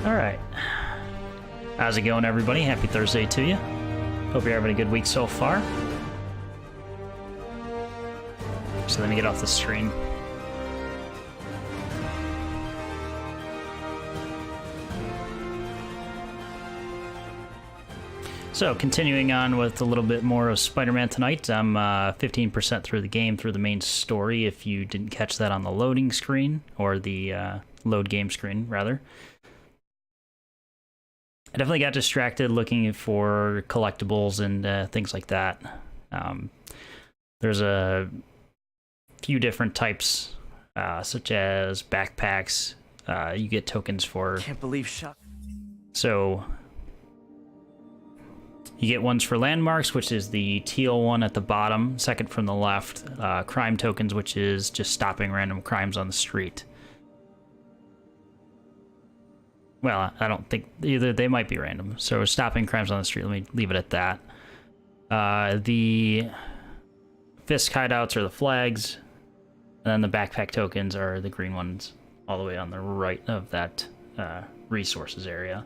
Alright. How's it going, everybody? Happy Thursday to you. Hope you're having a good week so far. So let me get off the screen. So, continuing on with a little bit more of Spider-Man tonight. I'm 15% through the game, through the main story, if you didn't catch that on the loading screen, or the load game screen, rather. I definitely got distracted looking for collectibles and things like that. There's a few different types, such as backpacks. You get tokens for... Can't believe shot. So... you get ones for landmarks, which is the teal one at the bottom, second from the left. Crime tokens, which is just stopping random crimes on the street. Well, I don't think either. They might be random. So stopping crimes on the street, let me leave it at that. The Fisk hideouts are the flags, and then the backpack tokens are the green ones all the way on the right of that resources area.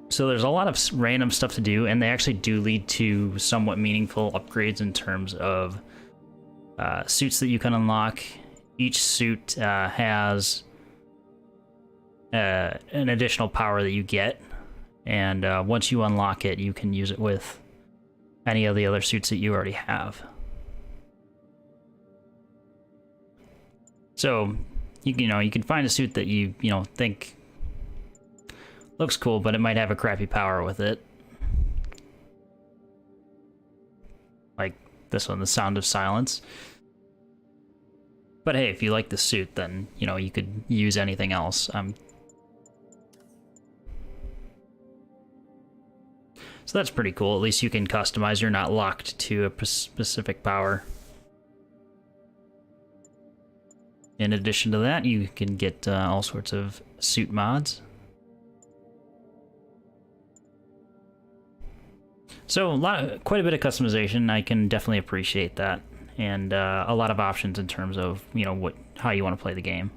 So there's a lot of random stuff to do, and they actually do lead to somewhat meaningful upgrades in terms of suits that you can unlock. Each suit has an additional power that you get, and once you unlock it, you can use it with any of the other suits that you already have. So, you can find a suit that you think looks cool, but it might have a crappy power with it. Like this one, the Sound of Silence. But hey, if you like the suit, then, you could use anything else. So that's pretty cool. At least you can customize. You're not locked to a specific power. In addition to that, you can get all sorts of suit mods. So quite a bit of customization. I can definitely appreciate that, and a lot of options in terms of how you want to play the game.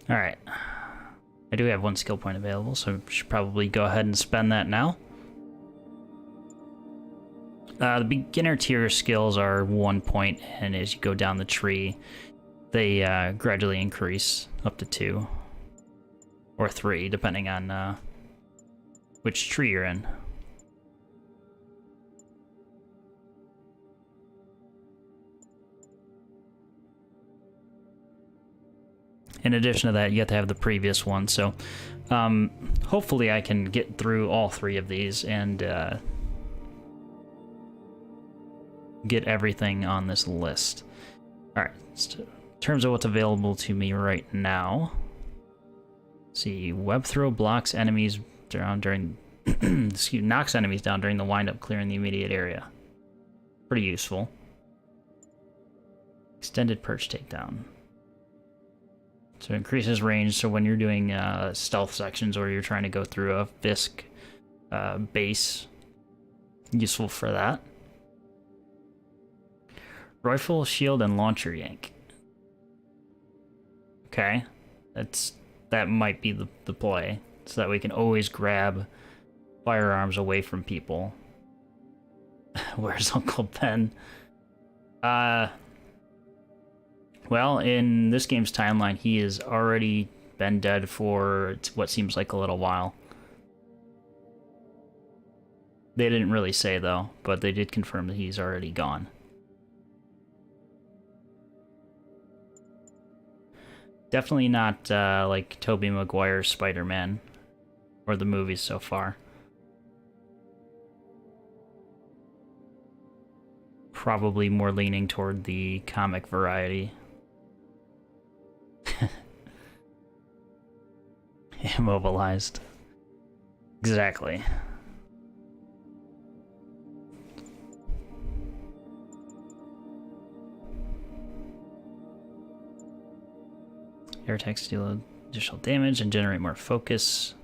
All right. I do have one skill point available, so I should probably go ahead and spend that now. The beginner tier skills are 1 point, and as you go down the tree, they gradually increase up to 2 or 3, depending on which tree you're in. In addition to that, you have to have the previous one, so hopefully I can get through all 3 of these and get everything on this list. Alright, so in terms of what's available to me right now, let's see, web throw blocks enemies down during knocks enemies down during the windup, clearing the immediate area. Pretty useful. Extended perch takedown. So it increases range, so when you're doing stealth sections or you're trying to go through a Fisk base, useful for that. Rifle, shield, and launcher yank. Okay, that might be the play, so that we can always grab firearms away from people. Where's Uncle Ben? Well, in this game's timeline, he has already been dead for what seems like a little while. They didn't really say, though, but they did confirm that he's already gone. Definitely not like Tobey Maguire's Spider-Man, or the movies so far. Probably more leaning toward the comic variety. Immobilized. Exactly. Air attacks deal additional damage and generate more focus.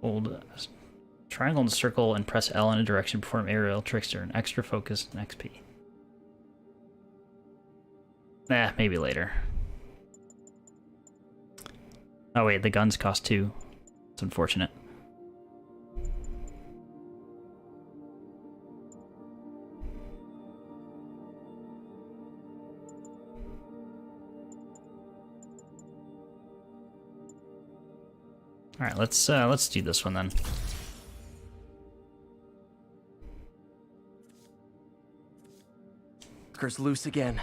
Hold triangle and circle and press L in a direction. Perform aerial tricks to earn extra focus and XP. Nah, maybe later. Oh wait, the guns cost 2. It's unfortunate. All right, let's do this one then. Curse loose again.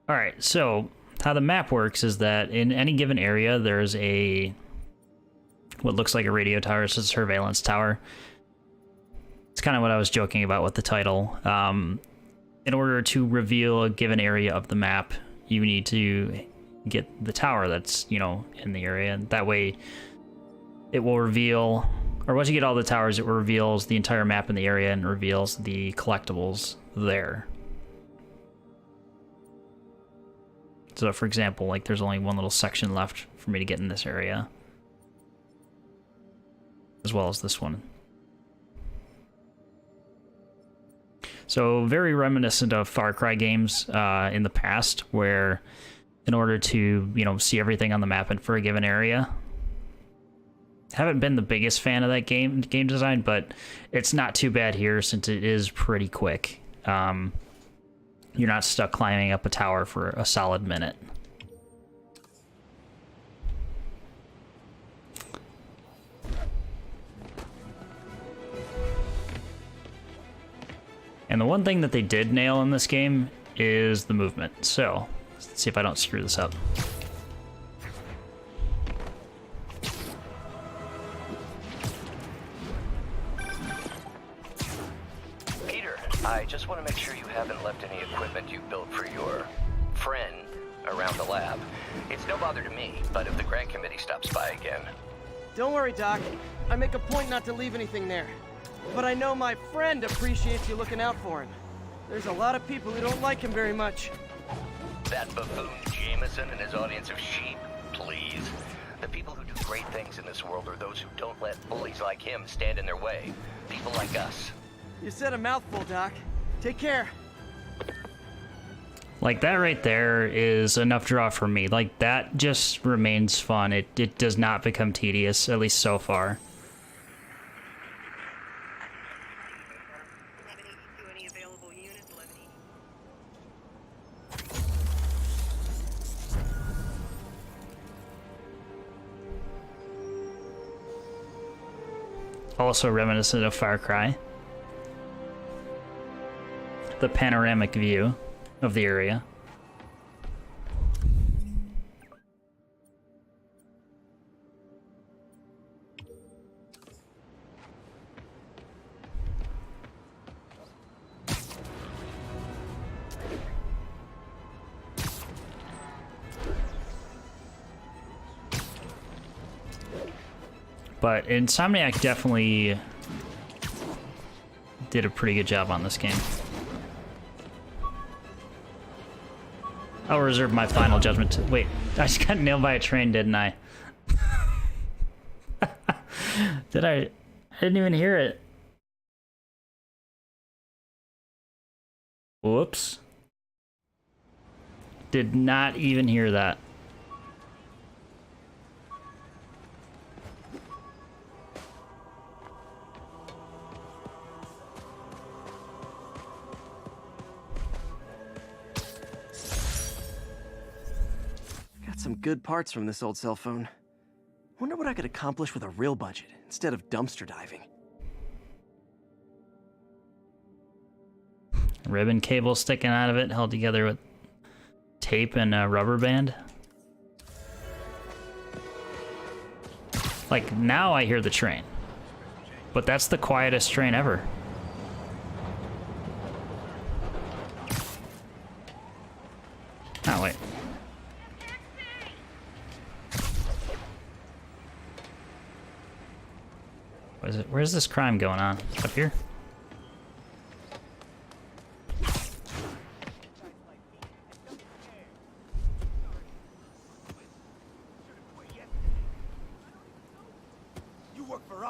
All right, so how the map works is that in any given area, there's what looks like a radio tower. It's a surveillance tower. It's kind of what I was joking about with the title. In order to reveal a given area of the map, you need to get the tower that's, you know, in the area. And that way it will reveal, or once you get all the towers, it reveals the entire map in the area and reveals the collectibles there. So for example, like there's only one little section left for me to get in this area, as well as this one. So very reminiscent of FarCry games in the past, where in order to, you know, see everything on the map and for a given area. Haven't been the biggest fan of that game design, but it's not too bad here since it is pretty quick. You're not stuck climbing up a tower for a solid minute. And the one thing that they did nail in this game is the movement. So, let's see if I don't screw this up. I just want to make sure you haven't left any equipment you built for your friend around the lab. It's no bother to me, but if the grant committee stops by again... Don't worry, Doc. I make a point not to leave anything there. But I know my friend appreciates you looking out for him. There's a lot of people who don't like him very much. That buffoon Jameson and his audience of sheep, please. The people who do great things in this world are those who don't let bullies like him stand in their way. People like us. You said a mouthful, Doc. Take care. Like, that right there is enough draw for me. Like, that just remains fun. It does not become tedious, at least so far. Also reminiscent of FarCry. The panoramic view of the area. But Insomniac definitely did a pretty good job on this game. I'll reserve my final judgment to... Wait, I just got nailed by a train, didn't I? Did I? I didn't even hear it. Whoops. Did not even hear that. Some good parts from this old cell phone. Wonder what I could accomplish with a real budget instead of dumpster diving. Ribbon cable sticking out of it, held together with tape and a rubber band. Like, now I hear the train. But that's the quietest train ever. Oh, wait. What is it? Where's this crime going on? Up here?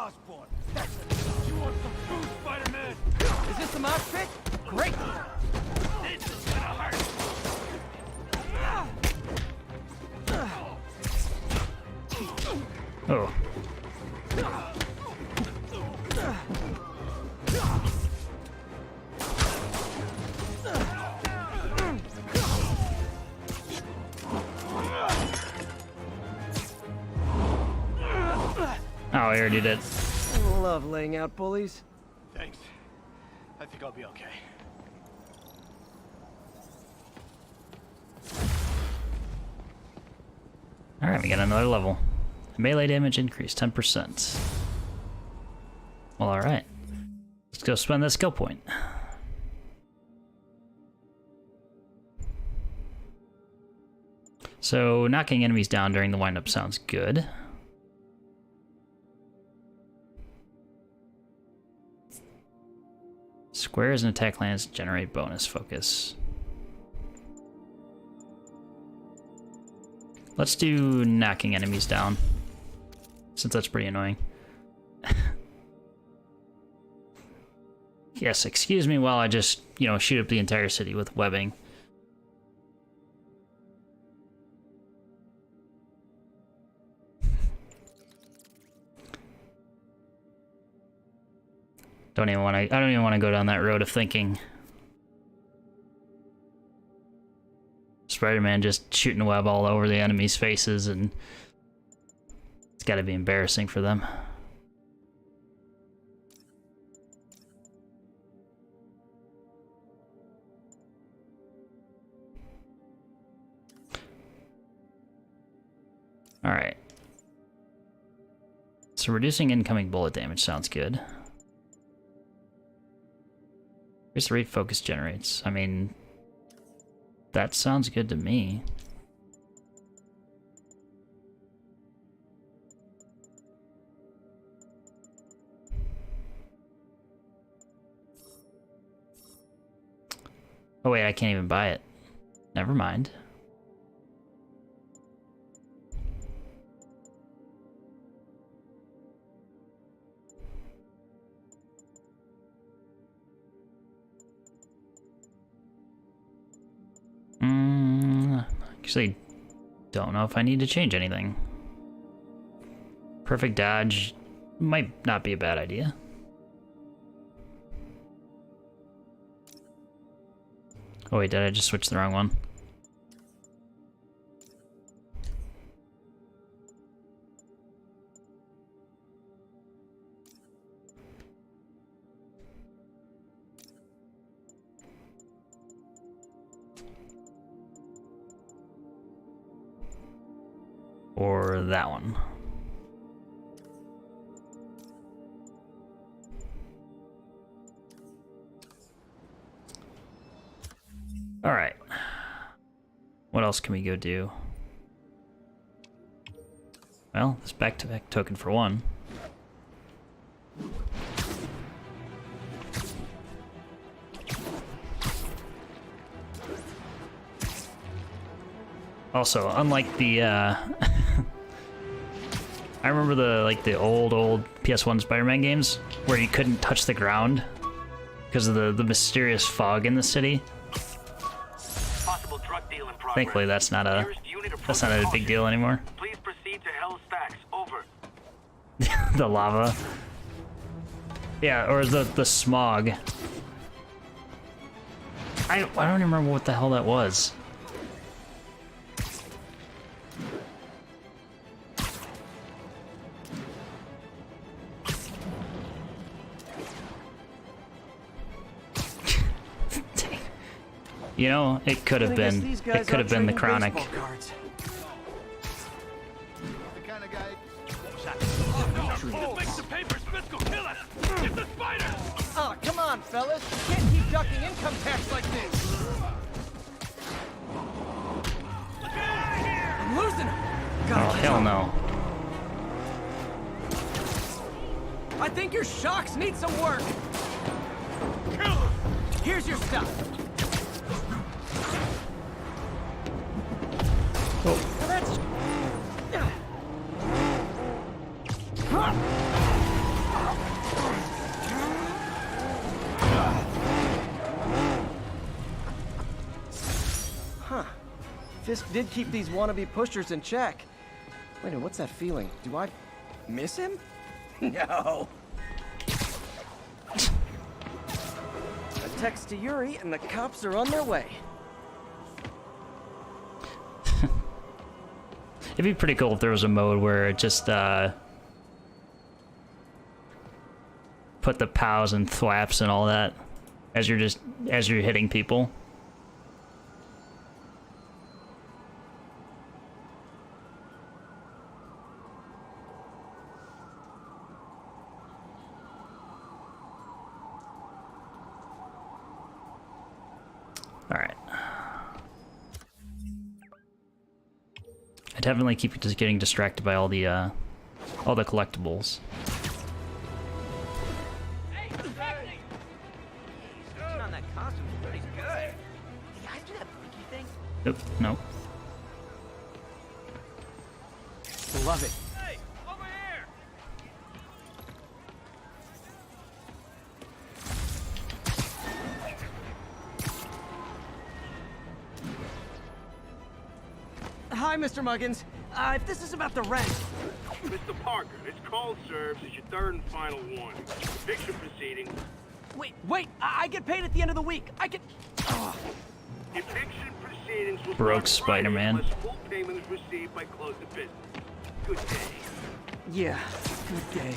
Osborn. That's it. You want some food, Spider-Man? Is this the mosh pit? Great! This is gonna hurt. Oh. Oh, I already did. I love laying out bullies. Thanks. I think I'll be okay. Alright, we got another level. Melee damage increased 10%. Well, alright. Let's go spend that skill point. So, knocking enemies down during the windup sounds good. Squares and attack lands generate bonus focus. Let's do knocking enemies down, since that's pretty annoying. Yes, excuse me while I just, shoot up the entire city with webbing. I don't even want to go down that road of thinking. Spider-Man just shooting web all over the enemies' faces, and it's gotta be embarrassing for them. Alright. So reducing incoming bullet damage sounds good. Here's the rate focus generates. I mean, that sounds good to me. Oh wait, I can't even buy it. Never mind. Actually, don't know if I need to change anything. Perfect dodge might not be a bad idea. Oh wait, did I just switch the wrong one? Or that one. All right. What else can we go do? Well, this back-to-back token for one. Also, unlike the I remember the old PS1 Spider-Man games where you couldn't touch the ground because of the mysterious fog in the city. Possible drug deal in progress. Thankfully, that's not a big deal anymore. Please proceed to Hell's Stacks. Over. The lava. Yeah, or the smog. I don't even remember what the hell that was. You know, it could have been the Chronic. Oh, come on, fellas. You can't keep ducking income tax like this. I'm losing him. Oh, hell no. I think your shocks need some work. Here's your stuff. Oh. Now that's... Fisk did keep these wannabe pushers in check. Wait, what's that feeling? Do I miss him? No. A text to Yuri and the cops are on their way. It'd be pretty cool if there was a mode where it just put the pows and thwaps and all that as you're hitting people. All right. I definitely keep just getting distracted by all the collectibles. Hey, on that costume's pretty good. You guys do that blinky thing? Nope, no. Love it. Hey, over here! Hi, Mr. Muggins. If this is about the rent. Mr. Parker, this call serves as your third and final warning. Eviction proceedings. Wait, I get paid at the end of the week. I get... Eviction proceedings will Broke start Friday Spider-Man. unless full payment is received by close of business. Good day. Yeah, good day.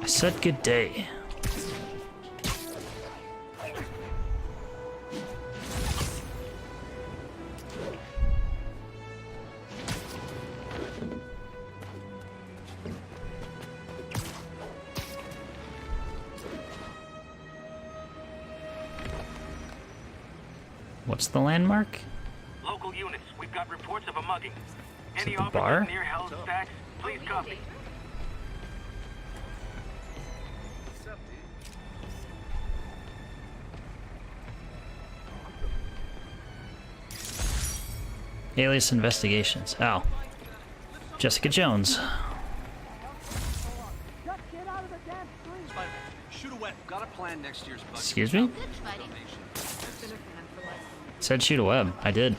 I said good day. What's the landmark? Local units, we've got reports of a mugging. Is Any it the officers bar? near Hell's Stacks, please copy. Alias Investigations. Oh. Jessica Jones. Shoot a web. Got a plan next year's budget. Excuse me? Said shoot a web. I did.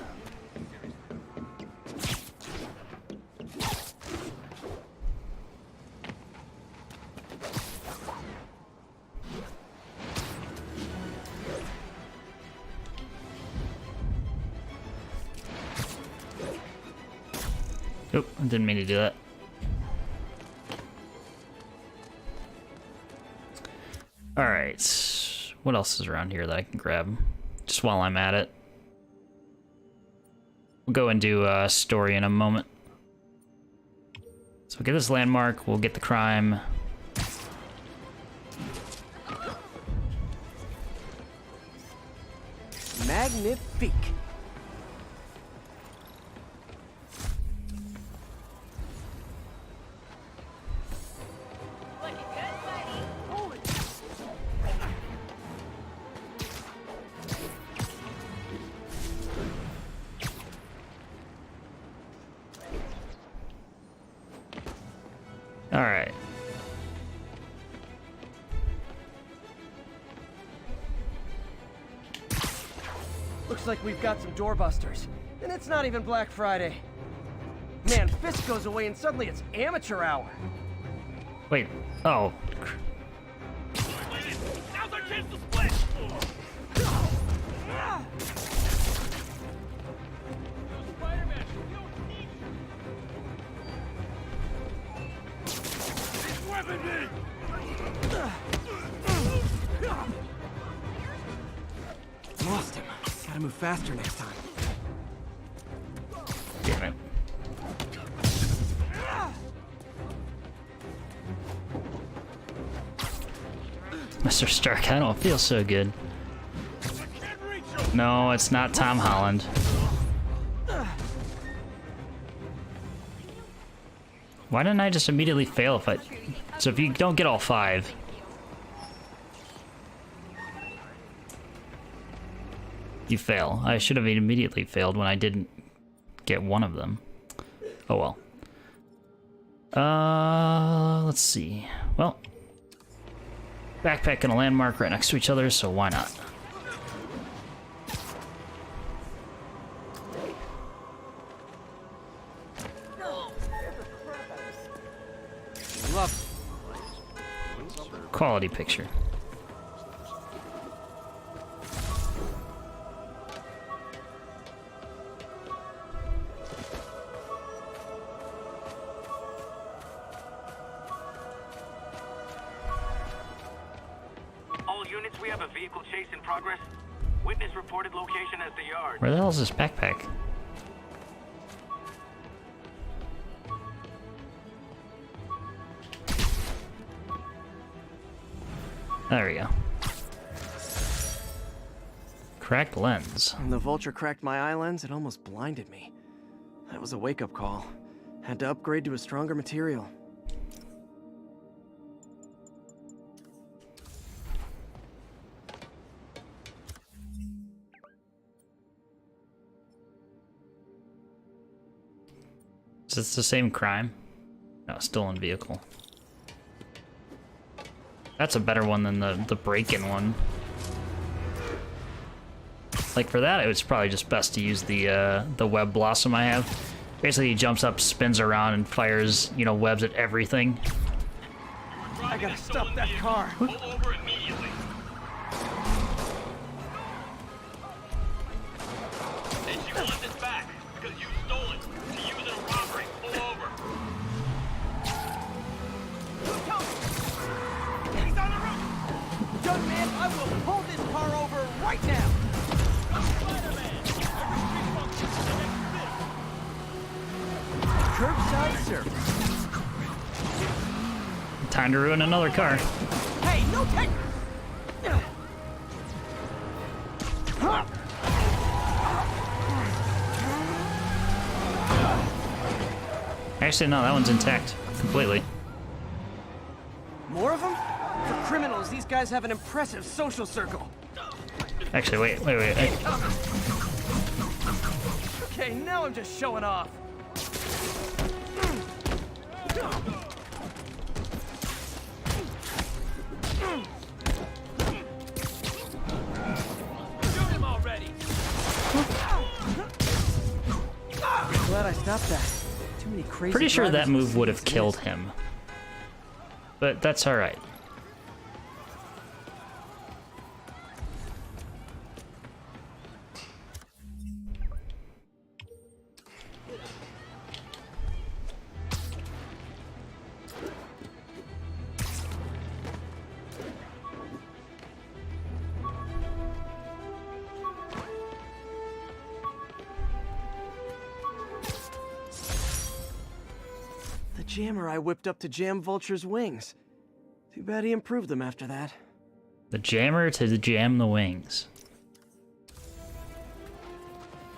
Oop, I didn't mean to do that. Alright. What else is around here that I can grab? Just while I'm at it. We'll go and do a story in a moment. So we'll get this landmark, we'll get the crime. Magnifique. Alright. Looks like we've got some doorbusters. And it's not even Black Friday. Man, Fisk goes away and suddenly it's amateur hour. Wait. Oh. Now's our chance to split! Spider-Man, weapon me! Lost him. Gotta move faster next time. Damn it. Mr. Stark, I don't feel so good. No, it's not Tom Holland. Why didn't I just immediately fail if I... So if you don't get all 5... You fail. I should have immediately failed when I didn't get one of them. Oh well. Let's see. Well, backpack and a landmark right next to each other, so why not? Love Quality picture. All units, we have a vehicle chase in progress. Witness reported location as the yard. Where the hell is this backpack? There we go. Cracked lens. When the vulture cracked my eye lens, it almost blinded me. That was a wake-up call. Had to upgrade to a stronger material. Is this the same crime? No, stolen vehicle. That's a better one than the break-in one. Like for that, it was probably just best to use the web blossom I have. Basically, he jumps up, spins around, and fires, you know, webs at everything. I gotta stop that car. Pull over immediately. And she wants it back because you stole it. To use in a robbery. Pull over. He's on the roof! Young man, I will pull this car over right now! Curbside service. Time to ruin another car. Hey, no take! Actually, no, that one's intact. Completely. More of them? For criminals, these guys have an impressive social circle. Actually, wait. Okay, now I'm just showing off. Glad I stopped that. Too many crazy. Pretty sure that drivers move in would have cities killed exist. him. But that's alright. The jammer I whipped up to jam Vulture's wings. Too bad he improved them after that. The jammer to jam the wings.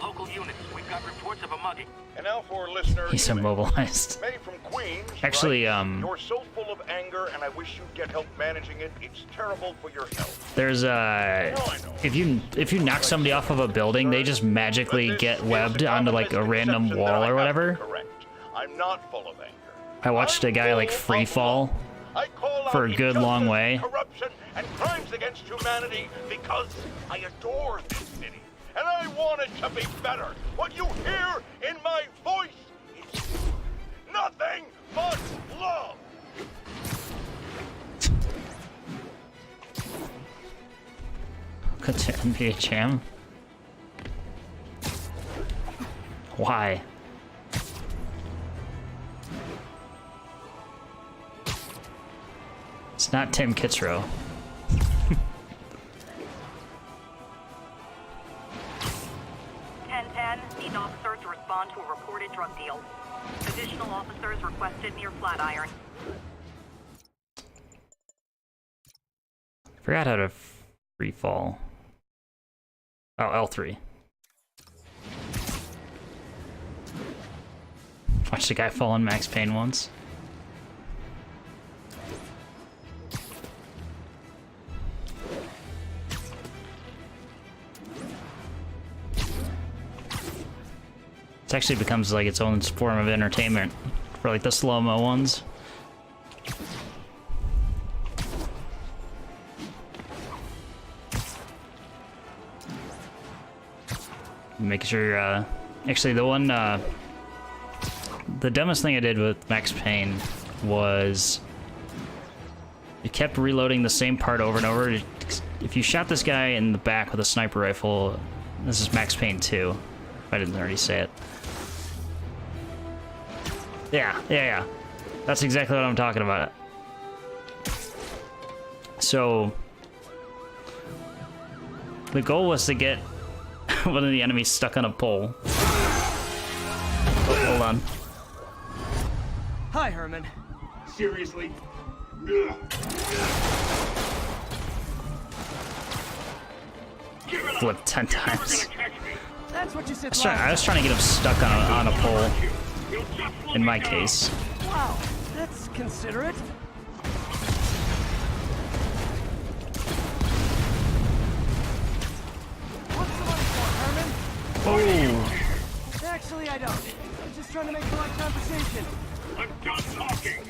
Local units, we've got reports of a mugging. And now for listener He's email. immobilized. May from Queens. Actually, writes, You're so full of anger, and I wish you'd get help managing it. It's terrible for your health. There's if you knock somebody off of a building, they just magically But this get is webbed a onto common like a random misconception wall that I or have to whatever. correct. I'm not full of anger. I watched a guy like free fall I call for out a good long injustice, way. corruption, and crimes against humanity because I adore this city. And I want it to be better. What you hear in my voice is nothing but love. Could to NBA Jam? Why? It's not Tim Kitzrow. 1010, need officers to respond to a reported drug deal. Additional officers requested near Flatiron. Forgot how to free fall. Oh, L3. Watched a guy fall in Max Payne once. It actually becomes like its own form of entertainment for like the slow-mo ones. Making sure, actually the the dumbest thing I did with Max Payne was it kept reloading the same part over and over. If you shot this guy in the back with a sniper rifle, this is Max Payne 2, if I didn't already say it. Yeah. That's exactly what I'm talking about. So, the goal was to get one of the enemies stuck on a pole. Oh, hold on. Hi, Herman. Seriously? Flip 10 times. That's what you said. I was trying to get him stuck on a pole. In my case. Wow, that's considerate. What's the money for, Herman? Oh. Actually, I don't. I'm just trying to make polite conversation. I'm done talking!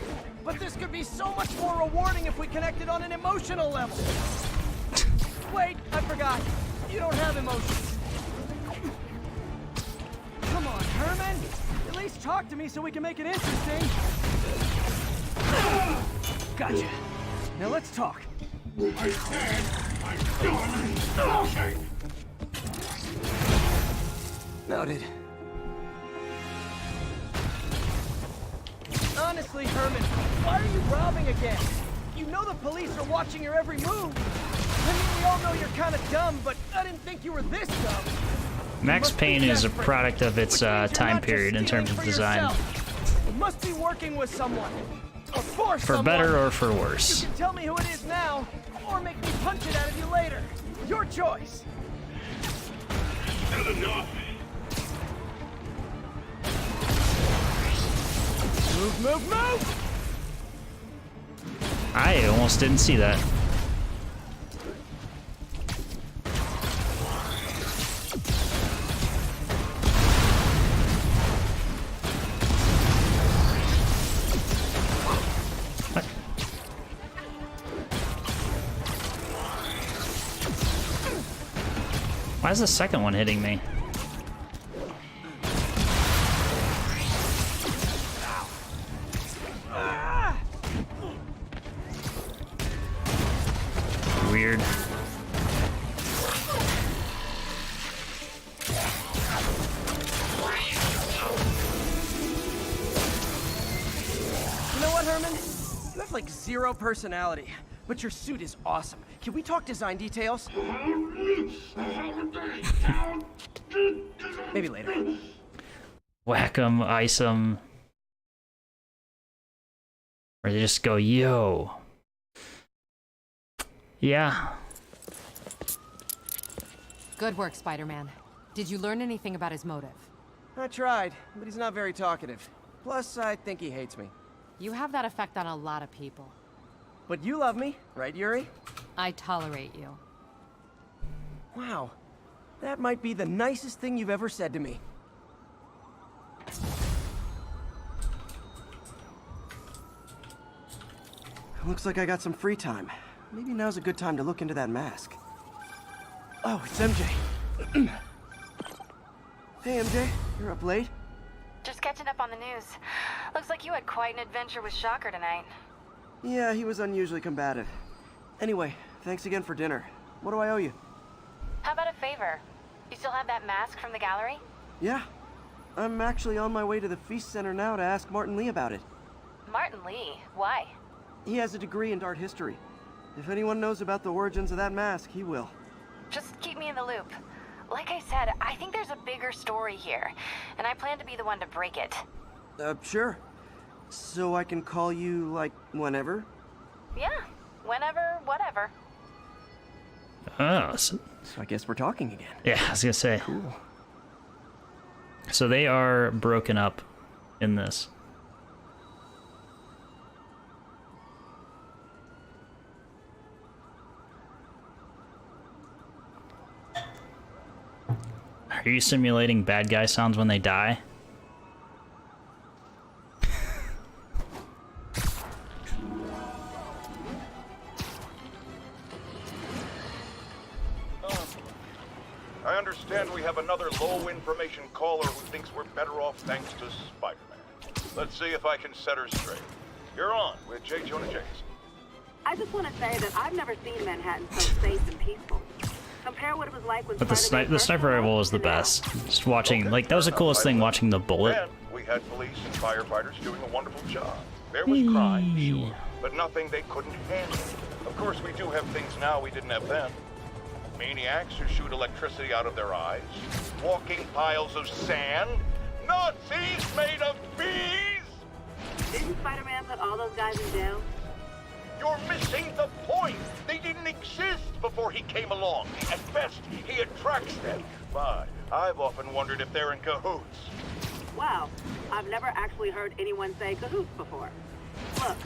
But this could be so much more rewarding if we connected on an emotional level. Wait, I forgot. You don't have emotions. Come on, Herman. At least talk to me so we can make it interesting. Gotcha. Now let's talk. I said I'm done talking! Noted. Honestly, Herman, why are you robbing again? You know the police are watching your every move. I mean, we all know you're kind of dumb, but I didn't think you were this dumb. Max Payne is a product of its time period in terms of design. You must be working with someone. Or for someone. For better or for worse. You can tell me who it is now, or make me punch it out of you later. Your choice. Not enough! Move! I almost didn't see that. What? Why is the second one hitting me? Weird. You know what, Herman? You have like zero personality, but your suit is awesome. Can we talk design details? Maybe later. Whack 'em, ice 'em. Or they just go, yo. Yeah. Good work, Spider-Man. Did you learn anything about his motive? I tried, but he's not very talkative. Plus, I think he hates me. You have that effect on a lot of people. But you love me, right, Yuri? I tolerate you. Wow. That might be the nicest thing you've ever said to me. Looks like I got some free time. Maybe now's a good time to look into that mask. Oh, it's MJ. Hey, MJ. You're up late? Just catching up on the news. Looks like you had quite an adventure with Shocker tonight. Yeah, he was unusually combative. Anyway, thanks again for dinner. What do I owe you? How about a favor? You still have that mask from the gallery? Yeah. I'm actually on my way to the Feast Center now to ask Martin Lee about it. Martin Lee? Why? He has a degree in art history. If anyone knows about the origins of that mask, he will. Just keep me in the loop. Like I said, I think there's a bigger story here, and I plan to be the one to break it. Sure. So I can call you, like, whenever? Yeah, whenever, whatever. Oh, So I guess we're talking again. yeah, I was gonna say. Cool. So they are broken up in this. Are you simulating bad guy sounds when they die? I understand we have another low information caller who thinks we're better off thanks to Spider-Man. Let's see if I can set her straight. You're on with J. Jonah Jameson. I just want to say that I've never seen Manhattan so safe and peaceful. Compare what it was like when But the Spider-Man sniper first rifle was the and now. best. Just watching, like, that was the coolest thing, watching the bullet. And we had police and firefighters doing a wonderful job. There was crime, sure, but nothing they couldn't handle. Of course, we do have things now we didn't have then. Maniacs who shoot electricity out of their eyes, walking piles of sand, Nazis made of bees! Didn't Spider-Man put all those guys in jail? You're missing the point! They didn't exist before he came along. At best, he attracts them. But I've often wondered if they're in cahoots. Wow, I've never actually heard anyone say cahoots before. Look,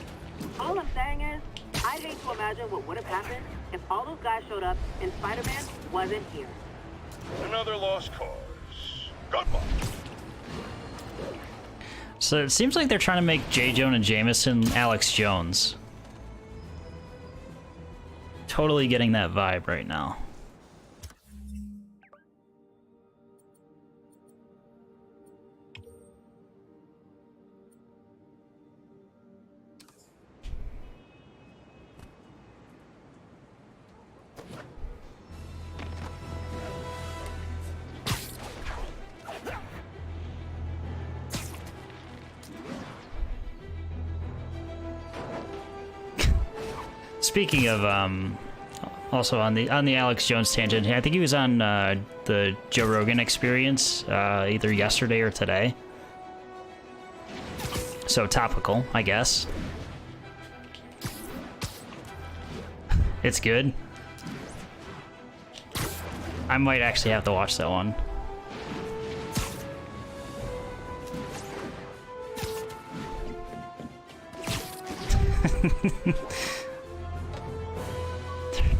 all I'm saying is, I'd hate to imagine what would have happened if all those guys showed up and Spider-Man wasn't here. Another lost cause. Good luck. So it seems like they're trying to make J. Jonah Jameson Alex Jones. Totally getting that vibe right now. Speaking of, also on the Alex Jones tangent, I think he was on the Joe Rogan Experience either yesterday or today. So topical, I guess. It's good. I might actually have to watch that one.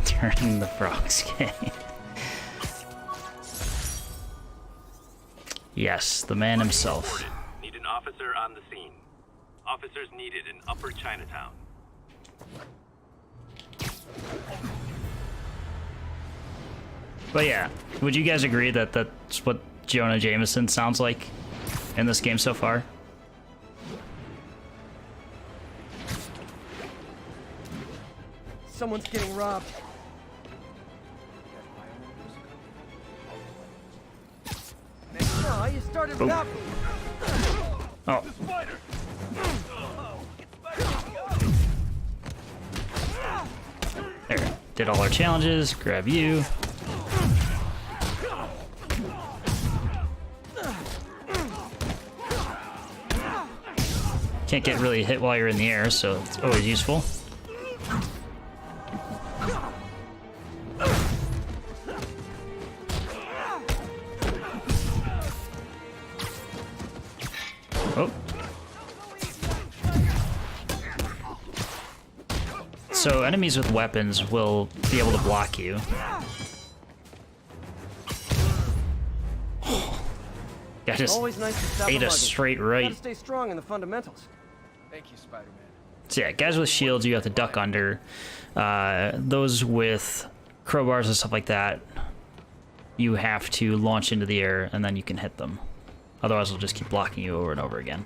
Turning the frogs gay. Yes, the man himself. Need an officer on the scene. Officers needed in Upper Chinatown. But yeah, would you guys agree that that's what Jonah Jameson sounds like in this game so far? Someone's getting robbed. No, you started without me. Oh. There. Did all our challenges. Grab you. Can't get really hit while you're in the air, so it's always useful. Oh. So enemies with weapons will be able to block you. I just Always nice to stop ate a Muggins. straight right. Gotta stay strong in the fundamentals. Thank you, Spider-Man. So yeah, guys with shields you have to duck under. Those with crowbars and stuff like that, you have to launch into the air and then you can hit them. Otherwise they'll just keep blocking you over and over again.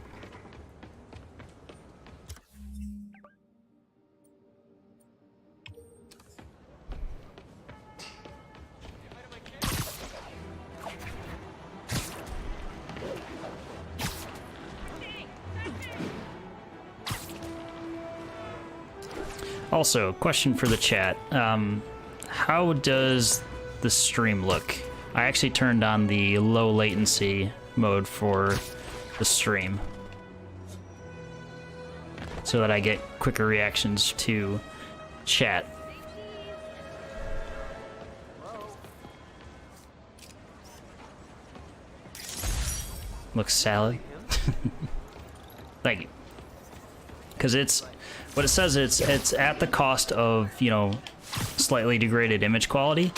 Also, question for the chat. How does the stream look? I actually turned on the low latency mode for the stream so that I get quicker reactions to chat. Looks salad. Thank you. Because it's what it says. It's at the cost of, you know, slightly degraded image quality.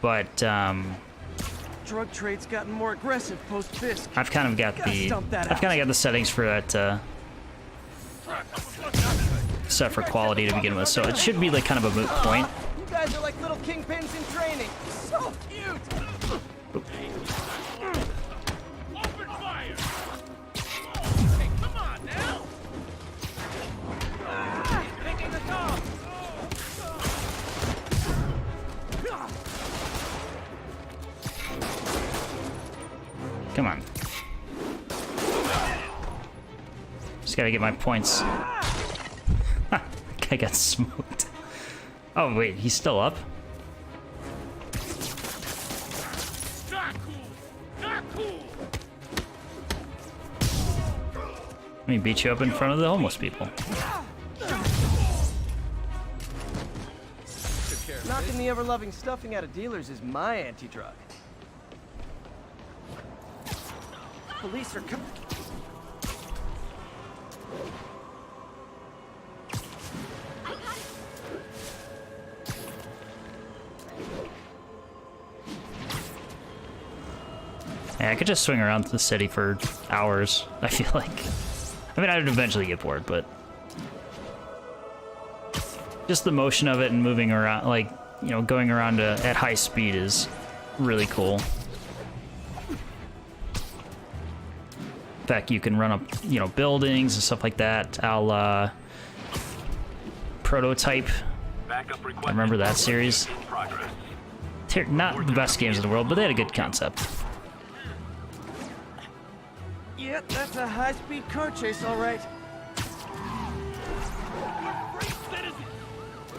But Drug trade's gotten more aggressive post-Fisk. I've kind of got the settings for that set for quality to begin with, so it should be like kind of a moot point. You guys are like little kingpins in training. So cute. Come on. Just gotta get my points. Guy got smoked. Oh wait, he's still up? Let me beat you up in front of the homeless people. Knocking the ever-loving stuffing out of dealers is my anti-drug. Police are coming. Yeah, I could just swing around the city for hours, I feel like. I mean, I would eventually get bored, but just the motion of it and moving around, like, you know, going around at high speed is really cool. In fact, you can run up, you know, buildings and stuff like that. I'll, Prototype. I remember that series. Not the best games in the world, but they had a good concept. Yep, that's a high-speed car chase, all right.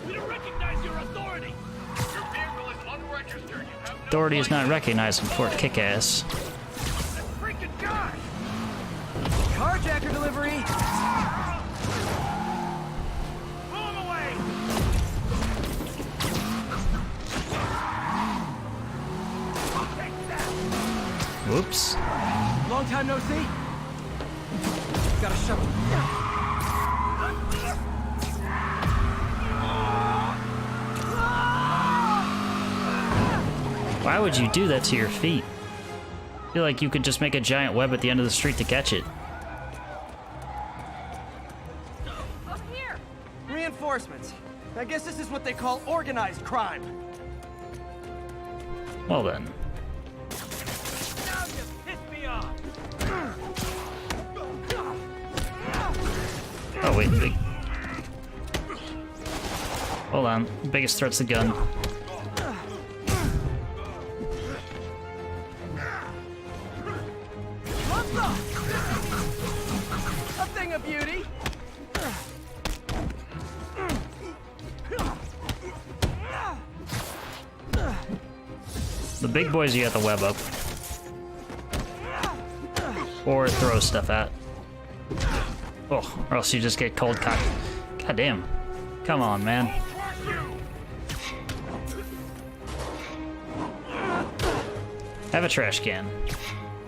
We don't recognize your authority. Your vehicle is unregistered. You have no Authority is not recognized in Fort Kickass. freaking guy. Carjacker delivery! Blow him away. Take that. Whoops. Long time no see. Got a shovel. Why would you do that to your feet? I feel like you could just make a giant web at the end of the street to catch it. Reinforcements. I guess this is what they call organized crime. Well then. Now you pissed me off. Oh wait, big. Hold on. Biggest threat's the gun. A thing of beauty. The big boys you have to web up. Or throw stuff at. Oh, or else you just get cold cocked. God damn. Come on, man. Have a trash can.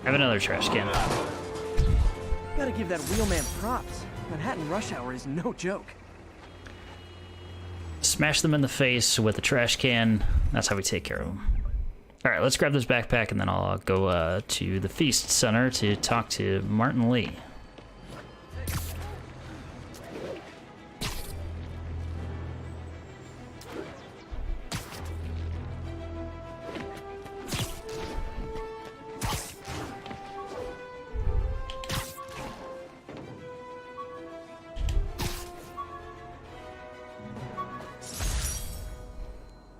Have another trash can. Gotta give that wheelman props. Manhattan rush hour is no joke. Smash them in the face with a trash can. That's how we take care of them. Alright, let's grab this backpack and then I'll go to the Feast Center to talk to Martin Lee.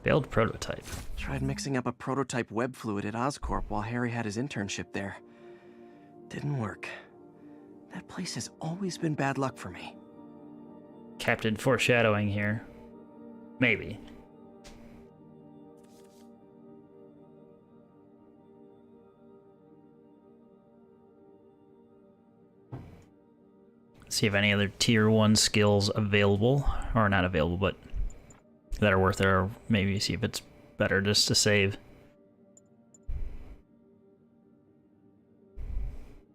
Failed prototype. Tried mixing up a prototype web fluid at Oscorp while Harry had his internship there. Didn't work. That place has always been bad luck for me. Captain foreshadowing here. Maybe. See if any other tier 1 skills available, or not available, but that are worth it, or maybe see if it's better just to save.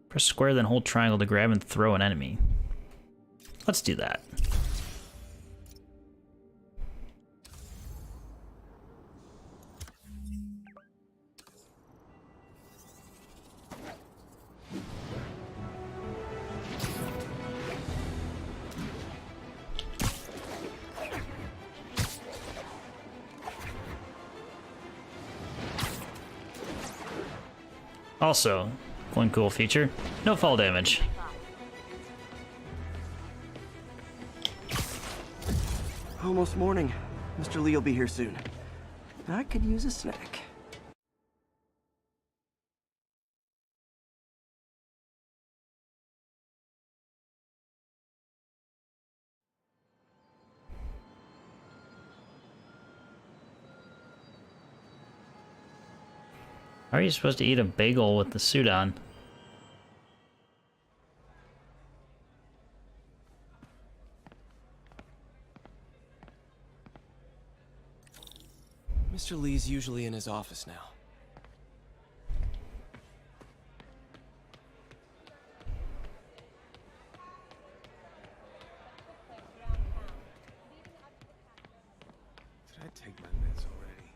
Press square, then hold triangle to grab and throw an enemy. Let's do that. Also, one cool feature, no fall damage. Almost morning. Mr. Lee will be here soon. I could use a snack. How are you supposed to eat a bagel with the suit on? Mr. Lee's usually in his office now. Did I take my meds already?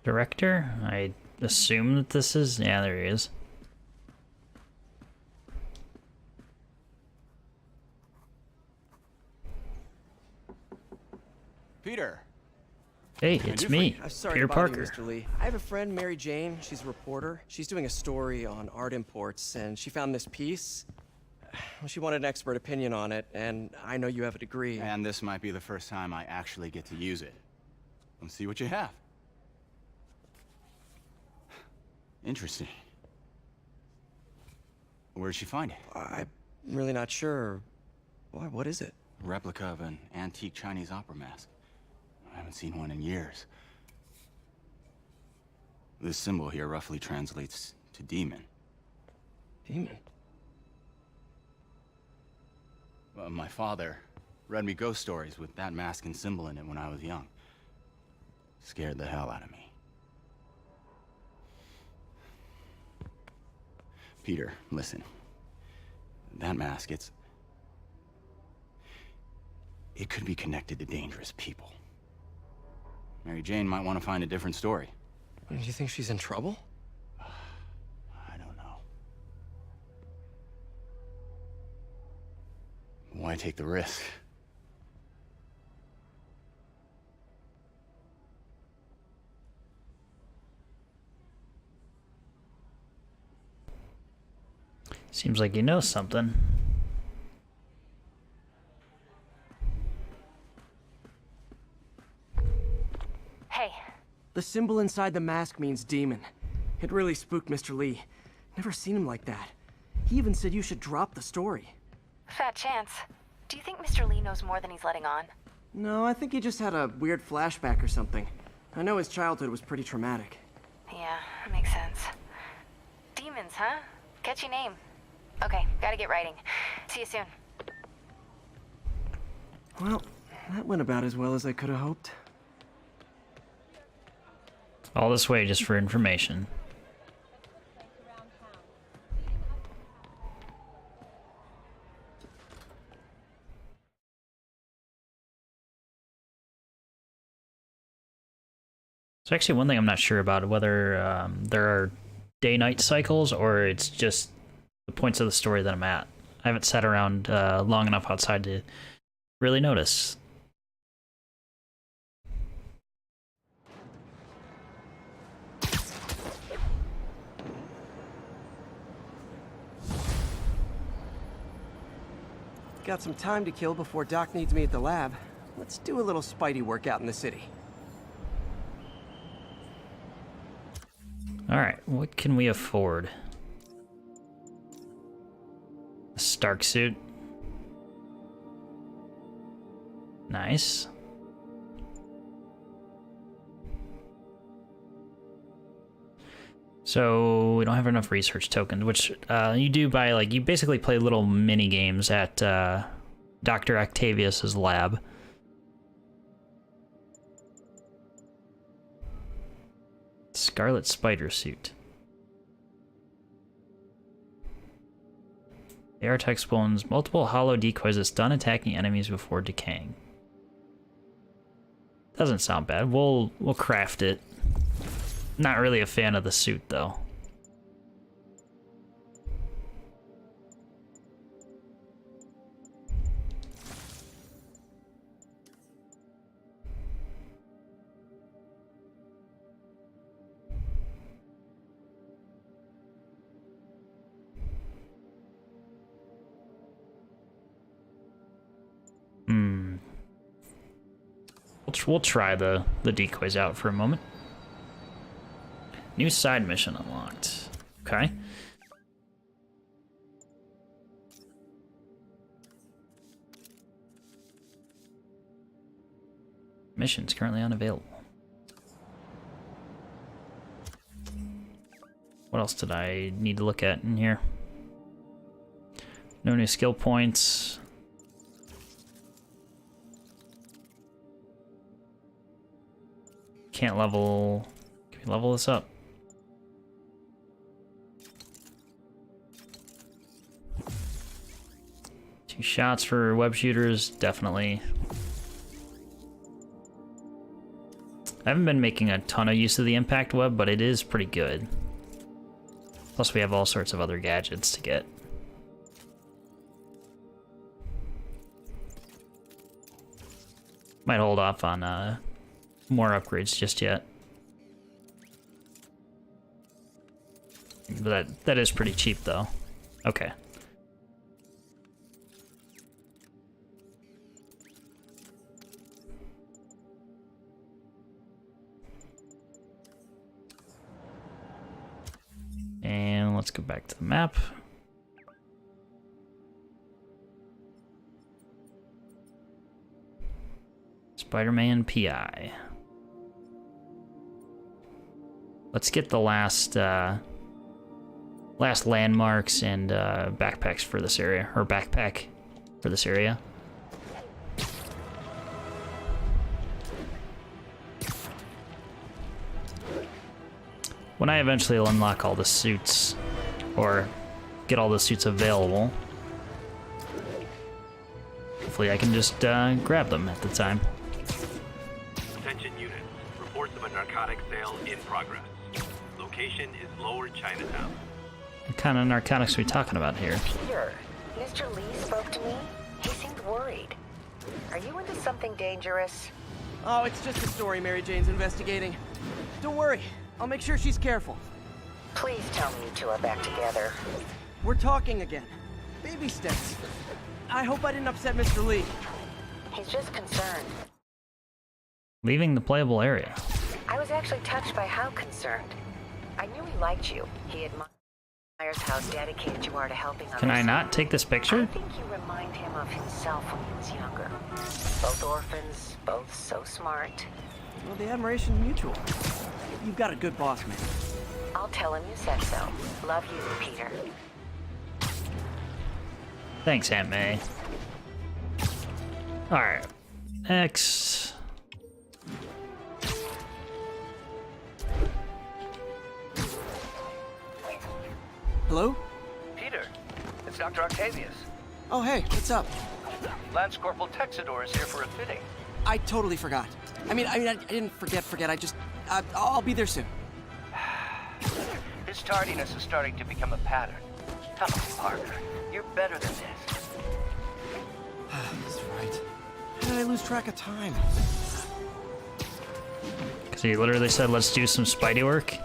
Director? I assume that this is... Yeah, there he is. Peter. Hey, it's me, Sorry Peter to bother Parker. you, Mr. Lee. I have a friend, Mary Jane. She's a reporter. She's doing a story on art imports, and she found this piece. Well, she wanted an expert opinion on it, and I know you have a degree. And this might be the first time I actually get to use it. Let's see what you have. Interesting. Where'd she find it? I'm really not sure. Why, what is it? A replica of an antique Chinese opera mask. I haven't seen one in years. This symbol here roughly translates to demon. Demon? My father read me ghost stories with that mask and symbol in it when I was young. Scared the hell out of me. Peter, listen. That mask, it could be connected to dangerous people. Mary Jane might want to find a different story. Do you think she's in trouble? I don't know. Why take the risk? Seems like you know something. Hey, The symbol inside the mask means demon. It really spooked Mr. Lee. Never seen him like that. He even said you should drop the story. fat chance. Do you think Mr. Lee knows more than he's letting on? No, I think he just had a weird flashback or something. I know his childhood was pretty traumatic. Yeah, that makes sense. Demons, huh? Catchy name. Okay, gotta get writing. See you soon. Well, that went about as well as I could have hoped. All this way just for information. So actually one thing I'm not sure about, whether there are day-night cycles or it's just the points of the story that I'm at. I haven't sat around long enough outside to really notice. Got some time to kill before Doc needs me at the lab. Let's do a little Spidey workout in the city. Alright, what can we afford? A Stark suit. Nice. So we don't have enough research tokens, which you do by, like, you basically play little mini games at Dr. Octavius's lab. Scarlet spider suit. The Artex spawns multiple hollow decoys that stun attacking enemies before decaying. Doesn't sound bad. We'll craft it. Not really a fan of the suit though. We'll try the decoys out for a moment. New side mission unlocked. Okay. Missions currently unavailable. What else did I need to look at in here? No new skill points. Can't level... Can we level this up? Two shots for web shooters, definitely. I haven't been making a ton of use of the impact web, but it is pretty good. Plus we have all sorts of other gadgets to get. Might hold off on more upgrades just yet. But that is pretty cheap though. Okay. And let's go back to the map. SpiderMan PI. Let's get the last landmarks and backpacks for this area, or backpack for this area. When I eventually unlock all the suits, or get all the suits available, hopefully I can just grab them at the time. Attention units. Reports of a narcotic sale in progress. Location is Lower Chinatown. What kind of narcotics are we talking about here? Peter, Mr. Lee spoke to me. He seemed worried. Are you into something dangerous? Oh, it's just a story Mary Jane's investigating. Don't worry, I'll make sure she's careful. Please tell me you two are back together. We're talking again. Baby steps. I hope I didn't upset Mr. Lee. He's just concerned. Leaving the playable area. I was actually touched by how concerned. I knew he liked you. He admires how dedicated you are to helping others. Can I not take this picture? I think you remind him of himself when he was younger. Both orphans, both so smart. Well, the admiration's mutual. You've got a good boss, man. I'll tell him you said so. Love you, Peter. Thanks, Aunt May. Alright. X. Hello? Peter, it's Dr. Octavius. Oh, hey, what's up? Lance Corporal Texador is here for a fitting. I totally forgot. I didn't forget. I'll be there soon. His tardiness is starting to become a pattern. Come on, Parker. You're better than this. That's right. How did I lose track of time? Because he literally said, let's do some Spidey work.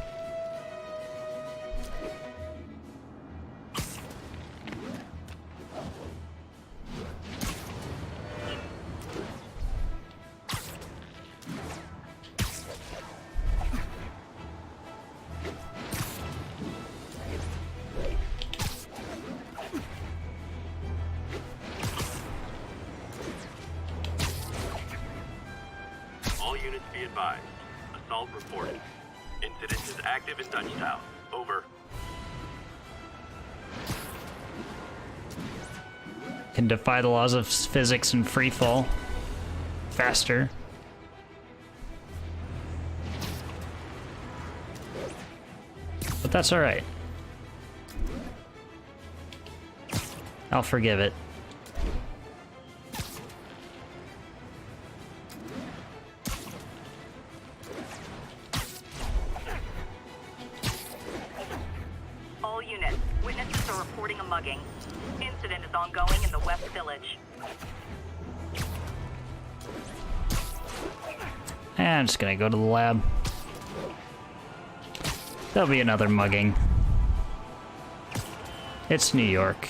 All units be advised. Assault reported. Incident is active in Dutchtown. Over. Can defy the laws of physics and free fall faster. But that's alright. I'll forgive it. All units, witnesses are reporting a mugging. Incident is ongoing in the West Village. And I'm just gonna go to the lab. There'll be another mugging. It's New York.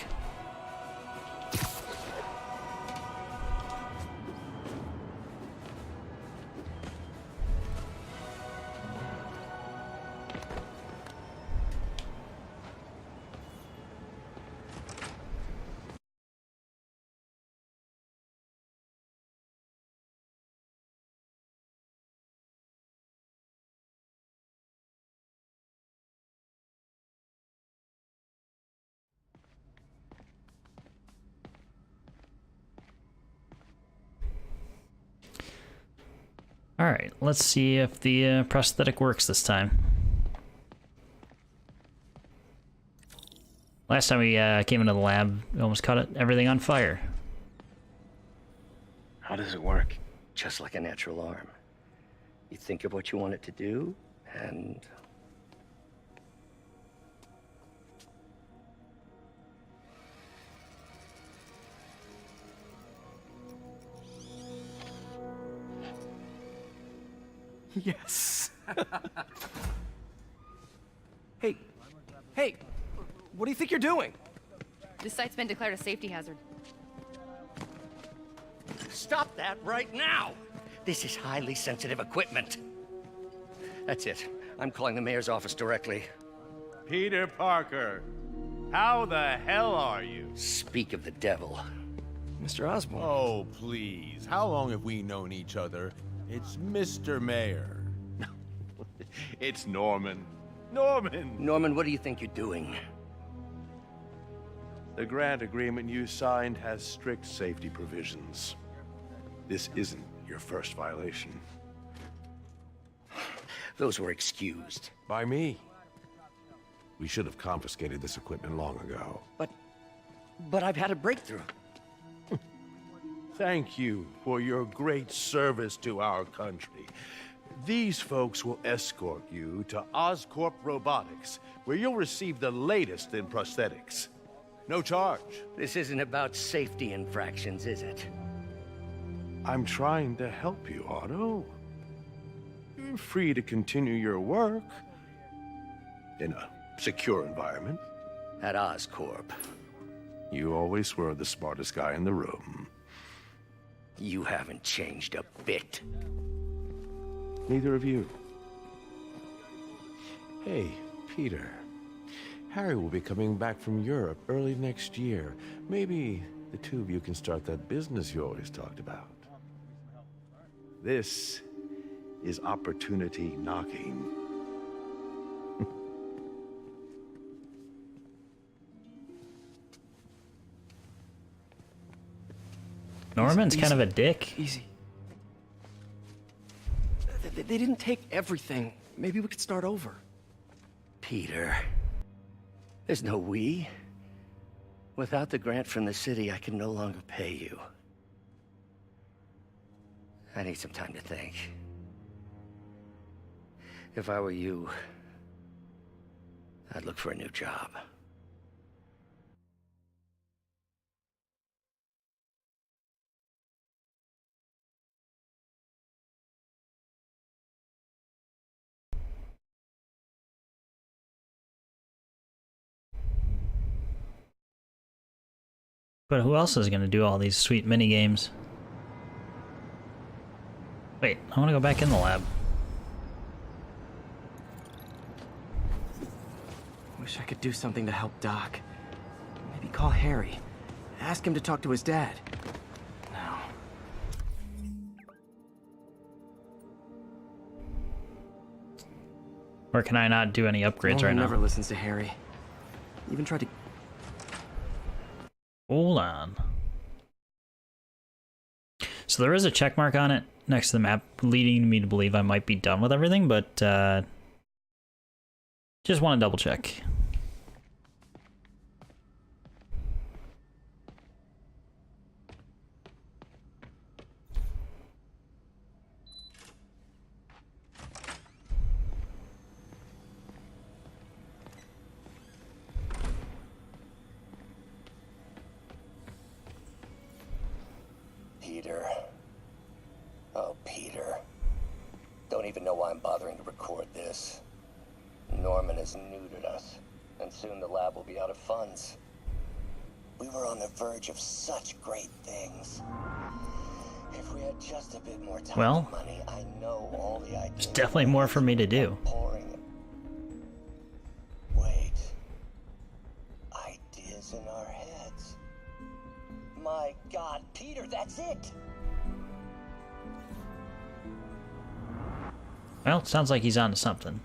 Alright, let's see if the prosthetic works this time. Last time we came into the lab, we almost caught everything on fire. How does it work? Just like a natural arm. You think of what you want it to do, and... Yes. Hey, what do you think you're doing? This site's been declared a safety hazard. Stop that right now! This is highly sensitive equipment. That's it. I'm calling the mayor's office directly. Peter Parker, how the hell are you? Speak of the devil. Mr. Osborn. Oh, please. How long have we known each other? It's Mr. Mayor. It's Norman. Norman! Norman, what do you think you're doing? The grant agreement you signed has strict safety provisions. This isn't your first violation. Those were excused. By me. We should have confiscated this equipment long ago. But I've had a breakthrough. Thank you for your great service to our country. These folks will escort you to Oscorp Robotics, where you'll receive the latest in prosthetics. No charge. This isn't about safety infractions, is it? I'm trying to help you, Otto. You're free to continue your work in a secure environment. At Oscorp. You always were the smartest guy in the room. You haven't changed a bit. Neither of you. Hey, Peter. Harry will be coming back from Europe early next year. Maybe the two of you can start that business you always talked about. This is opportunity knocking. Norman's kind of a dick. Easy. They didn't take everything. Maybe we could start over. Peter. There's no we. Without the grant from the city, I can no longer pay you. I need some time to think. If I were you, I'd look for a new job. But who else is going to do all these sweet mini games? Wait, I want to go back in the lab. Wish I could do something to help Doc. Maybe call Harry. Ask him to talk to his dad. No. Or can I not do any upgrades Norman right now? never listens to Harry. Even tried to... Hold on. So there is a check mark on it next to the map, leading me to believe I might be done with everything, but just want to double check. Peter. Oh, Peter. Don't even know why I'm bothering to record this. Norman has neutered us, and soon the lab will be out of funds. We were on the verge of such great things. If we had just a bit more time and money, I know all the ideas. There's definitely more for me to do. Wait. Ideas in our heads. My God, Peter, that's it! Well, it sounds like he's onto something.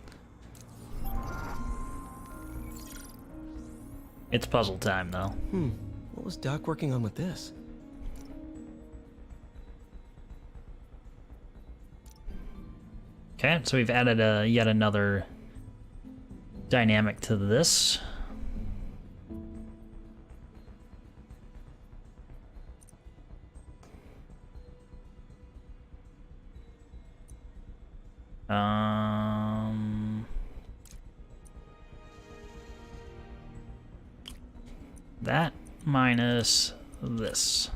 It's puzzle time, though. What was Doc working on with this? Okay, so we've added yet another dynamic to this. That minus this.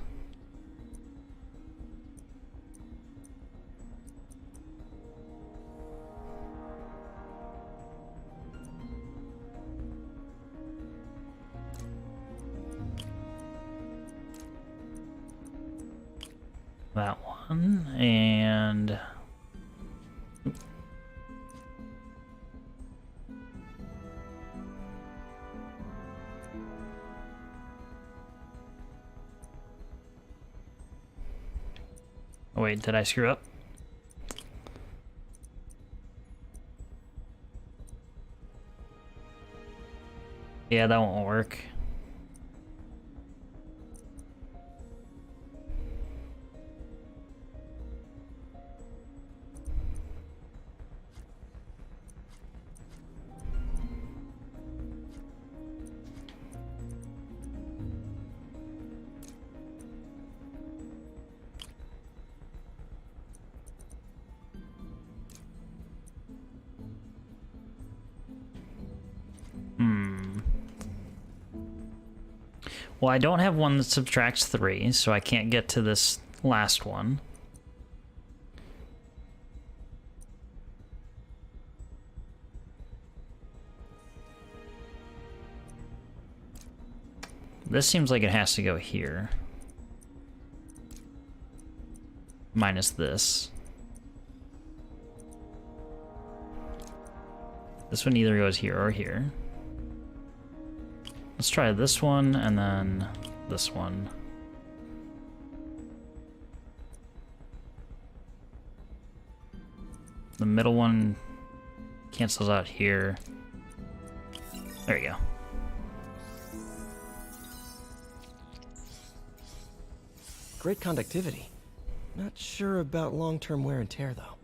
That one, and oh wait, did I screw up? Yeah, that won't work. Well, I don't have one that subtracts 3, so I can't get to this last one. This seems like it has to go here. Minus this. This one either goes here or here. Let's try this one and then this one. The middle one cancels out here. There you go. Great conductivity. Not sure about long-term wear and tear, though.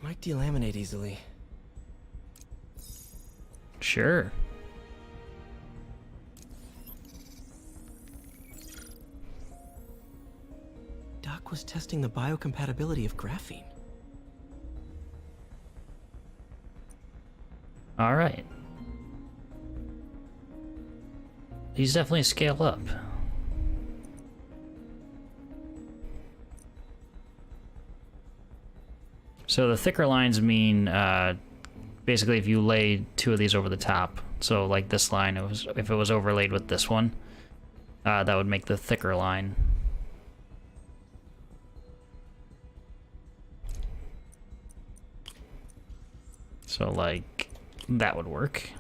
Might delaminate easily. Sure. Doc was testing the biocompatibility of graphene. All right. These definitely scale up. So the thicker lines mean basically if you lay 2 of these over the top, so like this line, if it was overlaid with this one, that would make the thicker line. So like that would work.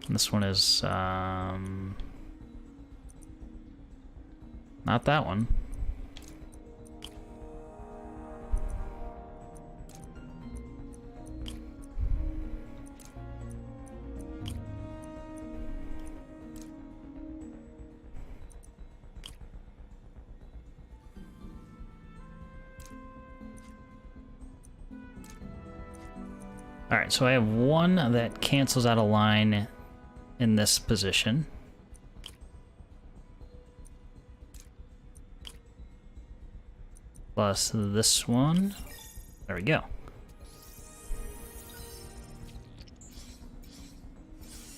And this one is not that one. Alright, so I have one that cancels out a line in this position. Plus this one. There we go.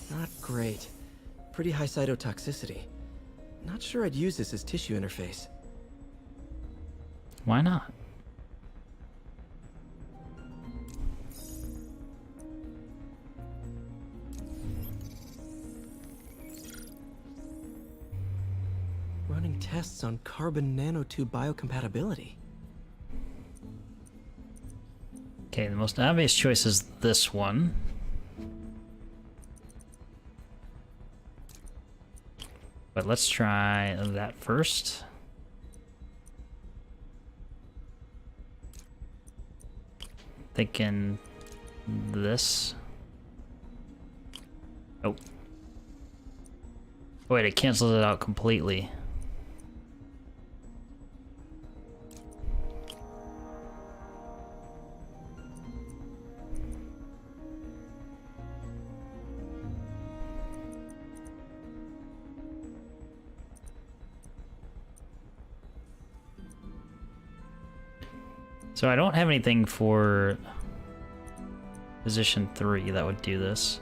Not great. Pretty high cytotoxicity. Not sure I'd use this as tissue interface. Why not? Running tests on carbon nanotube biocompatibility. Okay, the most obvious choice is this one. But let's try that first. Thinking this. Oh. Wait, it cancels it out completely. So I don't have anything for position 3 that would do this.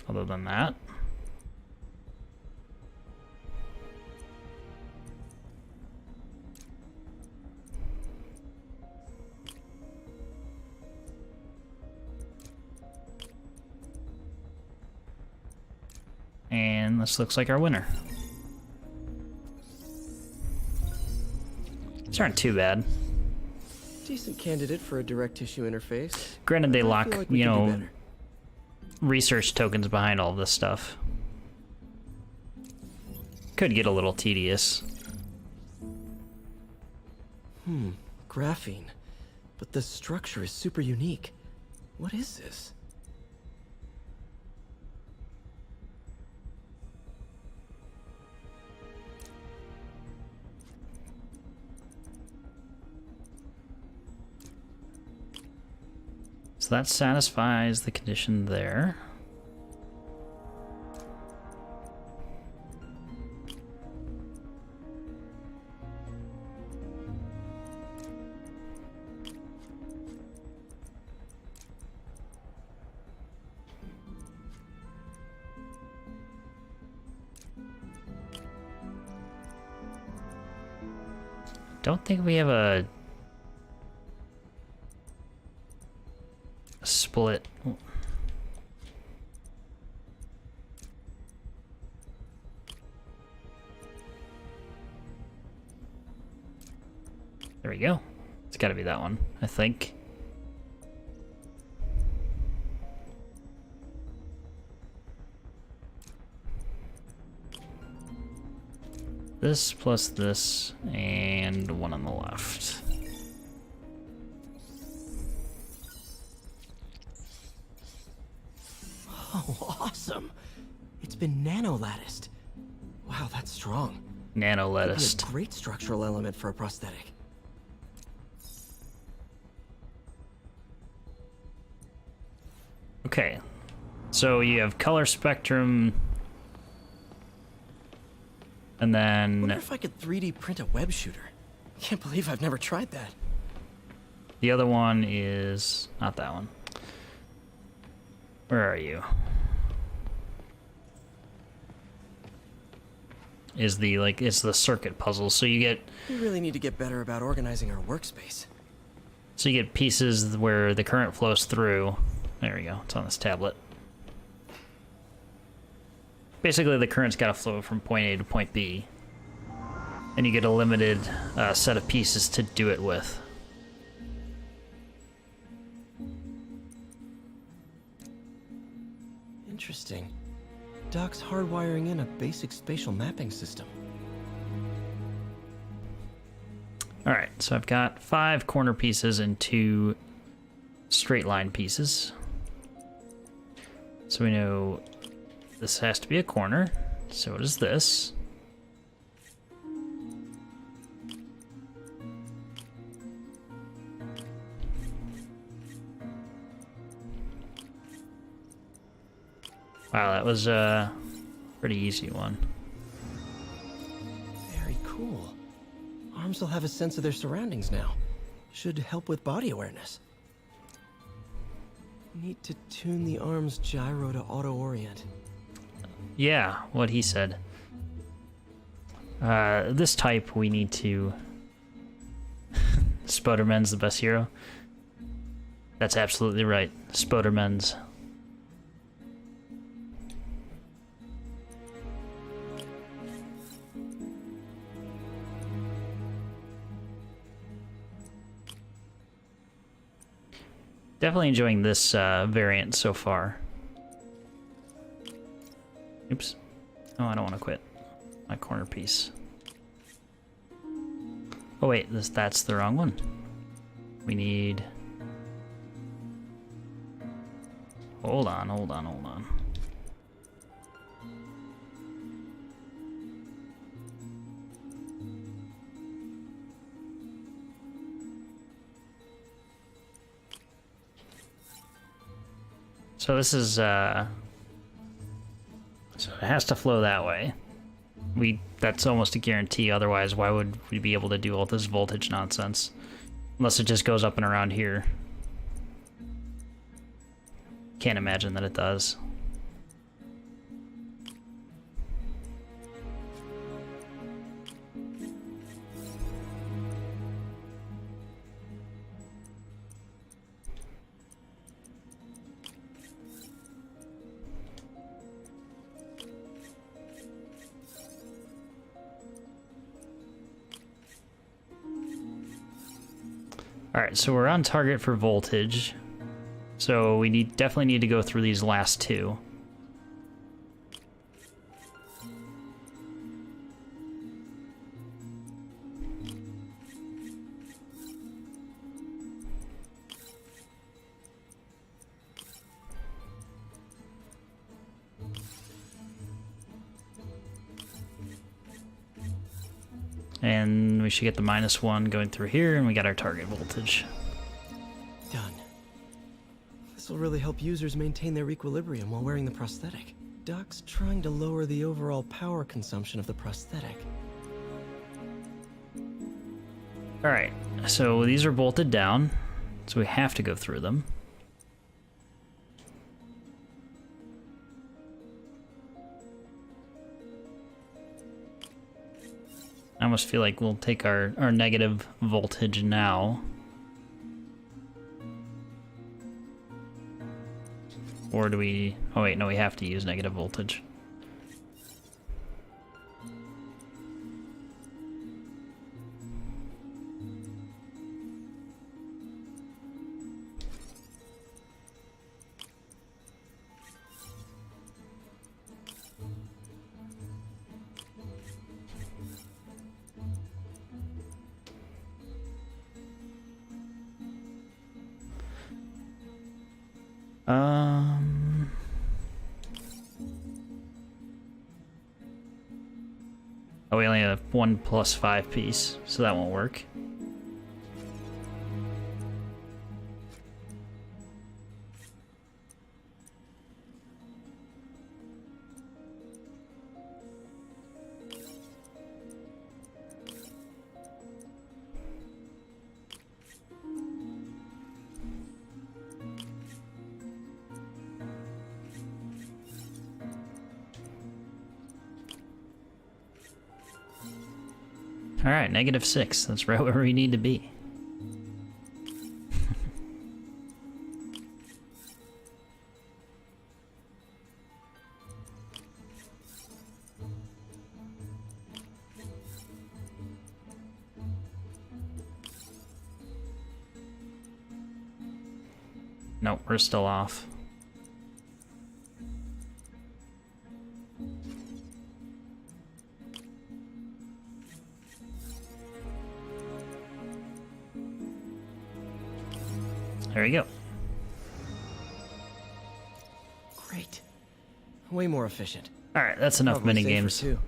Other than that. And this looks like our winner. These aren't too bad. Decent candidate for a direct tissue interface. Granted, they I lock, feel like we you could do know, better. research tokens behind all this stuff. Could get a little tedious. Graphene. But the structure is super unique. What is this? So that satisfies the condition there. Don't think we have a split. There we go. It's got to be that one, I think. This plus this, and one on the left. Oh, awesome! It's been nano-latticed. Wow, that's strong. Nano-latticed. Could be a great structural element for a prosthetic. Okay, so you have color spectrum, and then... Wonder if I could 3D print a web shooter. Can't believe I've never tried that. The other one is not that one. Where are you? Is the it's the circuit puzzle. So you get We really need to get better about organizing our workspace. so you get pieces where the current flows through. There we go. It's on this tablet. Basically, the current's got to flow from point A to point B, and you get a limited set of pieces to do it with. Interesting. Doc's hardwiring in a basic spatial mapping system. Alright, so I've got 5 corner pieces and 2 straight line pieces. So we know this has to be a corner. So does this. Wow, that was a pretty easy one. Very cool. Arms will have a sense of their surroundings now. Should help with body awareness. Need to tune the arm's gyro to auto-orient. Yeah, what he said. This type we need to... SpiderMan's the best hero. That's absolutely right. SpiderMan's. Definitely enjoying this variant so far. Oops. Oh, I don't want to quit my corner piece. Oh wait, that's the wrong one. We need... Hold on. So this is So it has to flow that way. That's almost a guarantee, otherwise why would we be able to do all this voltage nonsense? Unless it just goes up and around here. Can't imagine that it does. Alright, so we're on target for voltage. So we definitely need to go through these last two. And we should get the -1 going through here, and we got our target voltage. Done. This will really help users maintain their equilibrium while wearing the prosthetic. Doc's trying to lower the overall power consumption of the prosthetic. Alright, so these are bolted down, so we have to go through them. I almost feel like we'll take our negative voltage now. Or do we... Oh wait, no, we have to use negative voltage. Oh, we only have 1 + 5 piece, so that won't work. Alright, -6. That's right where we need to be. Nope, we're still off. There you go. Great. Way more efficient. Alright, that's enough Probably mini safer, games. too.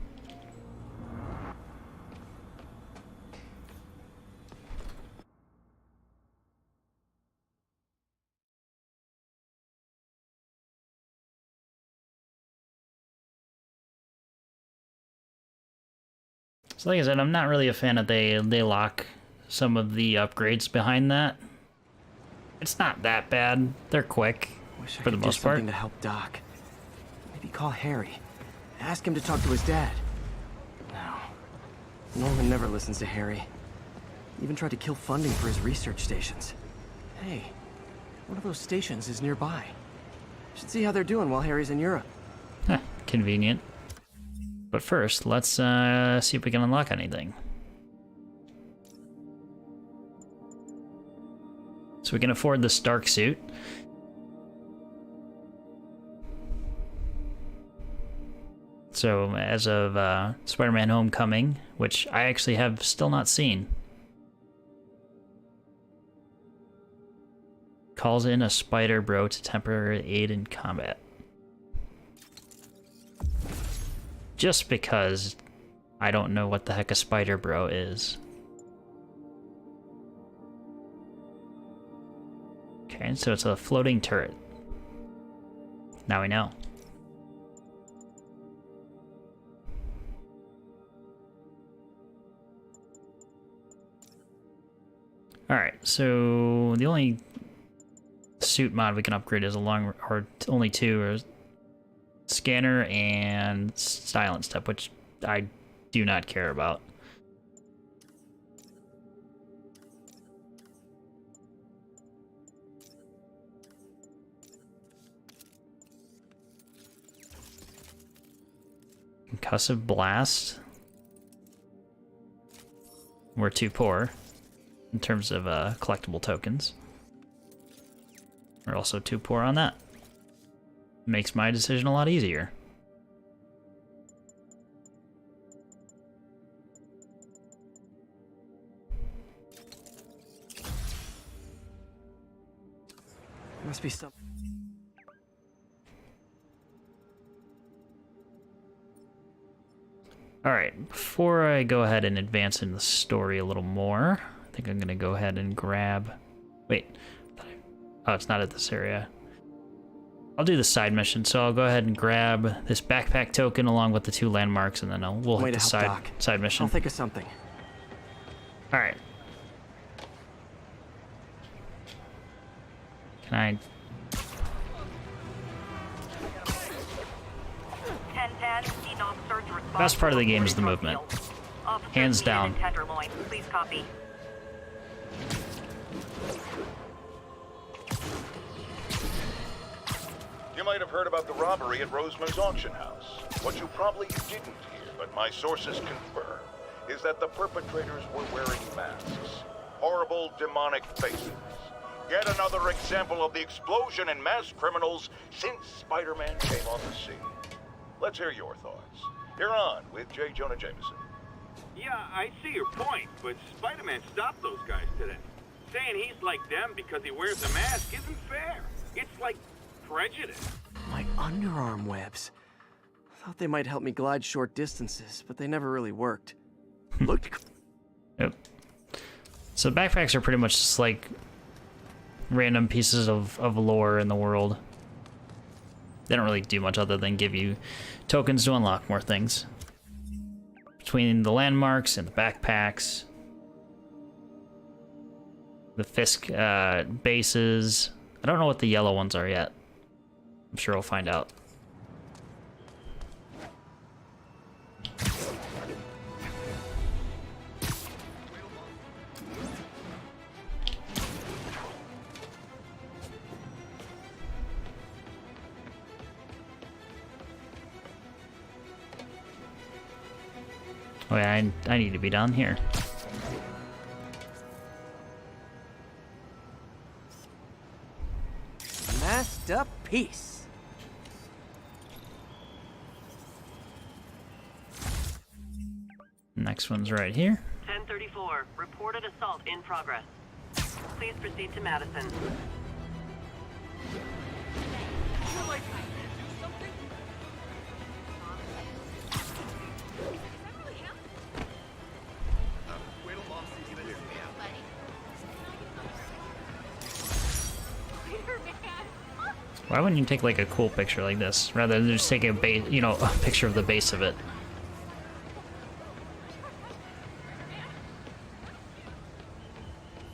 So like I said, I'm not really a fan that they lock some of the upgrades behind that. It's not that bad. They're quick Wish I for the could do most part. something to help Doc. Maybe call Harry. Ask him to talk to his dad. No. Norman never listens to Harry. Even tried to kill funding for his research stations. Hey, one of those stations is nearby. Should see how they're doing while Harry's in Europe. Huh, convenient. But first, let's see if we can unlock anything. So we can afford the Stark suit. So as of Spider-Man Homecoming, which I actually have still not seen, calls in a spider bro to temporarily aid in combat. Just because I don't know what the heck a spider bro is. Okay, so it's a floating turret. Now we know. Alright, so the only suit mod we can upgrade is only two, are scanner and silent step, which I do not care about. Concussive blast. We're too poor in terms of collectible tokens. We're also too poor on that. Makes my decision a lot easier. Must be some. Alright, before I go ahead and advance in the story a little more, I think I'm gonna go ahead and grab... Wait. Oh, it's not at this area. I'll do the side mission, so I'll go ahead and grab this backpack token along with the 2 landmarks, and then we'll hit the side mission. I'll think of something. Alright. Can I... 10-10, need-on search response. Best part of the game is the movement. Hands down. Tenderloin, please copy. You might have heard about the robbery at Roseman's auction house. What you probably didn't hear, but my sources confirm, is that the perpetrators were wearing masks. Horrible, demonic faces. Yet another example of the explosion in mass criminals since Spider-Man came on the scene. Let's hear your thoughts. You're on with J. Jonah Jameson. Yeah, I see your point, but Spider-Man stopped those guys today. Saying he's like them because he wears a mask isn't fair. It's like prejudice. My underarm webs. Thought they might help me glide short distances, but they never really worked. Looked. Yep. So backpacks are pretty much just like random pieces of lore in the world. They don't really do much other than give you tokens to unlock more things. Between the landmarks and the backpacks, the Fisk bases. I don't know what the yellow ones are yet. I'm sure we'll find out. Oh yeah, I need to be down here. Masked up piece. Next one's right here. 1034, reported assault in progress. Please proceed to Madison. Why wouldn't you take like a cool picture like this rather than just take a base, you know, a picture of the base of it?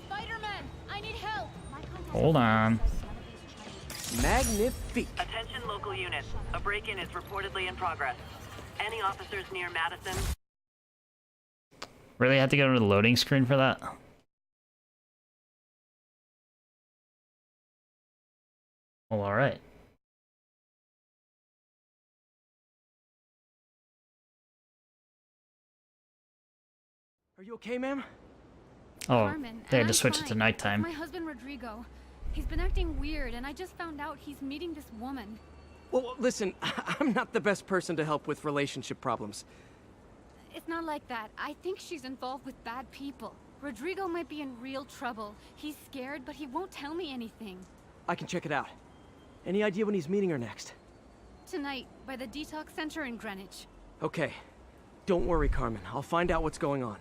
Spider-Man, I need help. Hold on. Magnifique. Attention local units. A break-in is reportedly in progress. Any officers near Madison? Really have to go to the loading screen for that? Well, alright. Are you okay, ma'am? Oh, Carmen, they had and to I'm switch it to fine. nighttime. My husband Rodrigo. He's been acting weird, and I just found out he's meeting this woman. Well, listen, I'm not the best person to help with relationship problems. It's not like that. I think she's involved with bad people. Rodrigo might be in real trouble. He's scared, but he won't tell me anything. I can check it out. Any idea when he's meeting her next? Tonight, by the detox center in Greenwich. Okay. Don't worry, Carmen. I'll find out what's going on.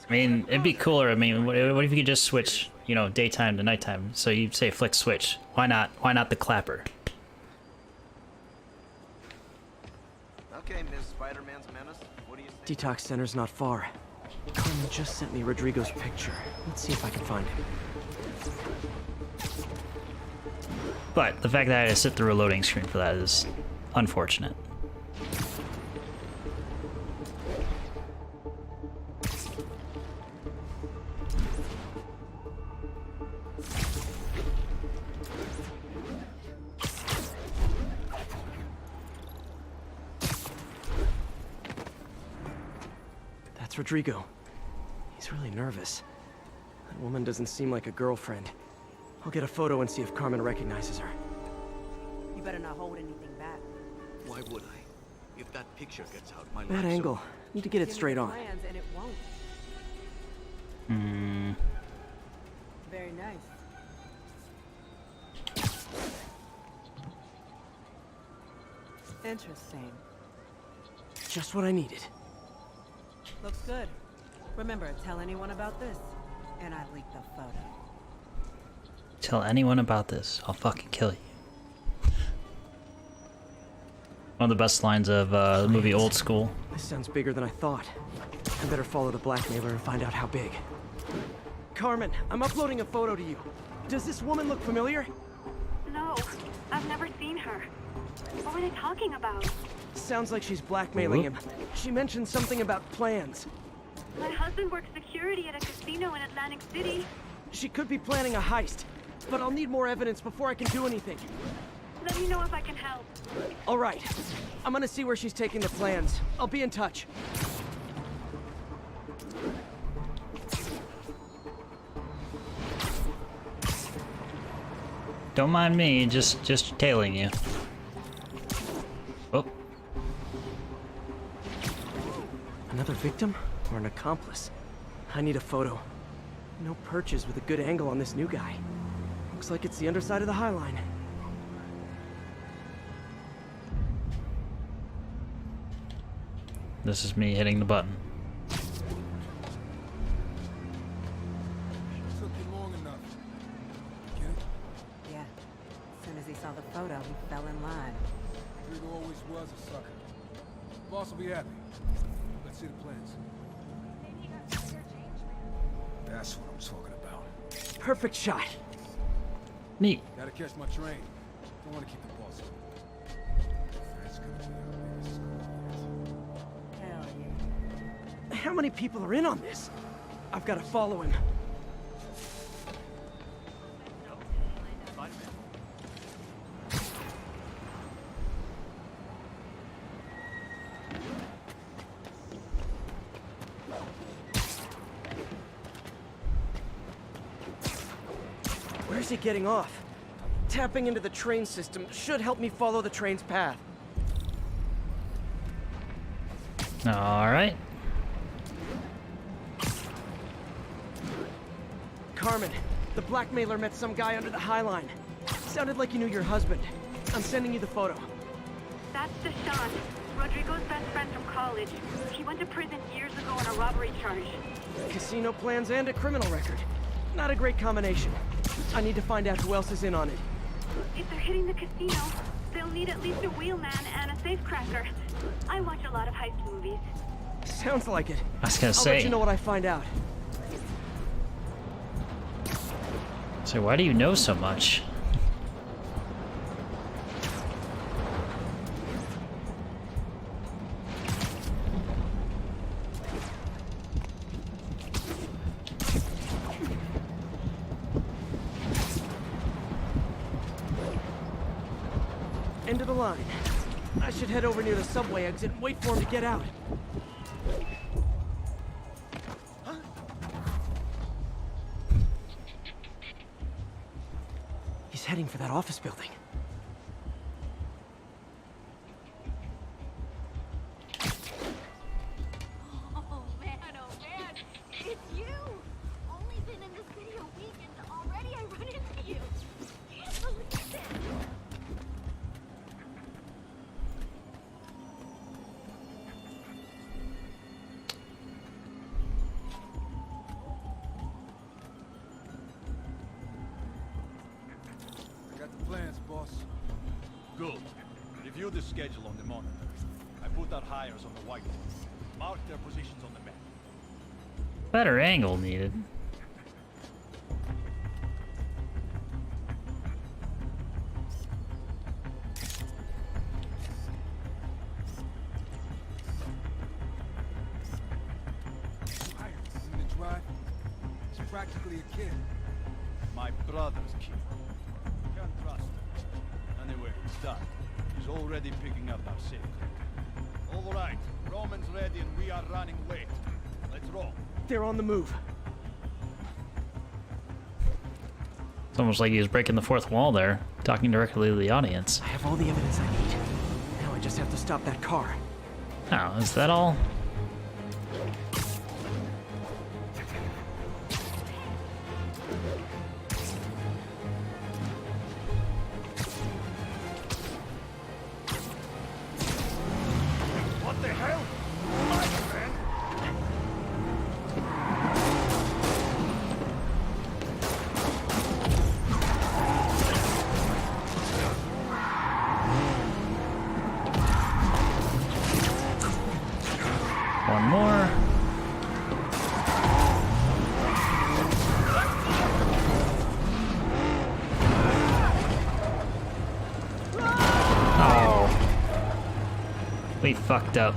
I mean, it'd be cooler. I mean, what if you could just switch, you know, daytime to nighttime? So you say flick switch. Why not? Why not the clapper? Okay, Miss Spider-Man's menace. What do you think? Detox center's not far. Carmen just sent me Rodrigo's picture. Let's see if I can find him. But the fact that I had to sit through a loading screen for that is unfortunate. That's Rodrigo. He's really nervous. That woman doesn't seem like a girlfriend. I'll get a photo and see if Carmen recognizes her. You better not hold anything back. Why would I? If that picture gets out, my Bad angle. Need to get it straight on. Plans and it won't. Very nice. Interesting. Just what I needed. Looks good. Remember, tell anyone about this, and I leak the photo. Tell anyone about this, I'll fucking kill you. One of the best lines of the movie Old School. This sounds bigger than I thought. I better follow the blackmailer and find out how big. Carmen, I'm uploading a photo to you. Does this woman look familiar? No, I've never seen her. What were they talking about? Sounds like she's blackmailing him. She mentioned something about plans. My husband works security at a casino in Atlantic City. She could be planning a heist, but I'll need more evidence before I can do anything. Let me know if I can help. All right. I'm gonna see where she's taking the plans. I'll be in touch. Don't mind me, just tailing you. Oh. Another victim or an accomplice? I need a photo. No perches with a good angle on this new guy. Looks like it's the underside of the High Line. This is me hitting the button. Took you long enough. Get it? Yeah. As soon as he saw the photo, he fell in line. Rodrigo always was a sucker. Boss will be happy. Let's see the plans. That's what I'm talking about. Perfect shot. Neat. Gotta catch my train. Don't want to keep the boss up. That's gonna be our biggest score. Hell yeah. How many people are in on this? I've got to follow him. Where's he getting off? Tapping into the train system should help me follow the train's path. All right. Carmen, the blackmailer met some guy under the High Line. Sounded like he knew your husband. I'm sending you the photo. That's Deshaun, Rodrigo's best friend from college. He went to prison years ago on a robbery charge. Casino plans and a criminal record. Not a great combination. I need to find out who else is in on it. If they're hitting the casino, they'll need at least a wheelman and a safecracker. I watch a lot of heist movies. Sounds like it. I was gonna I'll say. let you know what I find out. So why do you know so much? End of the line. I should head over near the subway exit and wait for him to get out. He's heading for that office building. Oh man, it's you! Only been in the city a week and already I run into you. Can't believe it. I got the plans, boss. Good. Review the schedule on the monitor. I put out hires on the whiteboard. Mark their positions on the map. Better angle needed. He's practically a kid. My brother's kid. Can't trust him. Anyway, it's done. He's already picking up our secret. All right, Roman's ready and we are running late. Let's roll. They're on the move. It's almost like he was breaking the fourth wall there, talking directly to the audience. I have all the evidence I need. Now I just have to stop that car. Oh, is that all? What the hell? My friend? One more. Oh. We fucked up.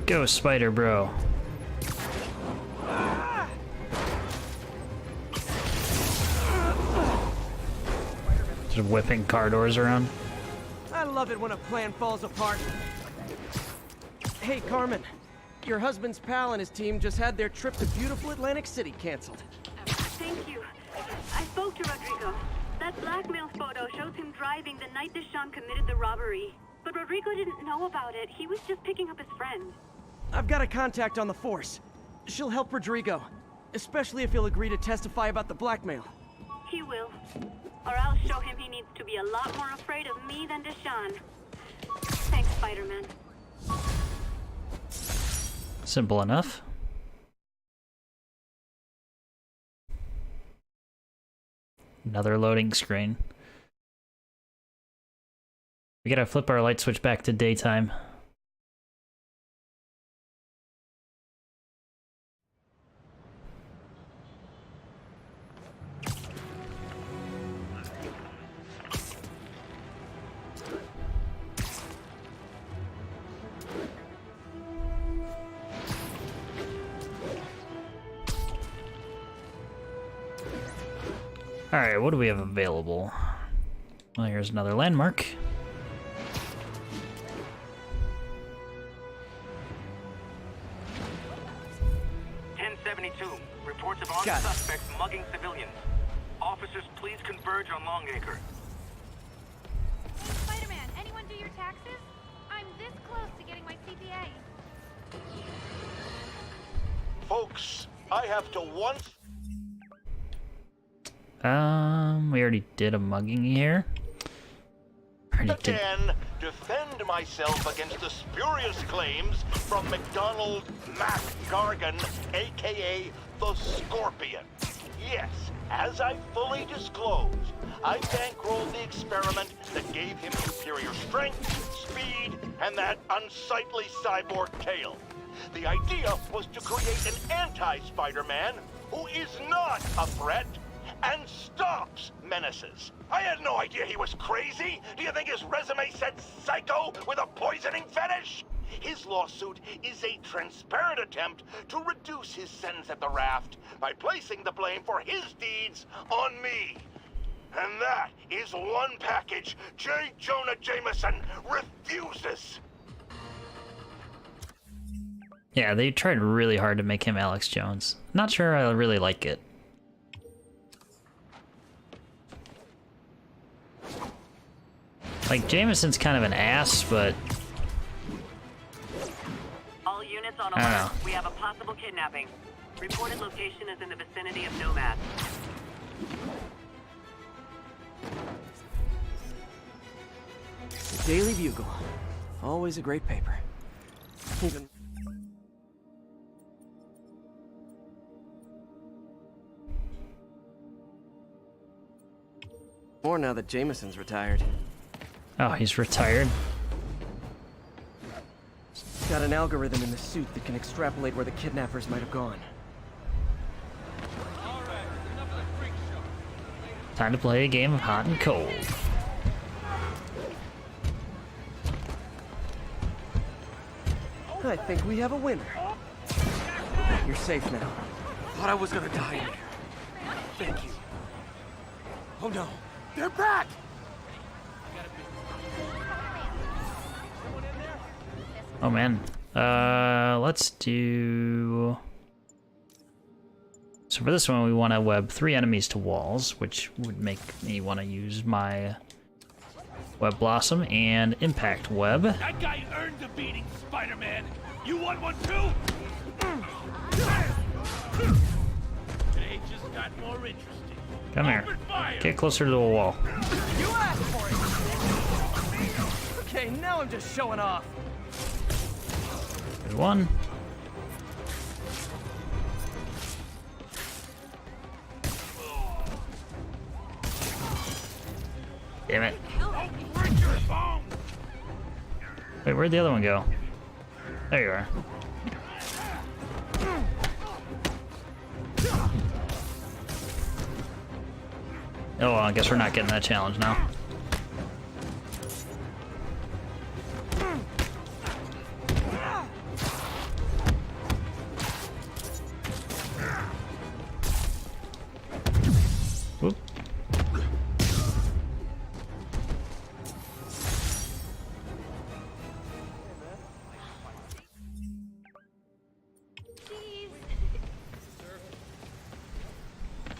Go, Spider Bro. Just whipping car doors around. I love it when a plan falls apart. Hey, Carmen. Your husband's pal and his team just had their trip to beautiful Atlantic City canceled. Thank you. I spoke to Rodrigo. That blackmail photo shows him driving the night Deshaun committed the robbery. But Rodrigo didn't know about it. He was just picking up his friend. I've got a contact on the force. She'll help Rodrigo, especially if he'll agree to testify about the blackmail. He will. Or I'll show him he needs to be a lot more afraid of me than Deshaun. Thanks, Spider-Man. Simple enough. Another loading screen. We gotta flip our light switch back to daytime. Alright, what do we have available? Well, here's another landmark. Reports of armed suspects mugging civilians. Officers, please converge on Longacre. Hey, Spider-Man, anyone do your taxes? I'm this close to getting my CPA. Folks, I have to once... We already did a mugging here. Again, defend myself against the spurious claims from McDonald Mac Gargan, aka the Scorpion. Yes, as I fully disclosed, I bankrolled the experiment that gave him superior strength, speed, and that unsightly cyborg tail. The idea was to create an anti-Spider-Man who is not a threat and stops menaces. I had no idea he was crazy. Do you think his resume said psycho with a poisoning fetish? His lawsuit is a transparent attempt to reduce his sentence at the raft by placing the blame for his deeds on me. And that is one package J. Jonah Jameson refuses. Yeah, they tried really hard to make him Alex Jones. Not sure I really like it. Like, Jameson's kind of an ass, but... All units on I don't alert. know. We have a possible kidnapping. Reported location is in the vicinity of Nomad. The Daily Bugle. Always a great paper. Even... More now that Jameson's retired. Oh, he's retired? Got an algorithm in the suit that can extrapolate where the kidnappers might have gone. Time to play a game of hot and cold. I think we have a winner. You're safe now. Thought I was gonna die in here. Thank you. Oh no, they're back! Oh man. Let's do... So for this one, we want to web 3 enemies to walls, which would make me want to use my Web Blossom and Impact Web. That guy earned the beating, Spider-Man. You want one too? Today just got more interesting. Come here. Get closer to the wall. You asked for it! Okay, now I'm just showing off. Good one. Damn it. Wait, where'd the other one go? There you are. Oh, well, I guess we're not getting that challenge now. Whoop.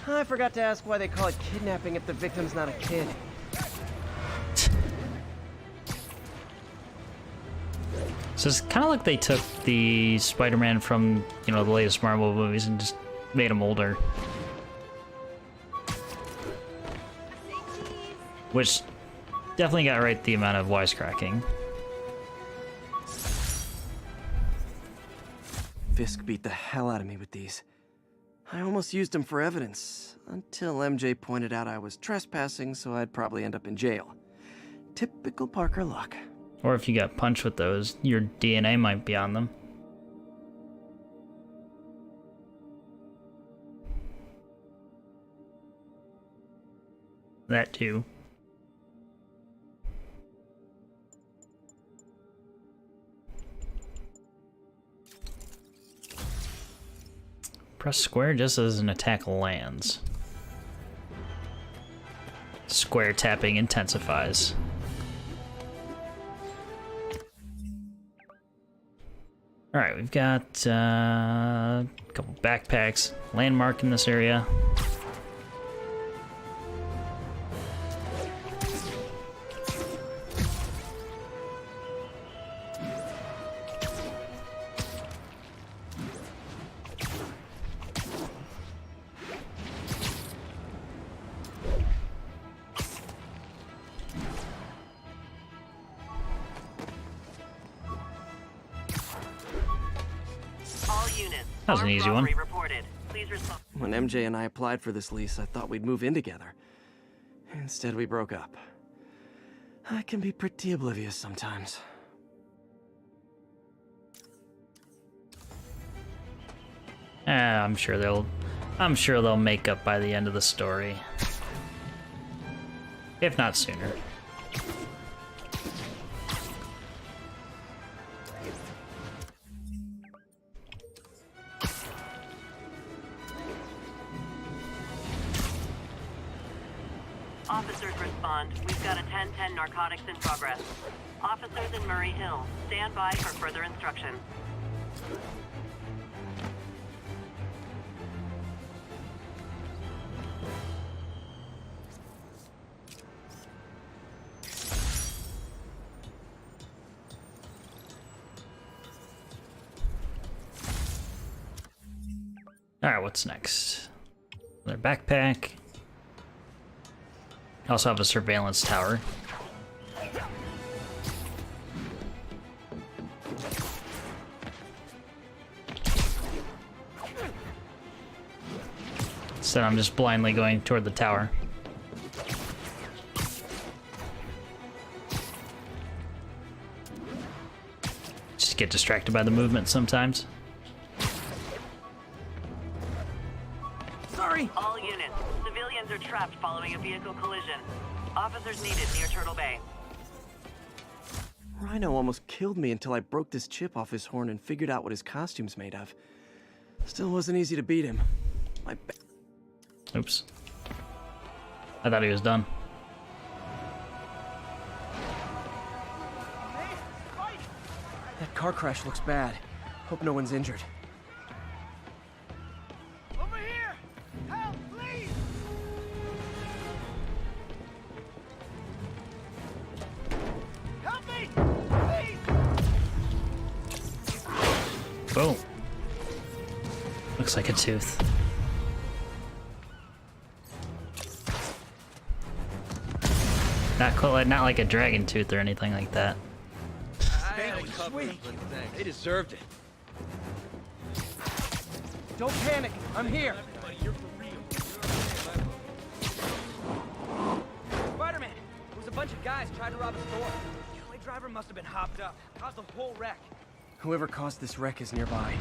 I forgot to ask why they call it kidnapping if the victim's not a kid. So it's kind of like they took the Spider-Man from, you know, the latest Marvel movies and just made him older. Which definitely got right the amount of wisecracking. Fisk beat the hell out of me with these. I almost used them for evidence, until MJ pointed out I was trespassing, so I'd probably end up in jail. Typical Parker luck. Or if you got punched with those, your DNA might be on them. That too. Press square just as an attack lands. Square tapping intensifies. Alright, we've got a couple backpacks, landmark in this area. That was an easy one. When MJ and I applied for this lease, I thought we'd move in together. Instead, we broke up. I can be pretty oblivious sometimes. I'm sure they'll make up by the end of the story. If not sooner. Officers respond. We've got a 10-10 narcotics in progress. Officers in Murray Hill, stand by for further instruction. Alright, what's next? Another backpack. Also have a surveillance tower. Instead, I'm just blindly going toward the tower. just get distracted by the movement sometimes. Sorry! All units. Civilians are trapped following a vehicle collision. Officers needed near Turtle Bay. Rhino almost killed me until I broke this chip off his horn and figured out what his costume's made of. Still wasn't easy to beat him. Oops. I thought he was done. That car crash looks bad. Hope no one's injured. Over here! Help, please! Help me! Please! Boom. Looks like a tooth. Not cool, not like a dragon tooth or anything like that. Sweet. They deserved it. Don't panic. I'm here. Spider-Man! There was a bunch of guys trying to rob a store. The getaway driver must have been hopped up. Caused the whole wreck. Whoever caused this wreck is nearby.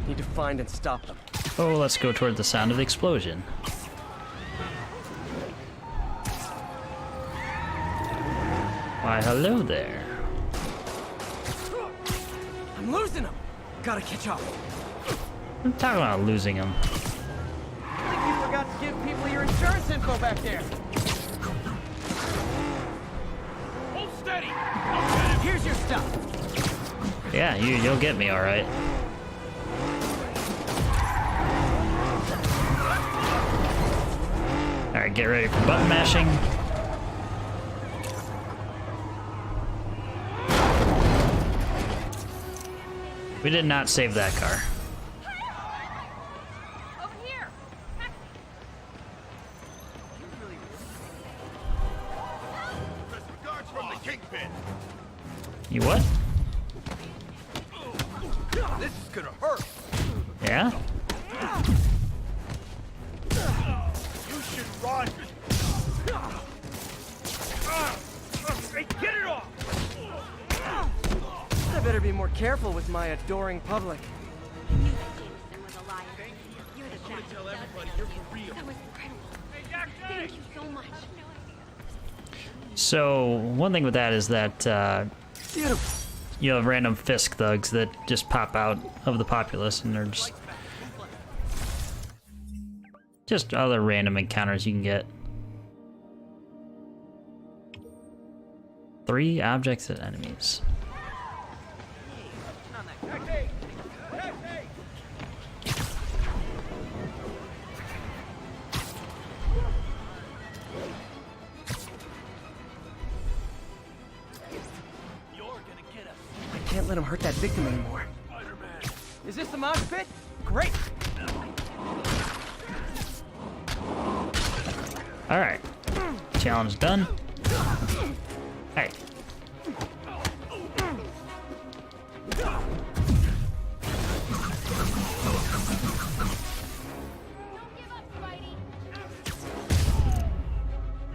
Need to find and stop them. Oh, let's go toward the sound of the explosion. Why, hello there. I'm losing them. Gotta catch up. I'm talking about losing him. I think you forgot to give people your insurance info back there. Hold steady! Here's your stuff. Yeah, you'll get me all right. All right, get ready for button mashing. We did not save that car. Over here. Regards from the Kingpin. You what? This is gonna hurt. Yeah? You should run. Hey, get it off! I better be more careful with my adoring public. I knew that Jameson was a liar. You're the best. Tell everybody you're for real. That was incredible. Thank you so much. So, one thing with that is that, you have random Fisk thugs that just pop out of the populace and they're just other random encounters you can get. 3 objects and enemies. I can't let him hurt that victim anymore. Is this the mosh pit? Great. All right, challenge done. Hey.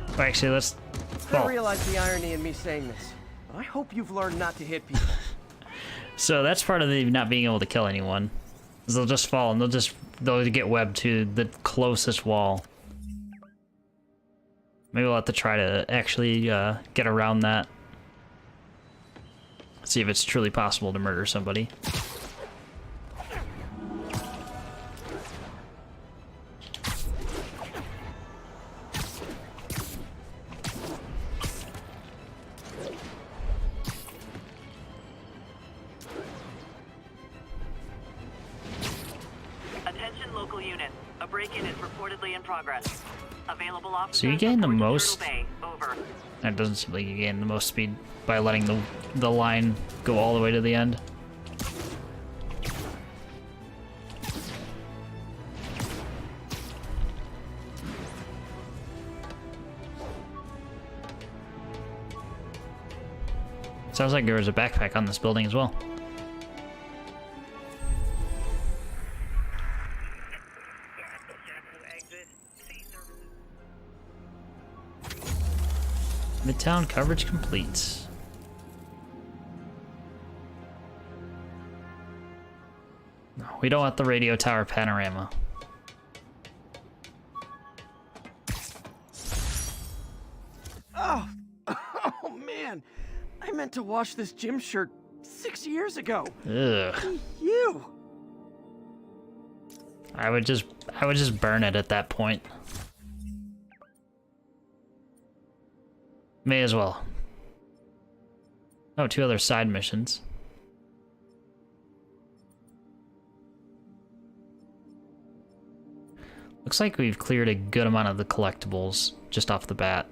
Well, actually, let's. I realize the irony in me saying this. I hope you've learned not to hit people. So that's part of the not being able to kill anyone. Is they'll just fall and they'll get webbed to the closest wall. Maybe we'll have to try to actually get around that. See if it's truly possible to murder somebody. Attention local units. A break-in is reportedly in progress. Available officers. So you gain the report to most. Turtle Bay. Over. That doesn't seem like you gain the most speed by letting the line go all the way to the end. Sounds like there was a backpack on this building as well. Midtown coverage complete. No, we don't want the radio tower panorama. Oh, oh man. I meant to wash this gym shirt 6 years ago. Ugh. You. I would just burn it at that point. May as well. Oh, 2 other side missions. Looks like we've cleared a good amount of the collectibles just off the bat.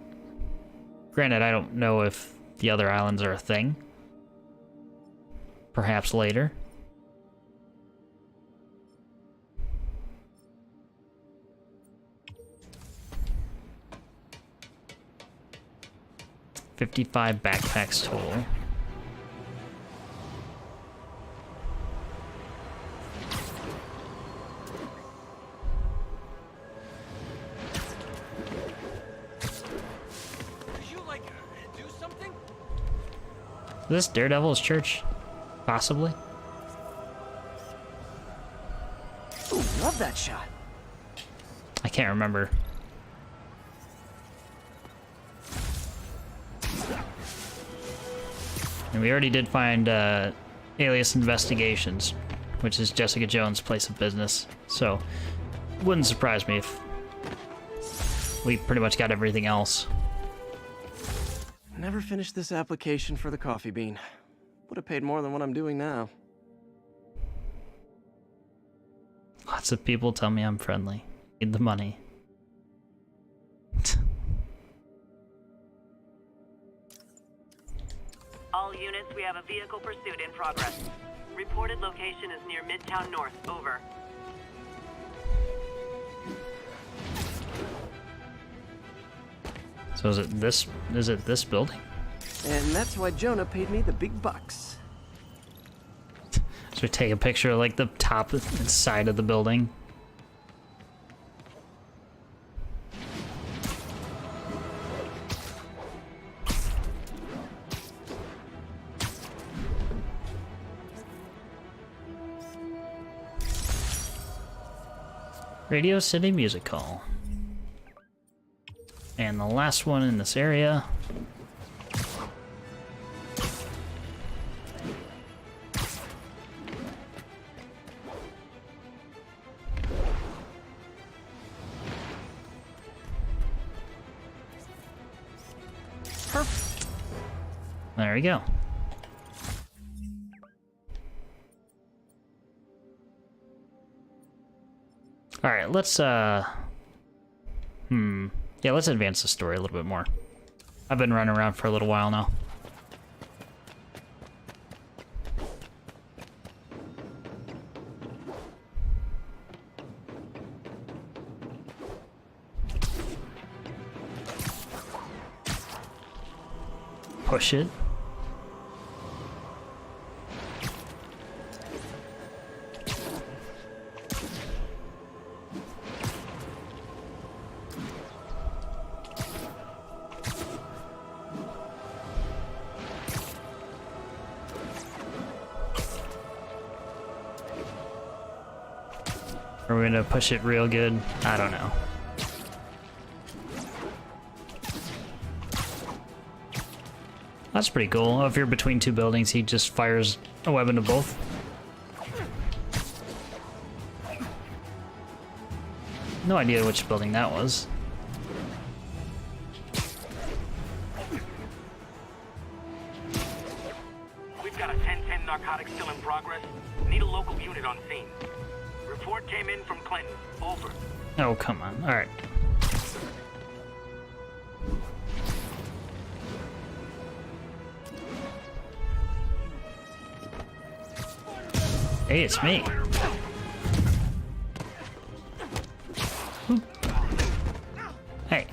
Granted, I don't know if the other islands are a thing. Perhaps later. $55 backpacks total. Is this Daredevil's church? Possibly? Ooh, love that shot. I can't remember. And we already did find Alias Investigations, which is Jessica Jones' place of business. So, wouldn't surprise me if we pretty much got everything else. Never finished this application for the coffee bean. Would have paid more than what I'm doing now. Lots of people tell me I'm friendly. Need the money. All units, we have a vehicle pursuit in progress. Reported location is near Midtown North. Over. So is it this building? And that's why Jonah paid me the big bucks. So we take a picture of like the top and side of the building. Radio City Music Hall. And the last one in this area. Perfect. There we go. All right, let's yeah, let's advance the story a little bit more. I've been running around for a little while now. Push it. Are we gonna push it real good? I don't know. That's pretty cool. If you're between 2 buildings, he just fires a weapon to both. No idea which building that was. We've got a 10-10 narcotics still in progress. Need a local unit on scene. Report came in from Clinton. Over. Oh, come on. All right. Hey, it's me. Hey.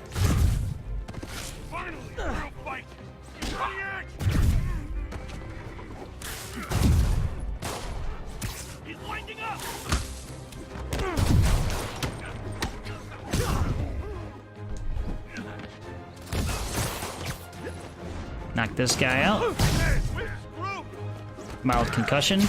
He's winding up. Knock this guy out. Mild concussion.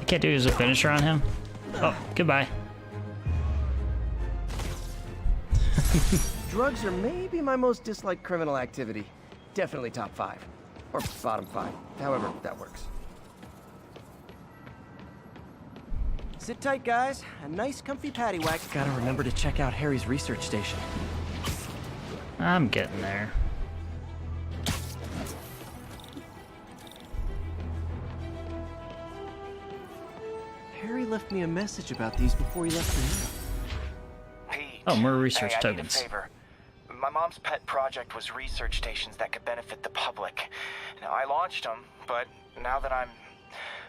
Can't do as a finisher on him. Oh, goodbye. Drugs are maybe my most disliked criminal activity. Definitely top 5. Or bottom 5. However that works. Sit tight, guys. A nice comfy paddywhack. Gotta remember to check out Harry's research station. I'm getting there. Harry left me a message about these before he left for Europe. Oh, more research hey, tokens. I need a favor. My mom's pet project was research stations that could benefit the public. Now, I launched them, but now that I'm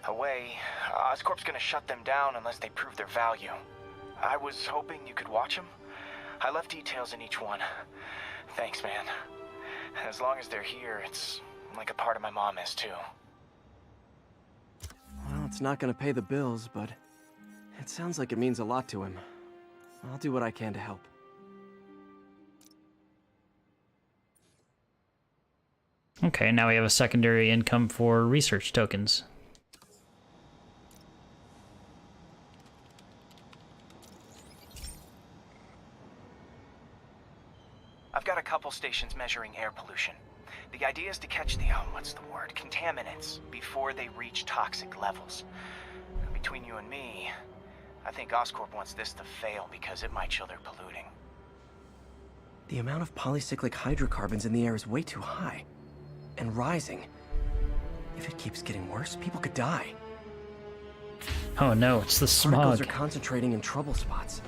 away, Oscorp's gonna shut them down unless they prove their value. I was hoping you could watch them. I left details in each one. Thanks, man. As long as they're here, it's like a part of my mom is, too. Well, it's not gonna pay the bills, but it sounds like it means a lot to him. I'll do what I can to help. Okay, now we have a secondary income for research tokens. I've got a couple stations measuring air pollution. The idea is to catch the, what's the word, contaminants before they reach toxic levels. Between you and me, I think Oscorp wants this to fail because it might show they're polluting. The amount of polycyclic hydrocarbons in the air is way too high. And rising. If it keeps getting worse, people could die. Oh no, it's the smog. Particles are concentrating in trouble spots.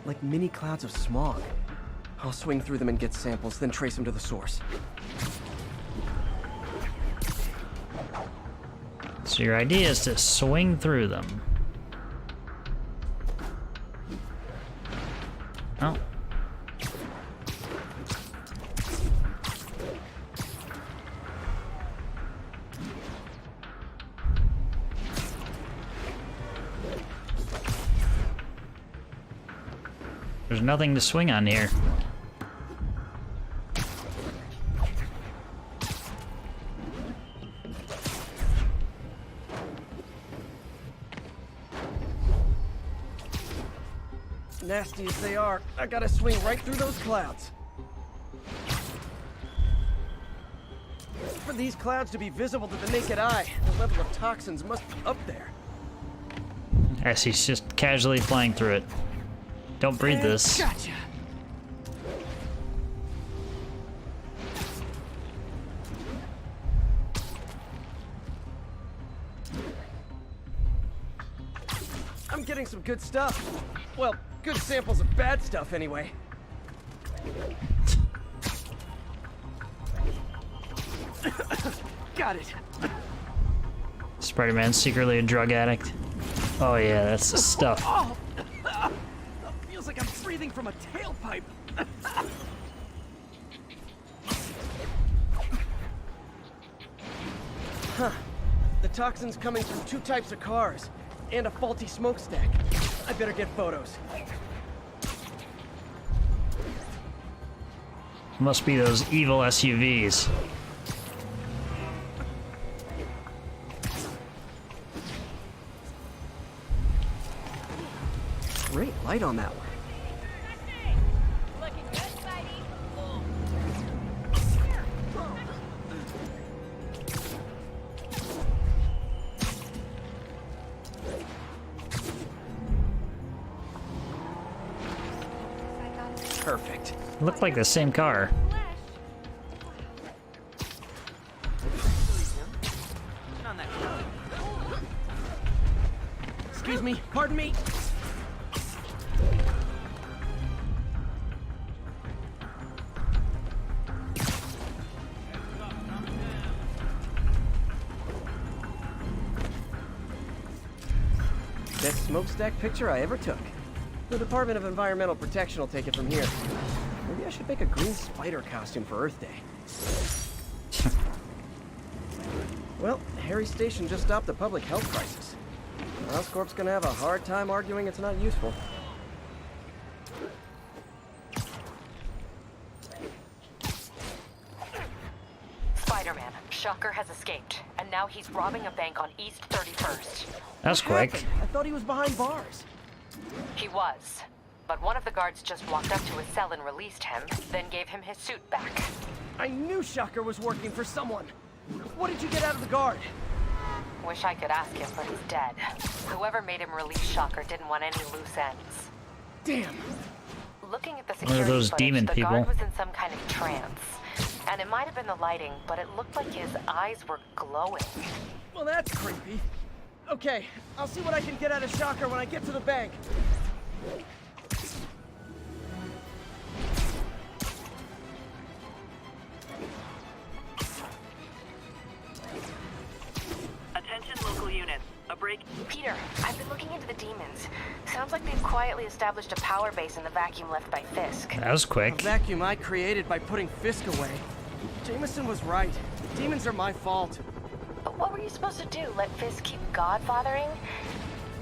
Like mini clouds of smog. I'll swing through them and get samples, then trace them to the source. So your idea is to swing through them. Oh. There's nothing to swing on here. Nasty as they are, I gotta swing right through those clouds. For these clouds to be visible to the naked eye, the level of toxins must be up there. As he's just casually flying through it. Don't breathe this. Gotcha. I'm getting some good stuff. Well, good samples of bad stuff anyway. Got it. Spider-Man's secretly a drug addict. Oh yeah, that's the stuff. Oh. Feels like I'm breathing from a tailpipe. Huh. The toxin's coming from 2 types of cars and a faulty smokestack. I better get photos. Must be those evil SUVs. Great light on that one. Perfect. Looked like the same car. Excuse me, pardon me. Best smokestack picture I ever took. The Department of Environmental Protection will take it from here. Maybe I should make a green spider costume for Earth Day. Well, Harry's station just stopped a public health crisis. Oscorp's gonna have a hard time arguing it's not useful. Spider-Man, Spider-Man. Shocker has escaped, and now he's robbing a bank on East 31st. That's quick. I thought he was behind bars. He was, but one of the guards just walked up to his cell and released him, then gave him his suit back. I knew Shocker was working for someone. What did you get out of the guard? Wish I could ask him, but he's dead. Whoever made him release Shocker didn't want any loose ends. Damn. Looking at the One of security those footage, demon the people. guard was in some kind of trance. And it might have been the lighting, but it looked like his eyes were glowing. Well, that's creepy. Okay, I'll see what I can get out of Shocker when I get to the bank. Attention local units. A break. Peter, I've been looking into the demons. Sounds like they've quietly established a power base in the vacuum left by Fisk. That was quick. A vacuum I created by putting Fisk away. Jameson was right. Demons are my fault. But what were you supposed to do? Let Fisk keep godfathering?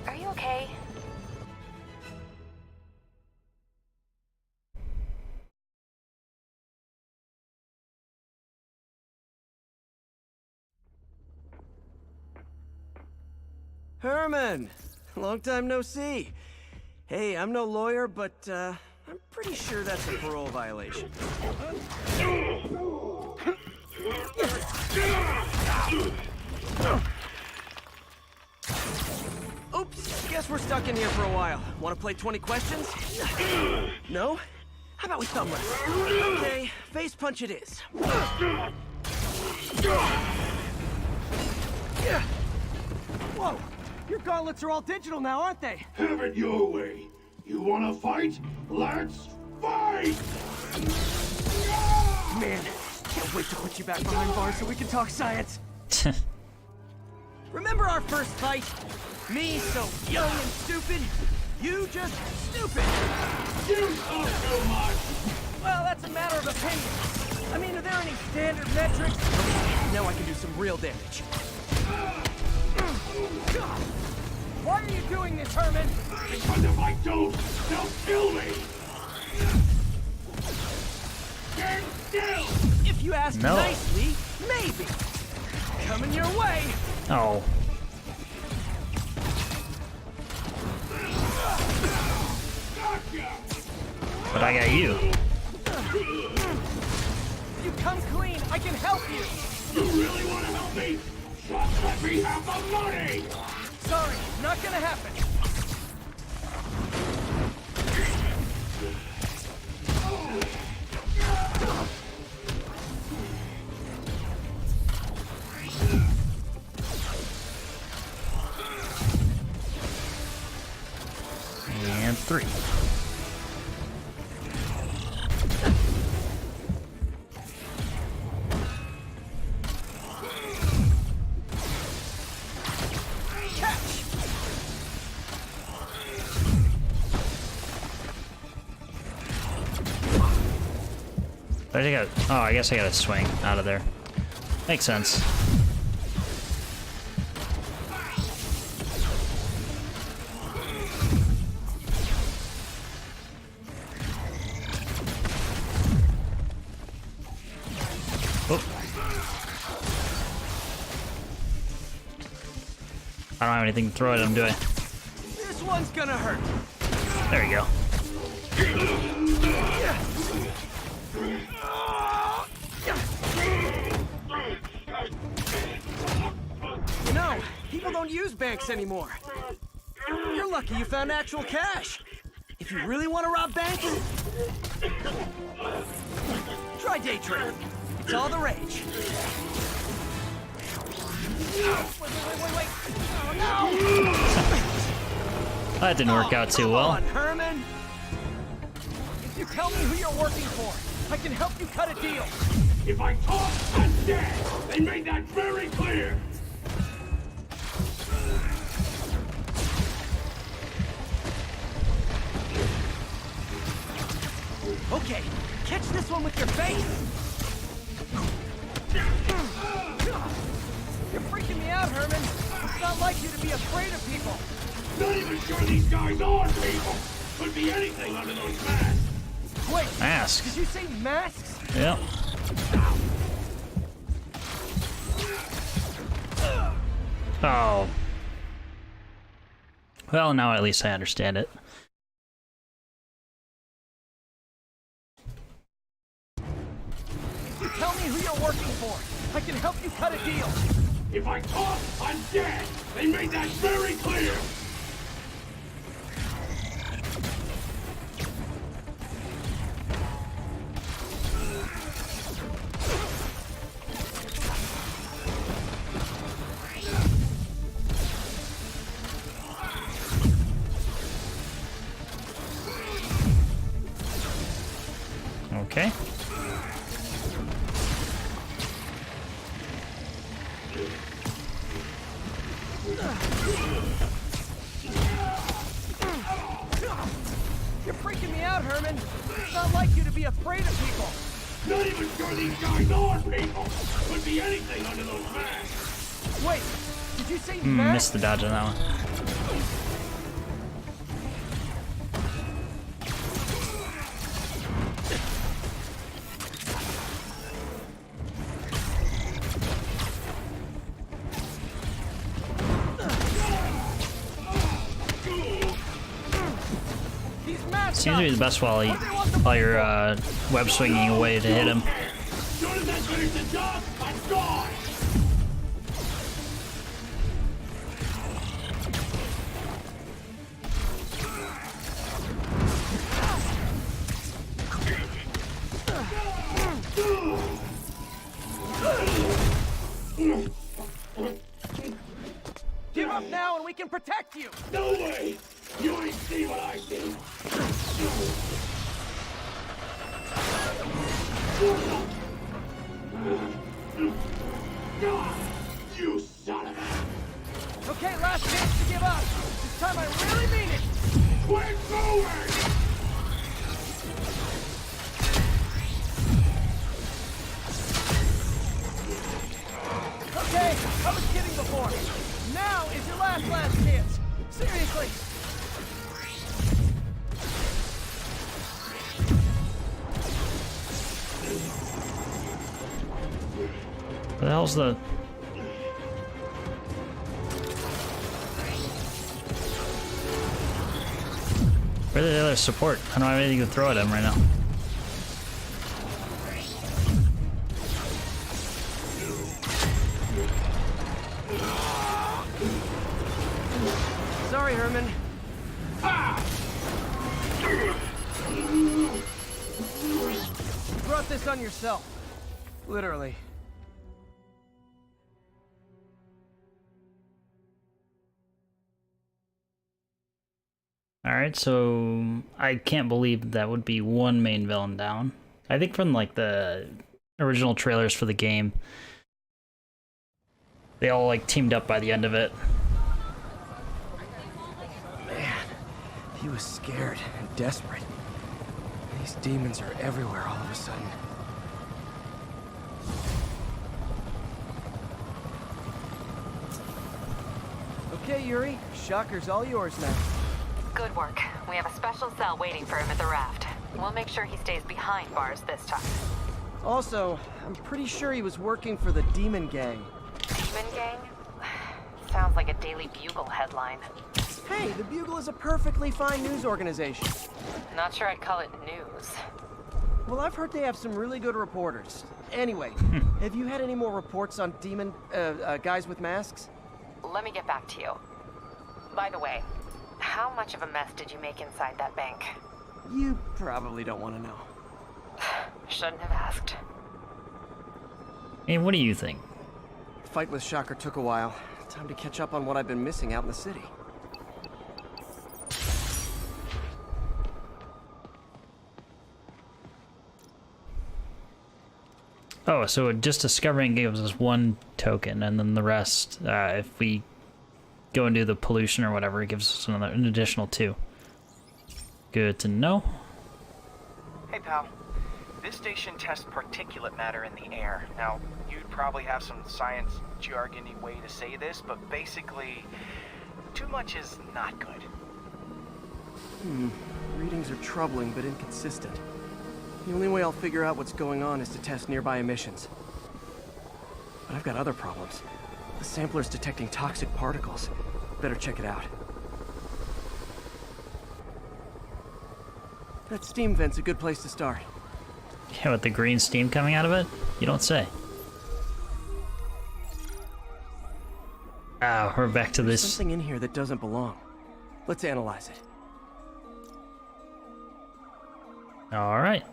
Are you okay? Herman! Long time no see. Hey, I'm no lawyer, but I'm pretty sure that's a parole violation. Oops, guess we're stuck in here for a while. Want to play 20 questions? No? How about we thumb wrestle? Okay, face punch it is. Whoa! Your gauntlets are all digital now, aren't they? Have it your way. You wanna fight? Let's fight! Man, can't wait to put you back behind bars so we can talk science. Remember our first fight? Me so young and stupid, you just stupid. You talk too much! Well, that's a matter of opinion. I mean, are there any standard metrics? Now I can do some real damage. Why are you doing this, Herman? Because if I don't, they'll kill me! Stand still! If you ask No. nicely, maybe. Coming your way. Oh. Gotcha! But I got you. If you come clean, I can help you. You really want to help me? Just let me have the money! Sorry, not gonna happen. And 3. I guess I gotta swing out of there. Makes sense. Oh. I don't have anything to throw at him, do I? This one's gonna hurt. There you go. You know, people don't use banks anymore. You're lucky you found actual cash. If you really want to rob banks, try day trading. It's all the rage. Wait. Oh, no! That didn't work out too well. Come on, Herman. If you tell me who you're working for, I can help you cut a deal. If I talk, I'm dead! They made that very clear! Okay, catch this one with your face! You're freaking me out, Herman. It's not like you to be afraid of people. Not even sure these guys are people! Could be anything under those masks! Wait, Masks. did you say masks? Yep. Oh. Well, now at least I understand it. Tell me who you're working for. I can help you cut a deal. If I talk, I'm dead. They made that very clear. Okay. You're freaking me out, Herman. It's not like you to be afraid of people. Not even sure these guys are people. Could be anything under those masks. Wait, did you say Missed the dodge on that one. Seems to be the best while you're web swinging away to hit him. Soon as I finish the job, I'm gone. Give up now and we can protect you. No way. You ain't see what I see. You son of a... Okay, last chance to give up. This time I really mean it. Quit moving! Okay, I was kidding before. Now is your last chance. Seriously. What the hell's the... Where's the other support? I don't have anything to throw at him right now. Sorry, Herman. You brought this on yourself. Literally. Alright, so I can't believe that would be one main villain down. I think from like the original trailers for the game, they all like teamed up by the end of it. Man, he was scared and desperate. These demons are everywhere all of a sudden. Okay, Yuri. Shocker's all yours now. Good work. We have a special cell waiting for him at the raft. We'll make sure he stays behind bars this time. Also, I'm pretty sure he was working for the Demon Gang. Demon Gang? Sounds like a Daily Bugle headline. Hey, the Bugle is a perfectly fine news organization. Not sure I'd call it news. Well, I've heard they have some really good reporters. Anyway, have you had any more reports on demon, guys with masks? Let me get back to you. By the way, how much of a mess did you make inside that bank? You probably don't want to know. Shouldn't have asked. Hey, what do you think? Fight with Shocker took a while. Time to catch up on what I've been missing out in the city. Oh, so just discovering gives us one token, and then the rest, if we go and do the pollution or whatever, it gives us an additional 2. Good to know. Hey, pal. This station tests particulate matter in the air. Now, you'd probably have some science jargony way to say this, but basically, too much is not good. Readings are troubling but inconsistent. The only way I'll figure out what's going on is to test nearby emissions. But I've got other problems. The sampler's detecting toxic particles. Better check it out. That steam vent's a good place to start. Yeah, with the green steam coming out of it? You don't say. Ah, we're back to There's this. something in here that doesn't belong. Let's analyze it. Alright.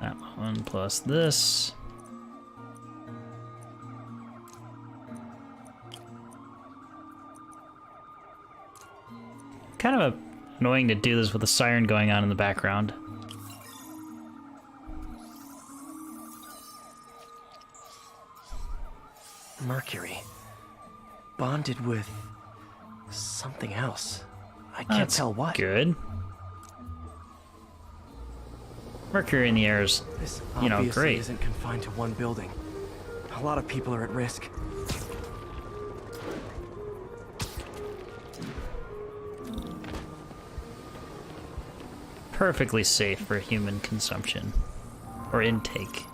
That one plus this. Kind of annoying to do this with a siren going on in the background. Mercury. Bonded with something else. I can't tell what. Good. Mercury in the air is, This you know, obviously great. isn't confined to one building. A lot of people are at risk. Perfectly safe for human consumption. Or intake.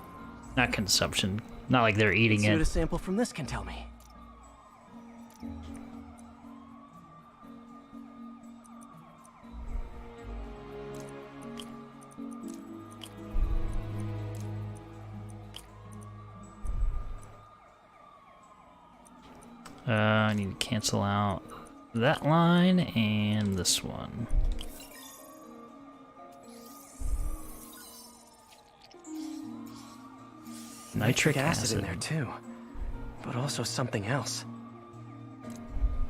Not consumption. Not like they're eating See what a it. sample from this can tell me. I need to cancel out that line and this one. Nitric acid in there too, but also something else.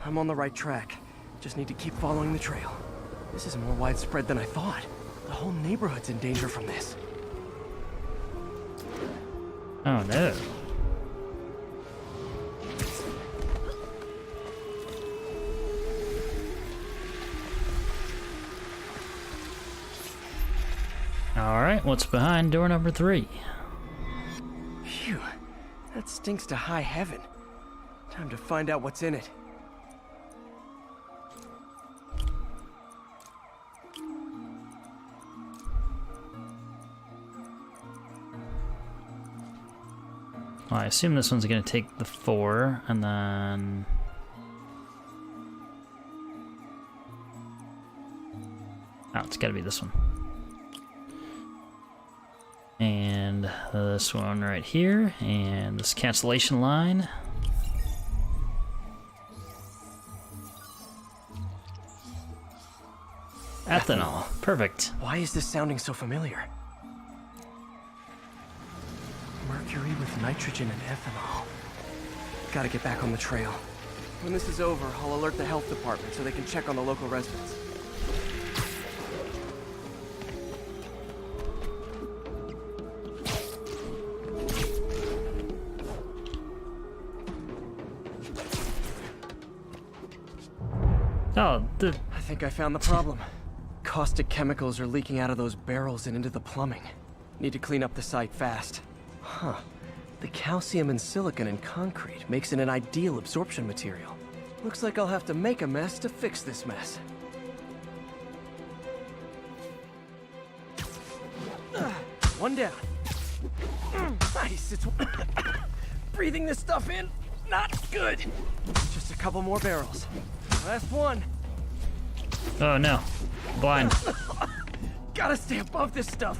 I'm on the right track. Just need to keep following the trail. This is more widespread than I thought. The whole neighborhood's in danger from this. Oh no. Alright, what's behind door number 3? Phew, that stinks to high heaven. Time to find out what's in it. Well, I assume this one's gonna take the 4, and then... Oh, it's gotta be this one. And this one right here, and this cancellation line. Ethanol. Perfect. Why is this sounding so familiar? Mercury with nitrogen and ethanol. Gotta get back on the trail. When this is over, I'll alert the health department so they can check on the local residents. Oh, I think I found the problem. Caustic chemicals are leaking out of those barrels and into the plumbing. Need to clean up the site fast. Huh. The calcium and silicon in concrete makes it an ideal absorption material. Looks like I'll have to make a mess to fix this mess. One down. Nice, it's... Breathing this stuff in, not good. Just a couple more barrels. Last one. oh no. Blind. Gotta stay above this stuff.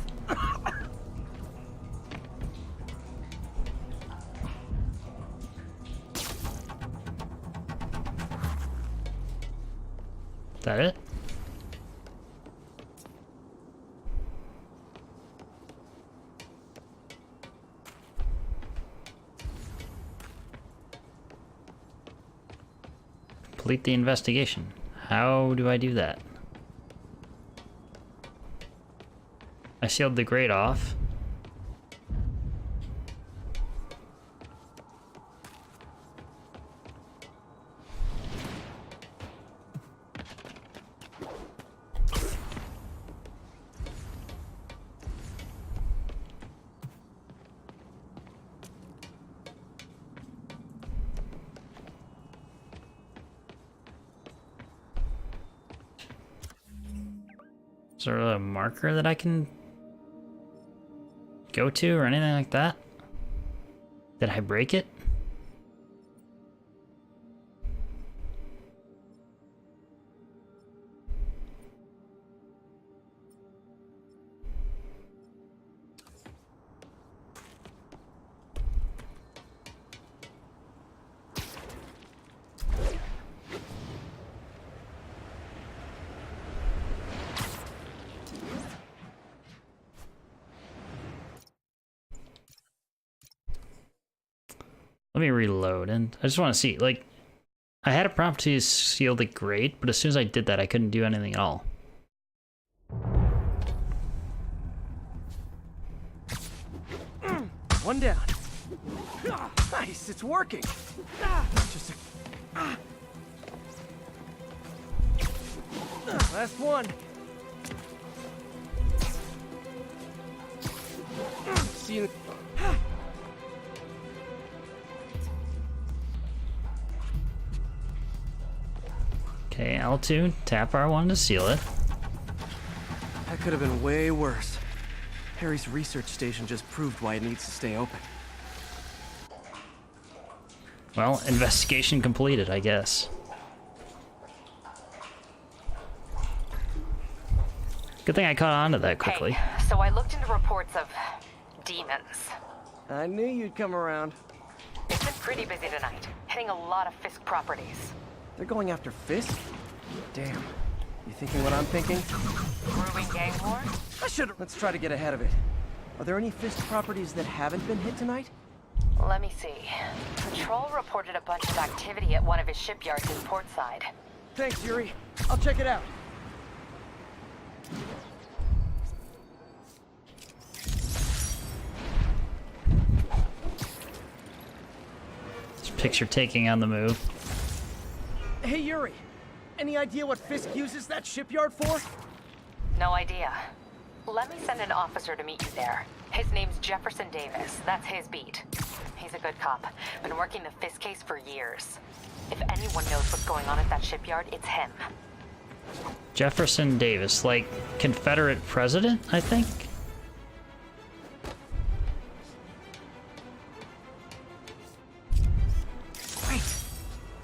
Is that it? Complete the investigation. How do I do that? I sealed the grate off. Is there a marker that I can go to or anything like that? Did I break it? Let me reload, and I just want to see, like, I had a prompt to seal the grate, but as soon as I did that, I couldn't do anything at all. One down. Nice, it's working. Just a... Last one. See you. Okay, L2, tap R1 to seal it. That could have been way worse. Harry's research station just proved why it needs to stay open. Well, investigation completed, I guess. Good thing I caught on to that quickly. Hey, so I looked into reports of demons. I knew you'd come around. It's been pretty busy tonight, hitting a lot of Fisk properties. They're going after Fisk? Damn. You thinking what I'm thinking? Brewing gang war? I should. Let's try to get ahead of it. Are there any Fisk properties that haven't been hit tonight? Let me see. Patrol reported a bunch of activity at one of his shipyards in Portside. Thanks, Yuri. I'll check it out. It's picture taking on the move. Hey, Yuri. Any idea what Fisk uses that shipyard for? No idea. Let me send an officer to meet you there. His name's Jefferson Davis. That's his beat. He's a good cop. Been working the Fisk case for years. If anyone knows what's going on at that shipyard, it's him. Jefferson Davis, like Confederate president, I think? Wait.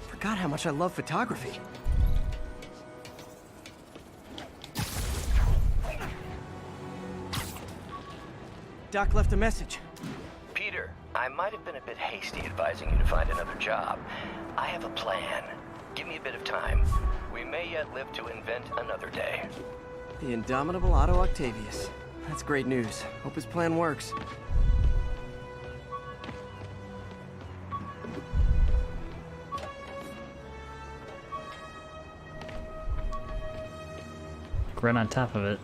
Forgot how much I love photography. Doc left a message. Peter, I might have been a bit hasty advising you to find another job. I have a plan. Give me a bit of time. We may yet live to invent another day. The indomitable Otto Octavius. That's great news. Hope his plan works. Right on top of it.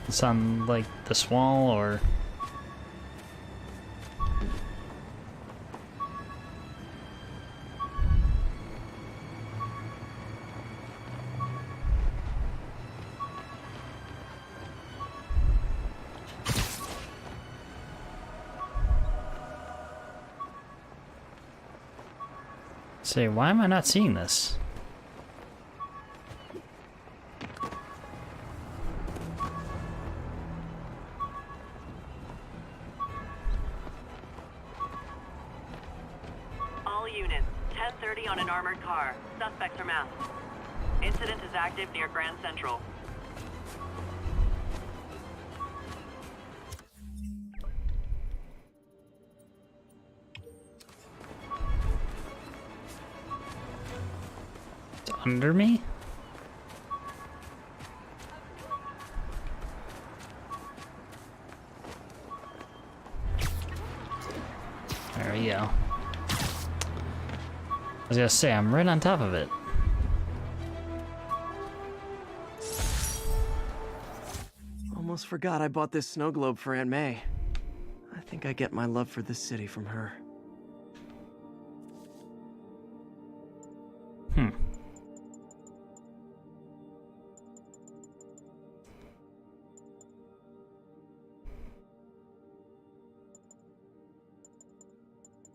It's on, like, this wall, or... Say, why am I not seeing this? All units, 10:30 on an armored car. Suspects are masked. Incident is active near Grand Central. It's under me? There we go. I was gonna say, I'm right on top of it. Almost forgot I bought this snow globe for Aunt May. I think I get my love for this city from her.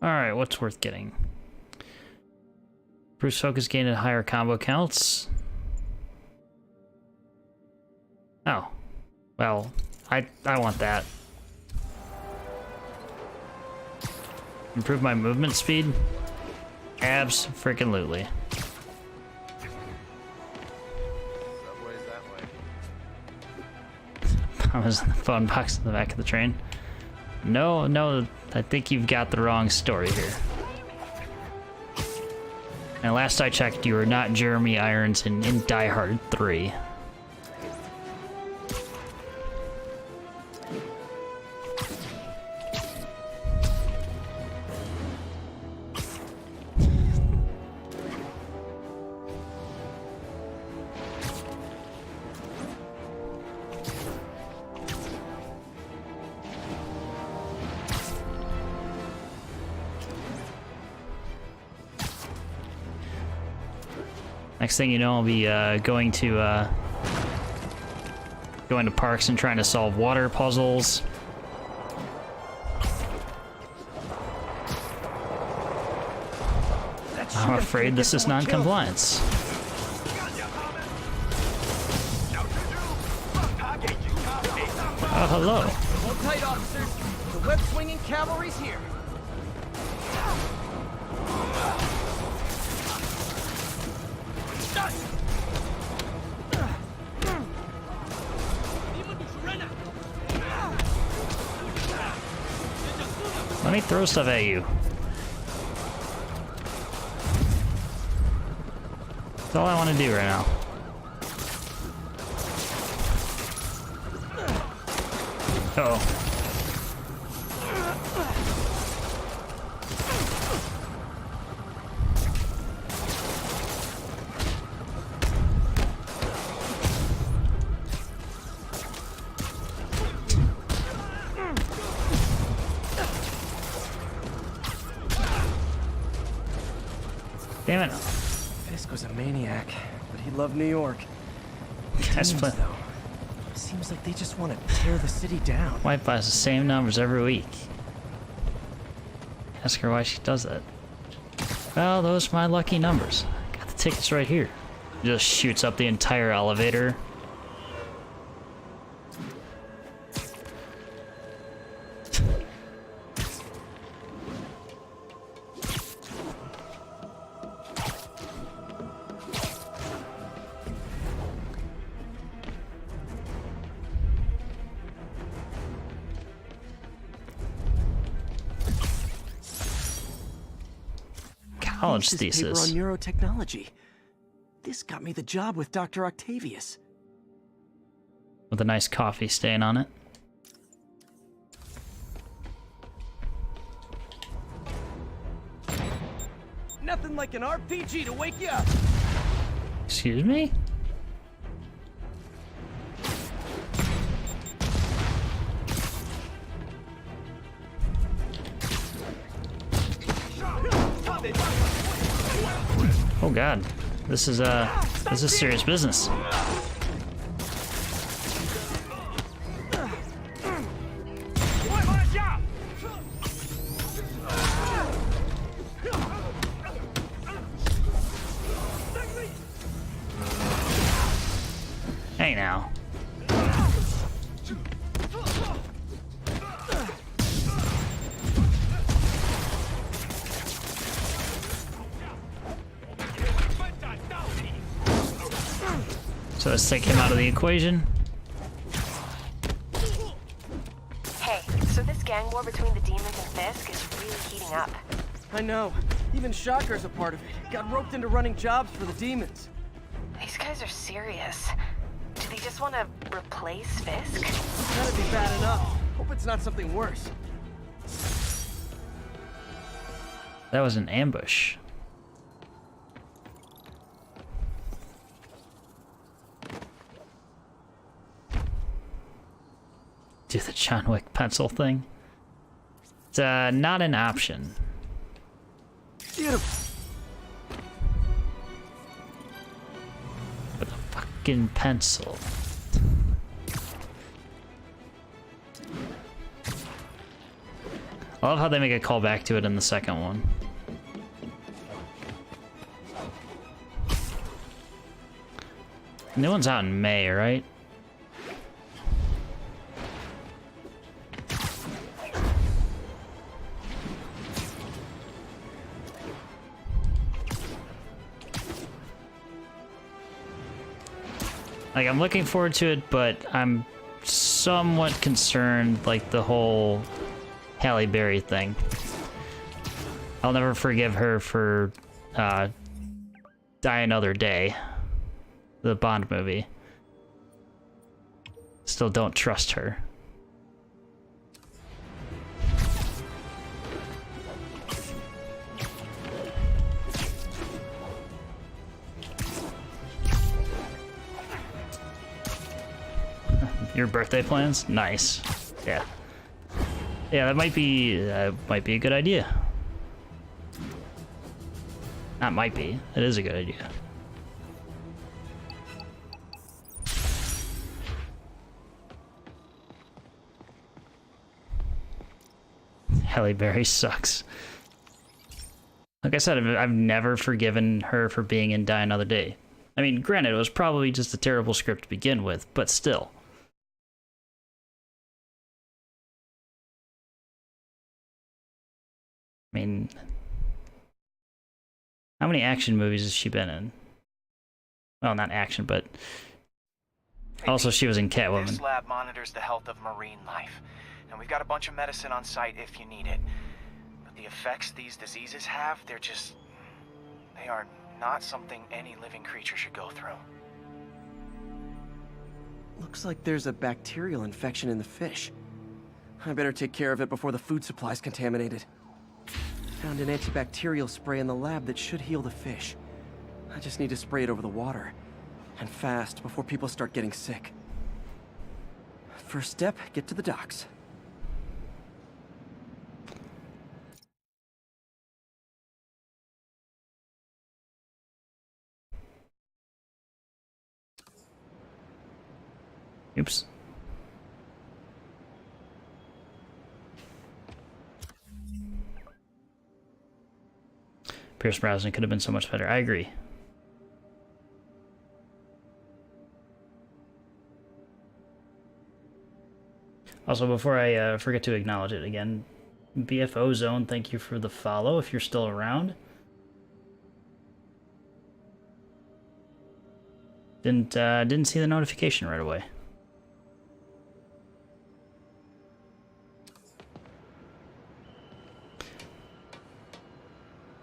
Alright, what's worth getting? Bruce focus gained at higher combo counts. Well, I want that. Improve my movement speed? Abs-freaking-lutely. Subway's that way. I was in the phone box in the back of the train. No, I think you've got the wrong story here. And last I checked, you were not Jeremy Irons in Die Hard 3. Next thing you know, I'll be going to parks and trying to solve water puzzles. I'm afraid this is non-compliance. Oh, hello. Hold tight, officers. The web-swinging cavalry's here. Let me throw stuff at you. That's all I want to do right now. Uh-oh. Damn it. Fisk was a maniac, but he loved New York. That's Demons, though. Seems like they just want to tear the city down. White buys the same numbers every week. Ask her why she does that. Well, those are my lucky numbers. Got the tickets right here. Just shoots up the entire elevator. College thesis. Paper on neurotechnology. This got me the job with Dr. Octavius. With a nice coffee stain on it. Nothing like an RPG to wake you up. Excuse me? Oh god, this is serious business. Hey now. So let's take him out of the equation. Hey, so this gang war between the demons and Fisk is really heating up. I know. Even Shocker's a part of it. Got roped into running jobs for the demons. These guys are serious. Do they just want to replace Fisk? That'd be bad enough. Hope it's not something worse. That was an ambush. Do the John Wick pencil thing. It's not an option. Beautiful. With a fucking pencil. I love how they make a call back to it in the second one. The new one's out in May, right? Like, I'm looking forward to it, but I'm somewhat concerned, like, the whole Halle Berry thing. I'll never forgive her for Die Another Day, the Bond movie. Still don't trust her. Your birthday plans? Nice. Yeah. Yeah, that might be a good idea. Not might be. It is a good idea. Halle Berry sucks. Like I said, I've never forgiven her for being in Die Another Day. I mean, granted, it was probably just a terrible script to begin with, but still. I mean, how many action movies has she been in? Well, not action, but also she was in Catwoman. This lab monitors the health of marine life, and we've got a bunch of medicine on site if you need it. But the effects these diseases have, they are not something any living creature should go through. Looks like there's a bacterial infection in the fish. I better take care of it before the food supply's contaminated. Found an antibacterial spray in the lab that should heal the fish. I just need to spray it over the water. And fast, before people start getting sick. First step, get to the docks. Oops. Pierce Brosnan could have been so much better. I agree. Also, before I forget to acknowledge it again, BFO Zone, thank you for the follow if you're still around. Didn't see the notification right away.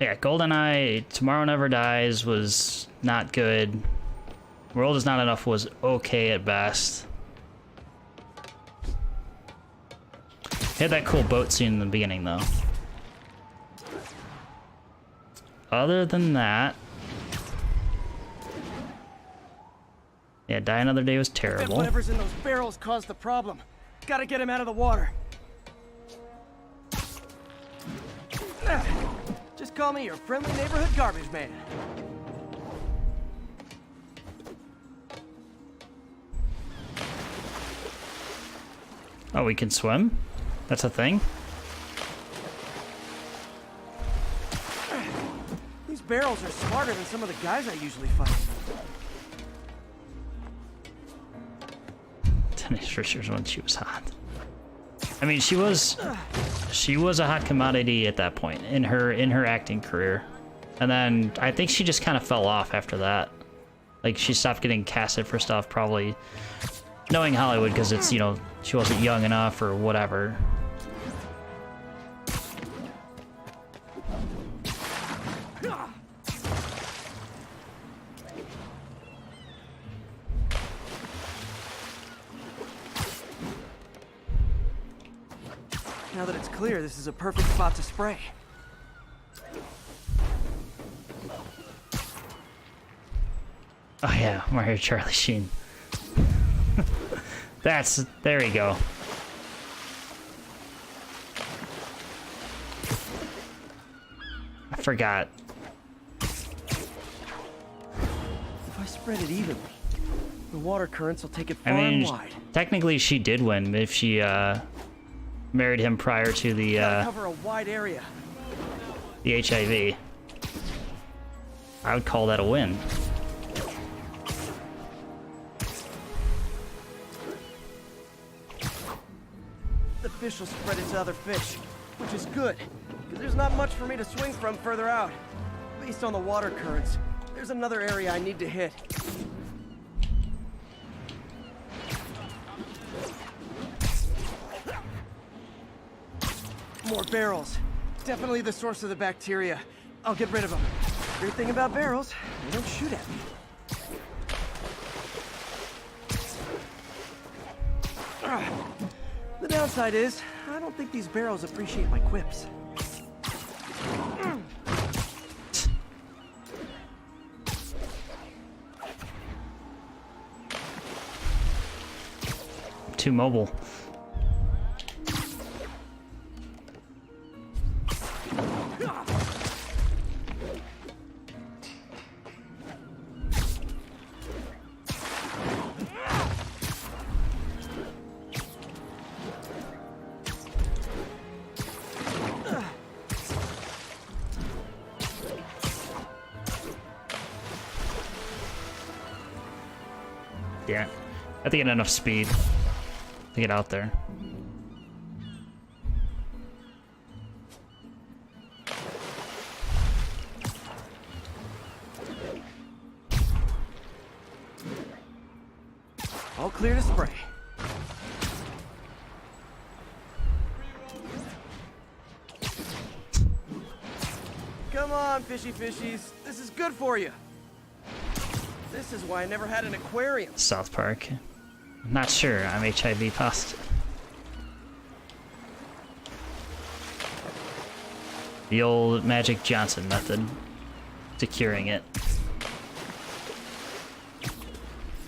Yeah, GoldenEye, Tomorrow Never Dies was not good. World Is Not Enough was okay at best. Had that cool boat scene in the beginning, though. Other than that... Yeah, Die Another Day was terrible. Whatever's in those barrels caused the problem. Gotta get him out of the water. Just call me your friendly neighborhood garbage man. Oh, we can swim? That's a thing? These barrels are smarter than some of the guys I usually fight. Denise Richards when she was hot. I mean, she was a hot commodity at that point in her acting career. And then I think she just kind of fell off after that. Like, she stopped getting casted for stuff, probably knowing Hollywood, because it's, you know, she wasn't young enough or whatever. Now that it's clear, this is a perfect spot to spray. Oh yeah, Mario Charlie Sheen. There you go. I forgot. If I spread it evenly, the water currents will take it far I mean, and wide. technically she did win if she married him prior to the Cover a wide area. the HIV. I would call that a win. The fish will spread it to other fish, which is good, because there's not much for me to swing from further out. Based on the water currents, there's another area I need to hit. More barrels. Definitely the source of the bacteria. I'll get rid of them. Great thing about barrels, they don't shoot at me. The downside is, I don't think these barrels appreciate my quips. Too mobile. Yeah, I have to get enough speed to get out there. All clear to spray. Come on, fishy fishies. This is good for you. This is why I never had an aquarium. South Park. Not sure, I'm HIV positive. The old Magic Johnson method to curing it.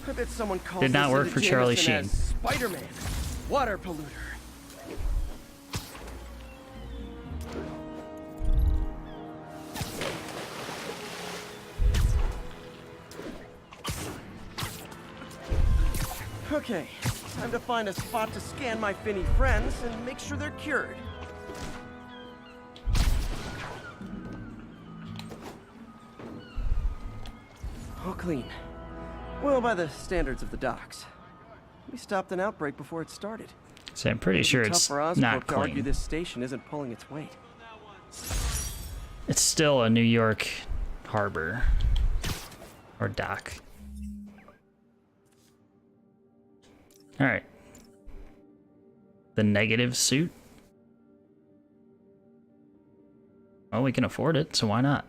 I bet someone calls Did not this work into for Charlie Jameson Sheen. as SpiderMan, water polluter. Okay, time to find a spot to scan my finny friends and make sure they're cured. All clean. Well, by the standards of the docks. We stopped an outbreak before it started. So I'm pretty sure it's tough for not Oscorp to argue clean. this station isn't pulling its weight. It's still a New York harbor or dock. All right. The negative suit. Well, we can afford it, so why not?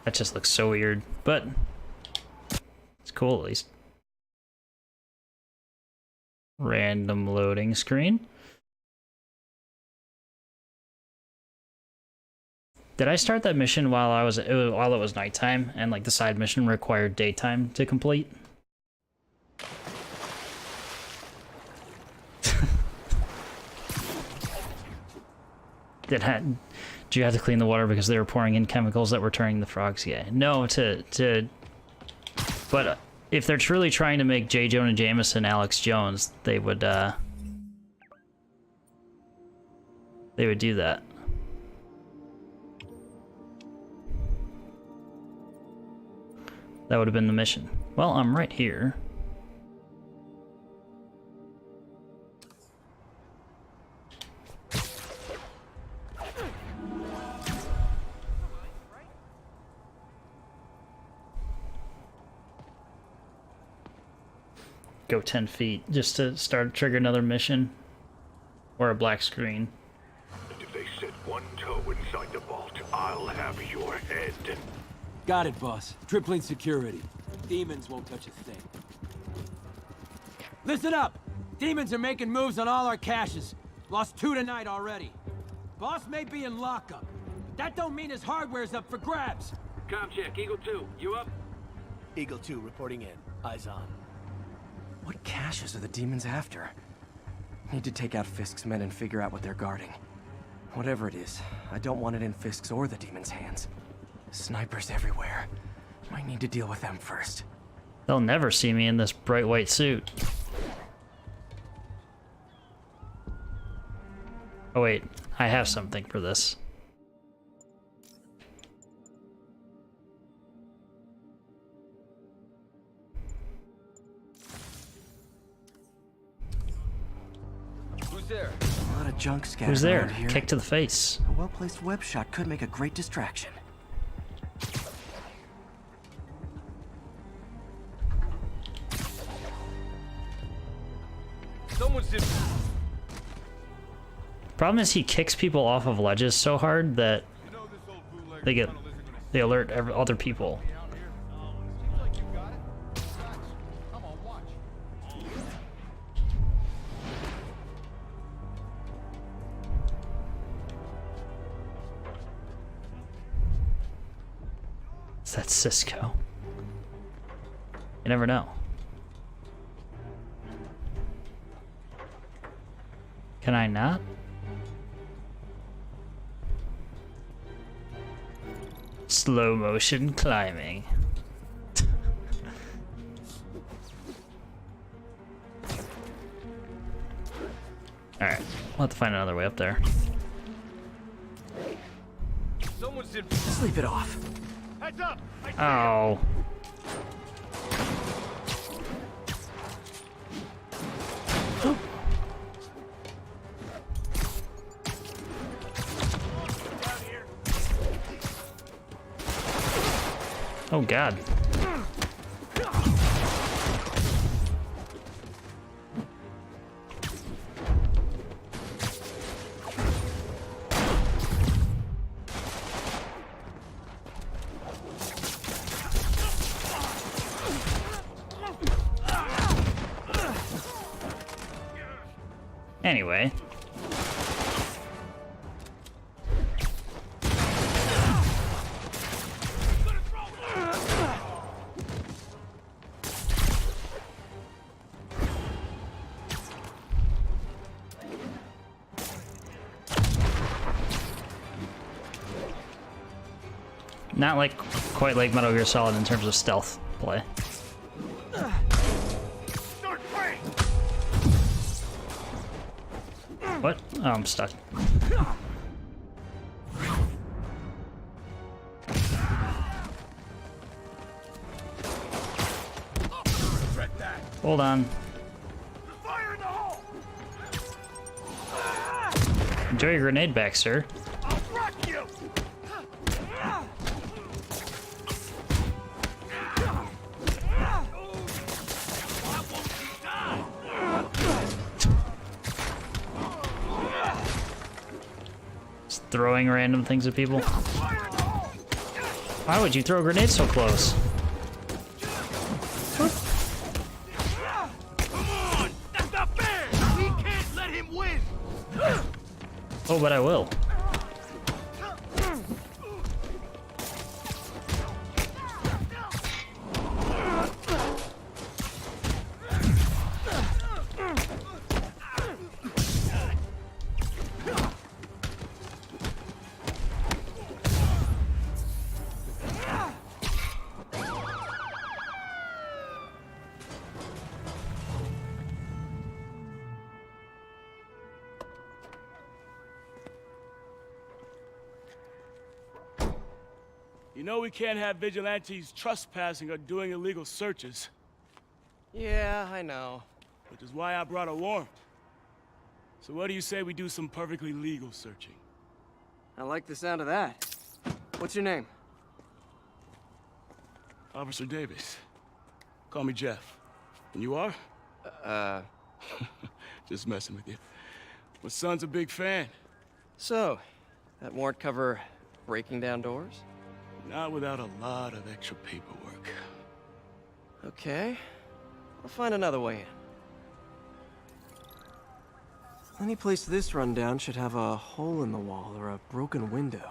That just looks so weird, but it's cool at least. Random loading screen. Did I start that mission while it was nighttime and like the side mission required daytime to complete? Did you have to clean the water because they were pouring in chemicals that were turning the frogs gay? No, but if they're truly trying to make J. Jonah Jameson Alex Jones, they would do that. That would have been the mission. Well, I'm right here. Go 10 feet just to trigger another mission. Or a black screen. And if they set one toe inside the vault, I'll have your head. Got it, boss. Tripling security. Demons won't touch a thing. Listen up! Demons are making moves on all our caches. Lost 2 tonight already. Boss may be in lockup. That don't mean his hardware's up for grabs. Com check, Eagle 2, you up? Eagle 2 reporting in. Eyes on. What caches are the demons after? Need to take out Fisk's men and figure out what they're guarding. Whatever it is, I don't want it in Fisk's or the demons' hands. Snipers everywhere. Might need to deal with them first. They'll never see me in this bright white suit. Oh wait, I have something for this. Who's there? A lot of junk scattered Who's there? around here. Kick to the face. A well-placed web shot could make a great distraction. Someone's in. Problem is he kicks people off of ledges so hard that they alert other people. Is that Cisco? You never know. Can I not? Slow motion climbing. Alright, we'll have to find another way up there. Someone's in. Sleep it off. Heads up! Oh. Oh God. Anyway. Not like quite like Metal Gear Solid in terms of stealth play. What? Oh, I'm stuck. Hold on. Enjoy your grenade back, sir. Throwing random things at people. Why would you throw a grenade so close? Come on! That's not fair! We can't let him win! Oh, but I will. You know we can't have vigilantes trespassing or doing illegal searches. Yeah, I know. Which is why I brought a warrant. So what do you say we do some perfectly legal searching? I like the sound of that. What's your name? Officer Davis. Call me Jeff. And you are? Just messing with you. My son's a big fan. So, that warrant cover breaking down doors? Not without a lot of extra paperwork. Okay. I'll find another way in. Any place this rundown should have a hole in the wall or a broken window.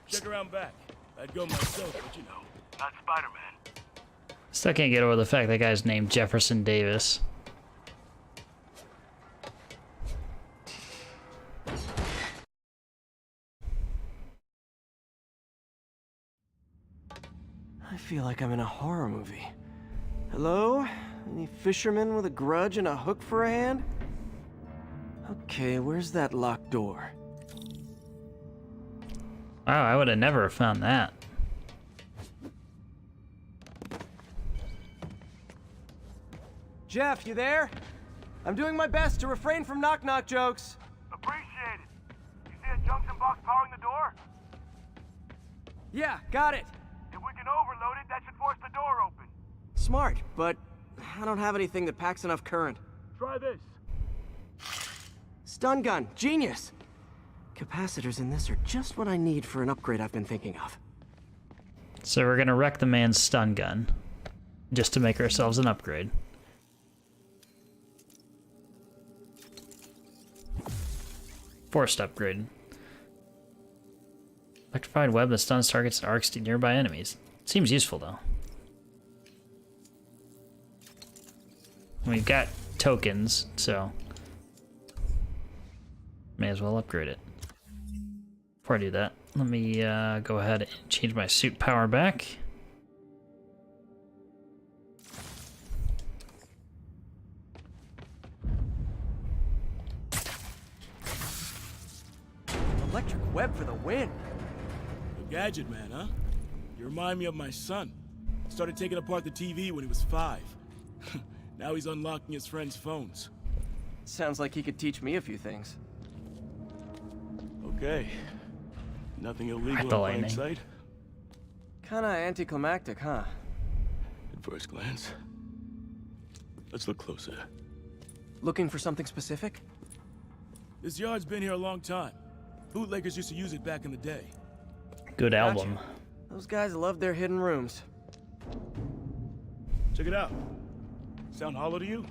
Check around back. I'd go myself, but you know, not Spider-Man. Still can't get over the fact that guy's named Jefferson Davis. I feel like I'm in a horror movie. Hello? Any fisherman with a grudge and a hook for a hand? Okay, where's that locked door? Wow, I would have never found that. Jeff, you there? I'm doing my best to refrain from knock-knock jokes. Appreciate it. You see a junction box powering the door? Yeah, got it. If we can overload it, that should force the door open. Smart, but I don't have anything that packs enough current. Try this. Stun gun, genius! Capacitors in this are just what I need for an upgrade I've been thinking of. So we're gonna wreck the man's stun gun, just to make ourselves an upgrade. Forced upgrade. Electrified web that stuns targets and arcs to nearby enemies. Seems useful though. We've got tokens, so may as well upgrade it. Before I do that, let me go ahead and change my suit power back. Electric web for the win. A gadget man, huh? You remind me of my son. Started taking apart the TV when he was 5. Now he's unlocking his friends' phones. Sounds like he could teach me a few things. Okay. Nothing illegal in the plain lightning. sight? Kinda anticlimactic, huh? At first glance. Let's look closer. Looking for something specific? This yard's been here a long time. Bootleggers used to use it back in the day. Good album. Those guys love their hidden rooms. Check it out. Sound hollow to you?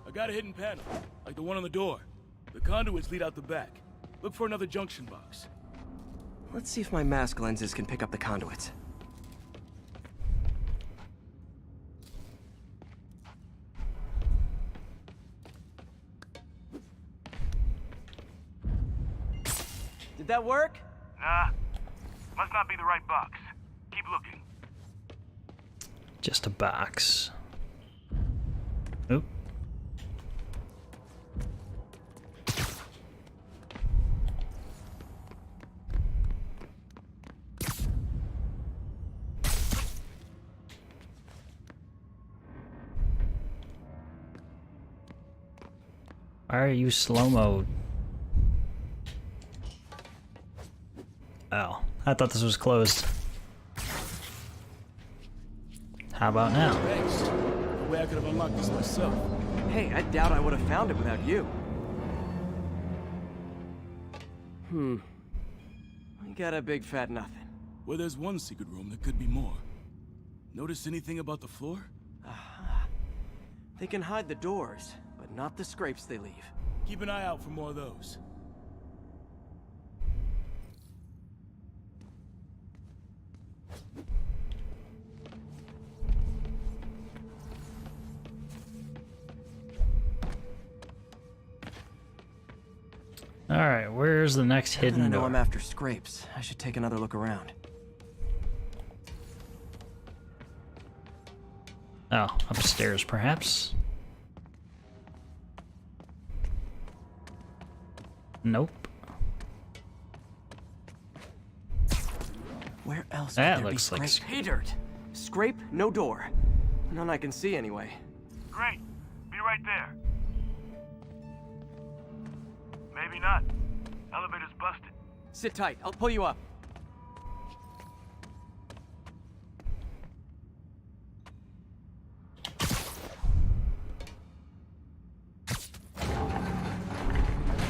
I got a hidden panel, like the one on the door. The conduits lead out the back. Look for another junction box. Let's see if my mask lenses can pick up the conduits. Did that work? Nah. Must not be the right box. Keep looking. Just a box. Oop. Why are you slow-mo? Oh, I thought this was closed. How about now? Thanks. No way I could have unlocked this myself. Hey, I doubt I would have found it without you. We got a big fat nothing. Well, there's one secret room, there could be more. Notice anything about the floor? Aha. They can hide the doors, but not the scrapes they leave. Keep an eye out for more of those. Alright, where's the next hidden I know door? I'm after scrapes. I should take another look around. Oh, upstairs perhaps? Nope. Where else That could there looks be like scrapes? Pay dirt. Scrape, no door. None I can see anyway. Great. Be right there. Maybe not. Elevator's busted. Sit tight. I'll pull you up.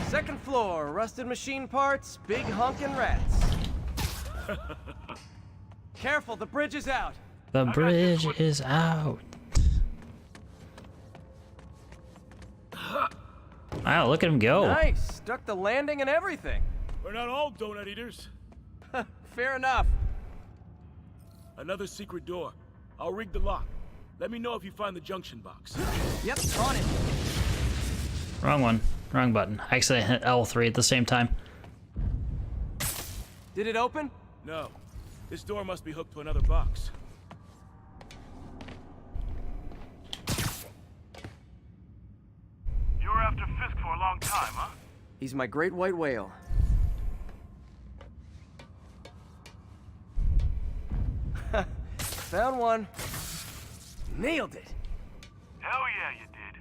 Second floor, rusted machine parts, big honkin' rats. Careful, the bridge is out. The bridge is out. Wow, look at him go. Nice, stuck the landing and everything. We're not all donut eaters. Fair enough. Another secret door. I'll rig the lock. Let me know if you find the junction box. Yep, on it. Wrong one. Wrong button. I accidentally hit L3 at the same time. Did it open? No. This door must be hooked to another box. You were after Fisk for a long time, huh? He's my great white whale. Found one. Nailed it. Hell yeah, you did.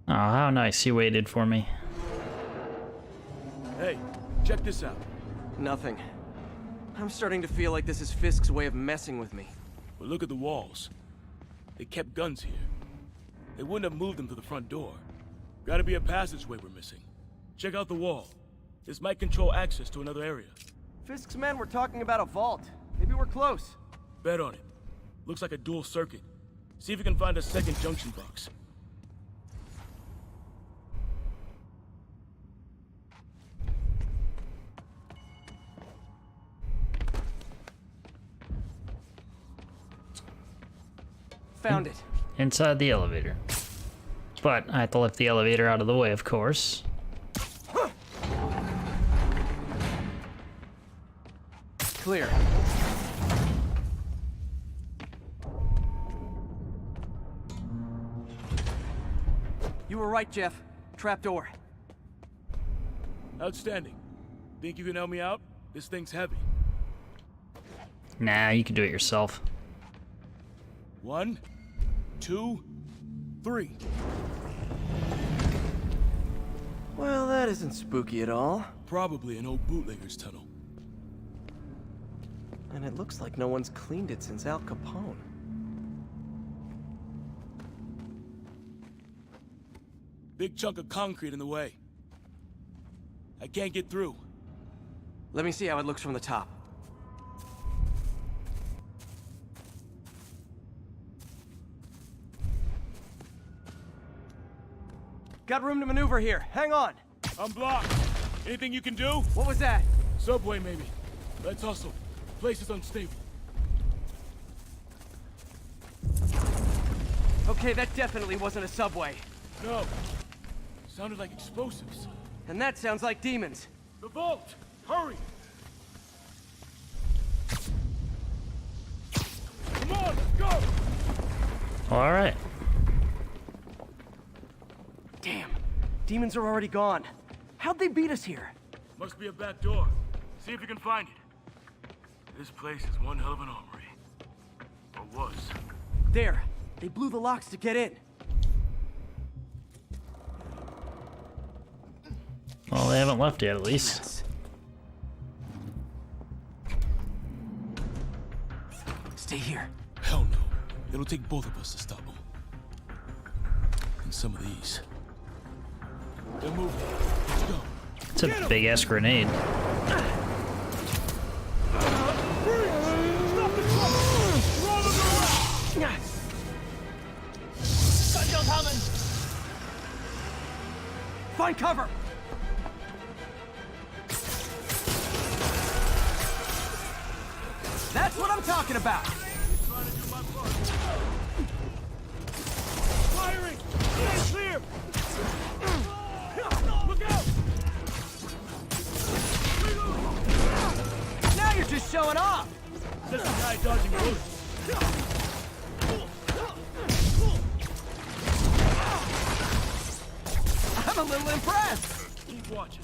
Oh, how nice he waited for me. Hey, check this out. Nothing. I'm starting to feel like this is Fisk's way of messing with me. But look at the walls. They kept guns here. They wouldn't have moved them to the front door. Gotta be a passageway we're missing. Check out the wall. This might control access to another area. Fisk's men were talking about a vault. Maybe we're close. Bet on it. Looks like a dual circuit. See if you can find a second junction box. Found it. Inside the elevator. But I have to lift the elevator out of the way, of course. Clear. You were right, Jeff. Trapdoor. Outstanding. Think you can help me out? This thing's heavy. Nah, you can do it yourself. 1, 2, 3. Well, that isn't spooky at all. Probably an old bootlegger's tunnel. And it looks like no one's cleaned it since Al Capone. Big chunk of concrete in the way. I can't get through. Let me see how it looks from the top. Got room to maneuver here. Hang on. I'm blocked. Anything you can do? What was that? Subway, maybe. Let's hustle. Place is unstable. Okay, that definitely wasn't a subway. No. Sounded like explosives. And that sounds like demons. The vault! Hurry! Come on, let's go! Alright. Damn. Demons are already gone. How'd they beat us here? Must be a back door. See if you can find it. This place is one hell of an armory. Or was. There. They blew the locks to get in. Well, they haven't left yet, at least. Stay here. Hell no. It'll take both of us to stop them. And some of these. They're moving. Let's go. It's a big-ass grenade. Find cover! That's what I'm talking about! Firing! Stay clear! Look out! Now you're just showing off! Just a guy dodging bullets. I'm a little impressed! Keep watching.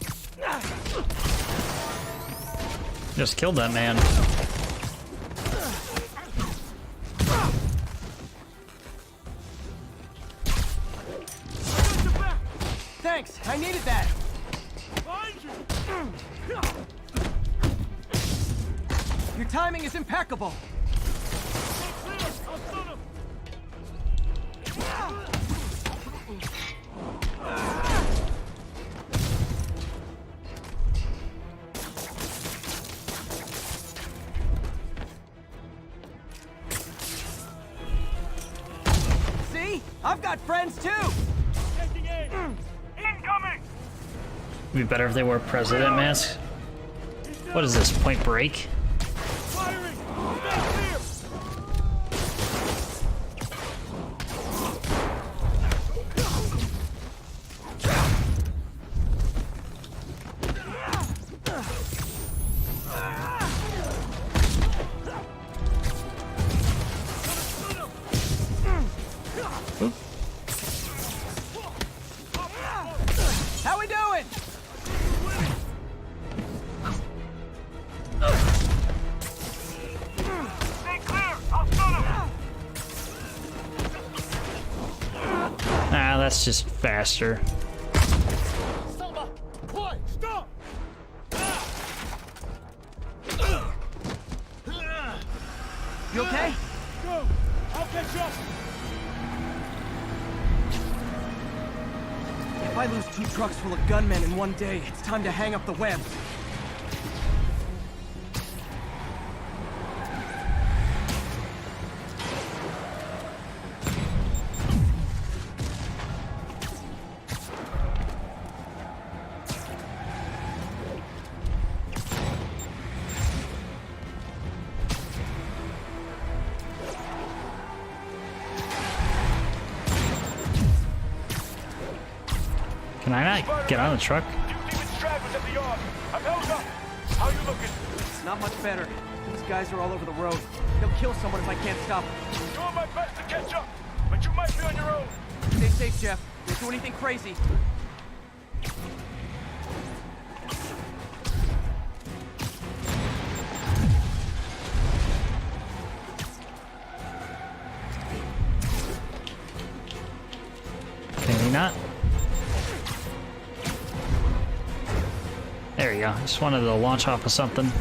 Just killed that man. Thanks, I needed that. Your timing is impeccable. See? I've got friends too. Incoming! It'd be better if they wore president masks. What is this, Point Break? Firing! How we doing? Stay clear! I'll stun him! Ah, that's just faster. Stop! You okay? Go! I'll catch up! If I lose 2 trucks full of gunmen in one day, it's time to hang up the webs. Can I not get on the truck? How you looking? It's not much better. These guys are all over the road. They'll kill someone if I can't stop them. I'm doing my best to catch up, but you might be on your own. Stay safe, Jeff. Don't do anything crazy. Maybe not. There you go. Just wanted to launch off of something.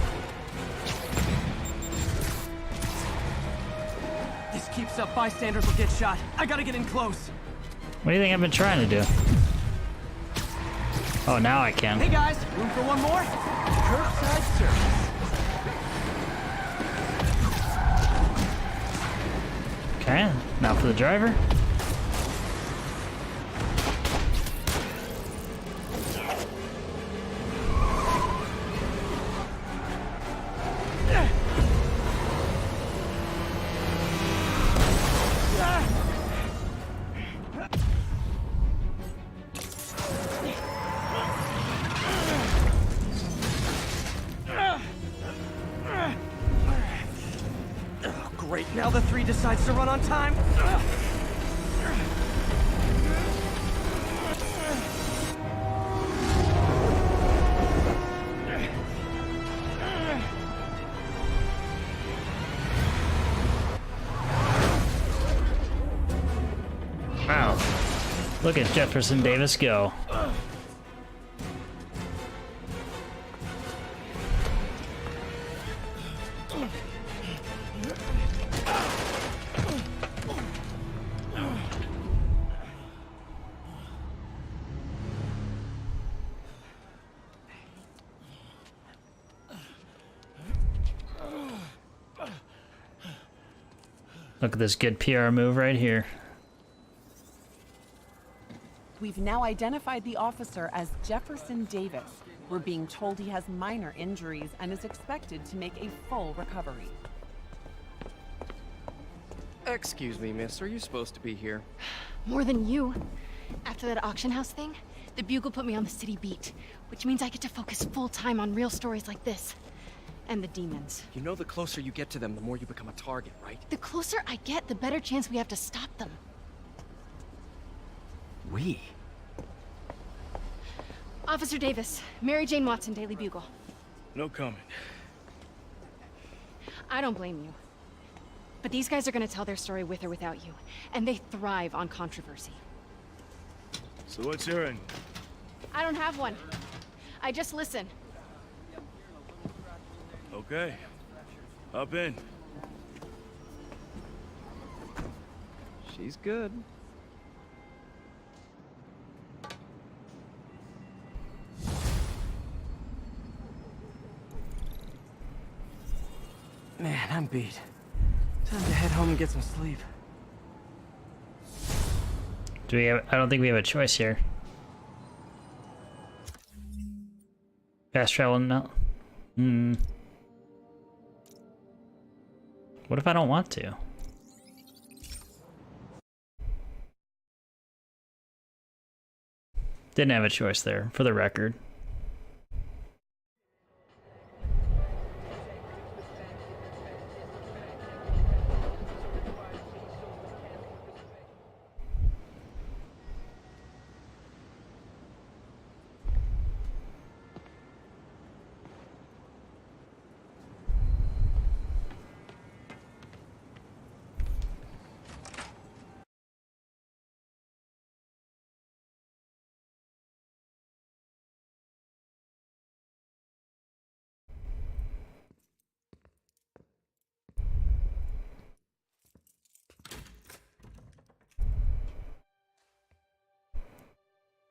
This keeps up, bystanders will get shot. I gotta get in close. What do you think I've been trying to do? Oh, now I can. Hey guys, room for one more? Curbside service. Okay, now for the driver. Great, now the 3 decides to run on time. Wow. Look at Jefferson Davis go. Look at this good PR move right here. We've now identified the officer as Jefferson Davis. We're being told he has minor injuries and is expected to make a full recovery. Excuse me, miss. Are you supposed to be here? More than you. After that auction house thing, the Bugle put me on the city beat, which means I get to focus full time on real stories like this. And the demons. You know the closer you get to them, the more you become a target, right? The closer I get, the better chance we have to stop them. We? Officer Davis, Mary Jane Watson, Daily Bugle. No comment. I don't blame you. But these guys are gonna tell their story with or without you, and they thrive on controversy. So what's your end? I don't have one. I just listen. Okay. Hop in. She's good. Man, I'm beat. Time to head home and get some sleep. Do we have? I don't think we have a choice here. Fast travel now. What if I don't want to? Didn't have a choice there, for the record.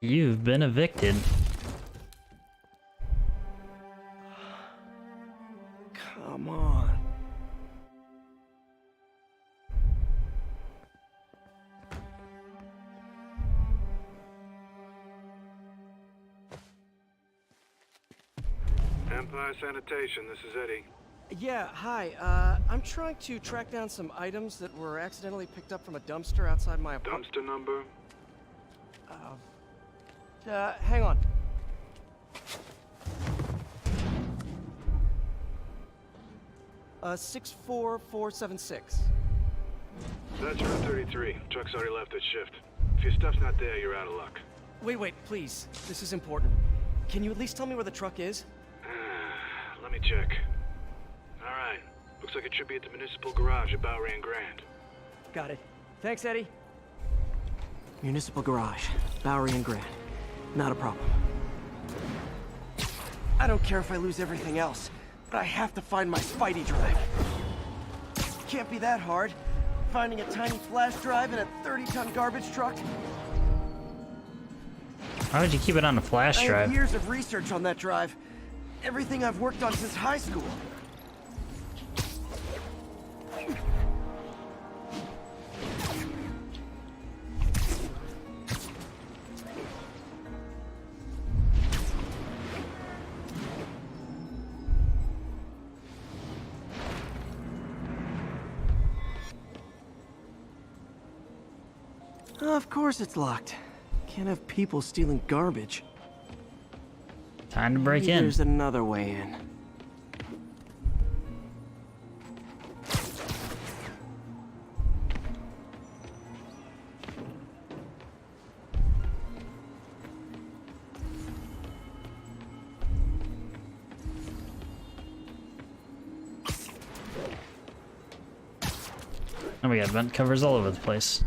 You've been evicted. Come on. Empire Sanitation, this is Eddie. Yeah, hi. I'm trying to track down some items that were accidentally picked up from a dumpster outside my apartment. Dumpster number? Hang on. Uh, 64476. That's route 33. Truck's already left its shift. If your stuff's not there, you're out of luck. Wait, please. This is important. Can you at least tell me where the truck is? Let me check. Alright. Looks like it should be at the municipal garage at Bowery and Grand. Got it. Thanks, Eddie. Municipal garage, Bowery and Grand. Not a problem. I don't care if I lose everything else, but I have to find my Spidey drive. Can't be that hard. Finding a tiny flash drive in a 30-ton garbage truck. Why would you keep it on a flash I drive? have years of research on that drive. Everything I've worked on since high school. Of course it's locked. Can't have people stealing garbage. Time to break Maybe in. There's another way in. Oh, we got vent covers all over the place.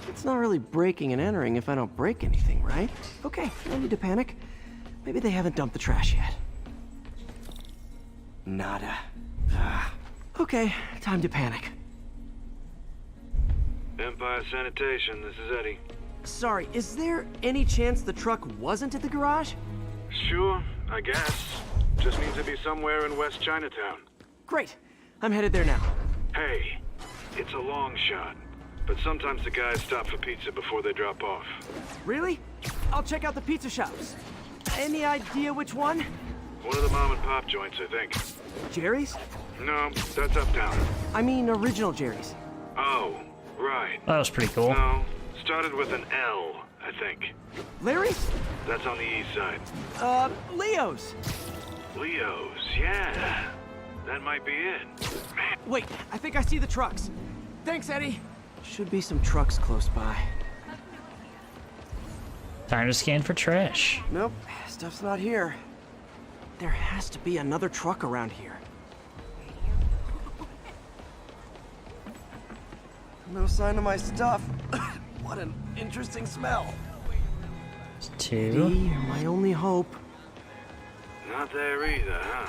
It's not really breaking and entering if I don't break anything, right? Okay, no need to panic. Maybe they haven't dumped the trash yet. Nada. Okay, time to panic. Empire Sanitation, this is Eddie. Sorry, is there any chance the truck wasn't at the garage? Sure, I guess. Just means it'd be somewhere in West Chinatown. Great, I'm headed there now. Hey, it's a long shot, but sometimes the guys stop for pizza before they drop off. Really? I'll check out the pizza shops. Any idea which one? One of the mom and pop joints, I think. Jerry's? No, that's uptown. I mean original Jerry's. Oh, right. That was pretty cool. No, started with an L, I think. Larry's? That's on the east side. Leo's. Leo's, yeah. That might be it. Man. Wait, I think I see the trucks. Thanks, Eddie. Should be some trucks close by. Time to scan for trash. Nope, stuff's not here. There has to be another truck around here. No sign of my stuff. What an interesting smell. Two. Eddie, you're my only hope. Not there either, huh?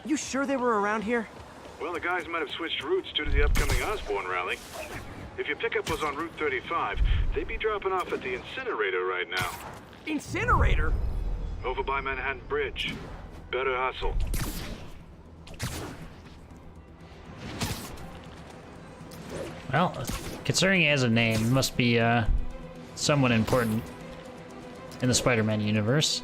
You sure they were around here? Well, the guys might have switched routes due to the upcoming Osborne rally. If your pickup was on Route 35, they'd be dropping off at the incinerator right now. Incinerator? Over by Manhattan Bridge. Better hustle. Well, considering he has a name, it must be somewhat important in the Spider-Man universe.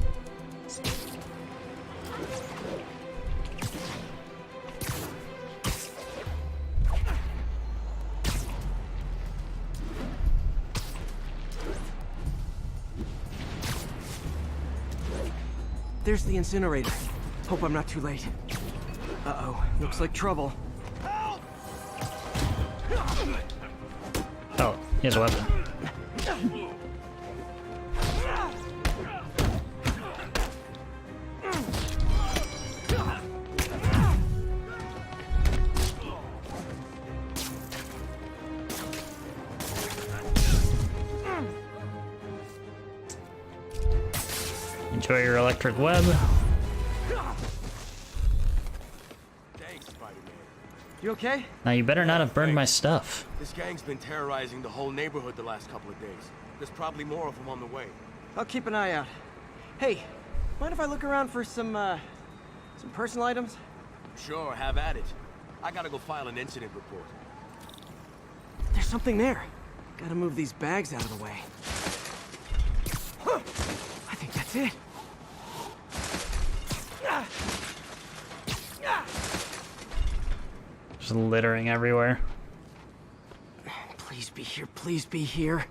There's the incinerator. Hope I'm not too late. Uh-oh, looks like trouble. Oh, he has a weapon. Enjoy your electric web. Thanks, Spider-Man. You okay? Now you better not have burned my stuff. This gang's been terrorizing the whole neighborhood the last couple of days. There's probably more of them on the way. I'll keep an eye out. Hey, mind if I look around for some personal items? Sure, have at it. I gotta go file an incident report. There's something there. Gotta move these bags out of the way. Huh. I think that's it. Just littering everywhere. Please be here, please be here.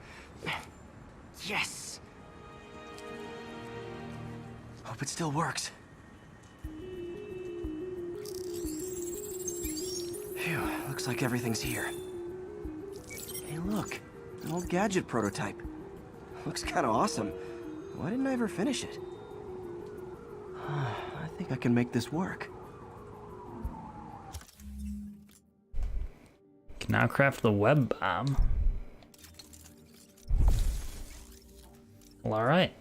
Yes! Hope it still works. Phew, looks like everything's here. Hey look, an old gadget prototype. Looks kinda awesome. Why didn't I ever finish it? I think I can make this work. Can now craft the web bomb. Well, alright.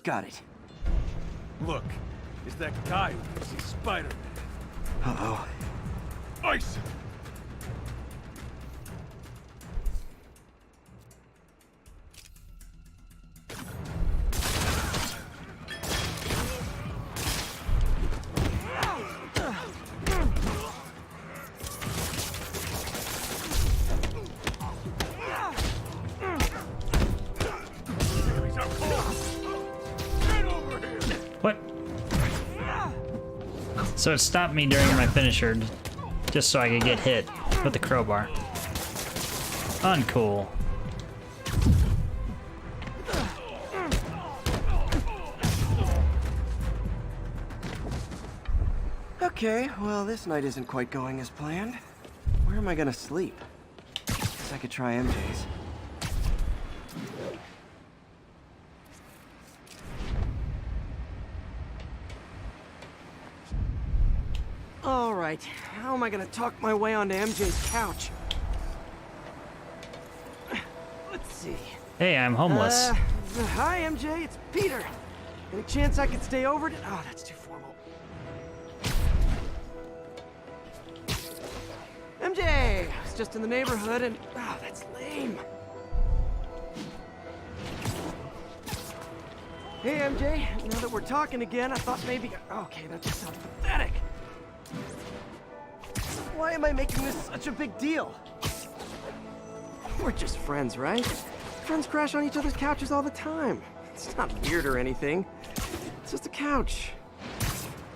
Got it. Look, it's that guy who thinks he's Spider-Man. Uh-oh. Ice him! What? So it stopped me during my finisher, just so I could get hit with the crowbar. Uncool. Okay, well this night isn't quite going as planned. Where am I gonna sleep? Guess I could try MJ's. Alright, how am I gonna talk my way onto MJ's couch? Let's see. Hey, I'm homeless. Hi MJ, it's Peter. Any chance I could stay over to... Oh, that's too formal. MJ! I was just in the neighborhood and... Oh, that's lame. Hey MJ, now that we're talking again, I thought maybe... Okay, that just sounds pathetic. Why am I making this such a big deal? We're just friends, right? Friends crash on each other's couches all the time. It's not weird or anything. It's just a couch.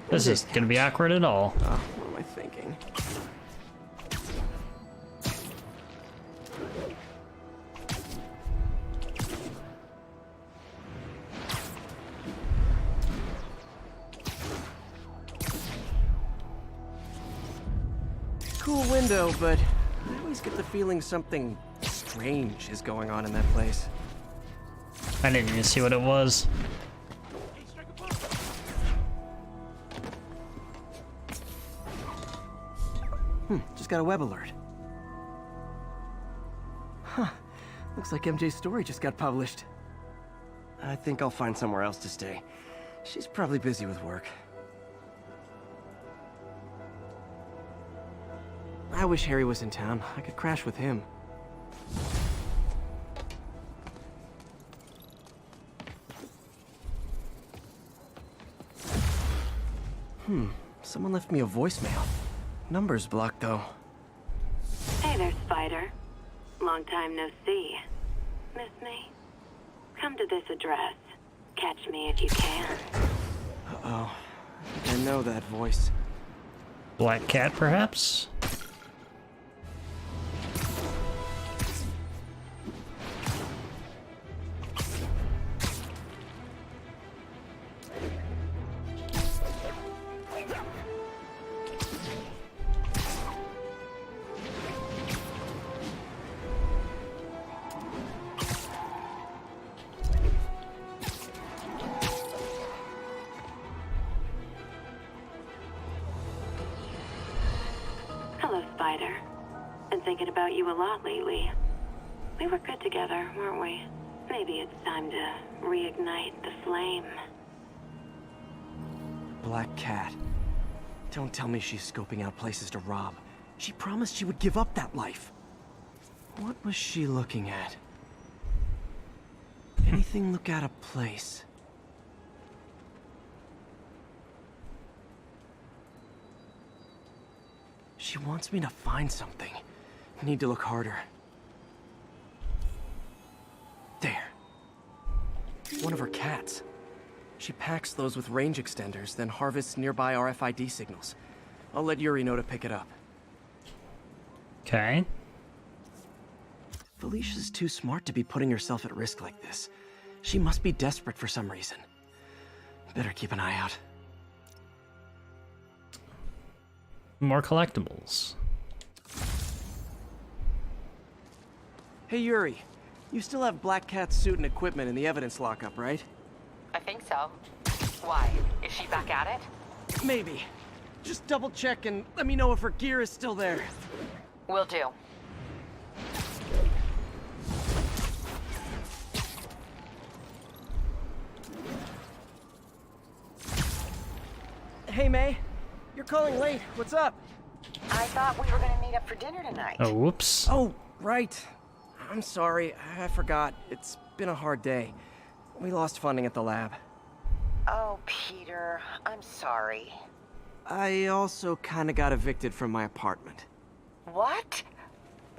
This isn't gonna be awkward at all. Oh, what am I thinking? Cool window, but I always get the feeling something strange is going on in that place. I didn't even see what it was. Just got a web alert. Huh. Looks like MJ's story just got published. I think I'll find somewhere else to stay. She's probably busy with work. I wish Harry was in town. I could crash with him. Someone left me a voicemail. Number's blocked, though. Hey there, Spider. Long time no see. Miss me? Come to this address. Catch me if you can. Uh-oh. I think I know that voice. Black cat, perhaps? Hello, Spider. Been thinking about you a lot lately. We were good together, weren't we? Maybe it's time to reignite the flame. Black Cat. Don't tell me she's scoping out places to rob. She promised she would give up that life. What was she looking at? Anything look out of place? She wants me to find something. I need to look harder. There. One of her cats. She packs those with range extenders, then harvests nearby RFID signals. I'll let Yuri know to pick it up. Okay. Felicia's too smart to be putting herself at risk like this. She must be desperate for some reason. Better keep an eye out. More collectibles. Hey Yuri, you still have Black Cat's suit and equipment in the evidence lockup, right? I think so. Why? Is she back at it? Maybe. Just double check and let me know if her gear is still there. Will do. Hey May, you're calling late. What's up? I thought we were gonna meet up for dinner tonight. Oh, whoops. Oh, right. I'm sorry, I forgot. It's been a hard day. We lost funding at the lab. Oh, Peter, I'm sorry. I also kinda got evicted from my apartment. What?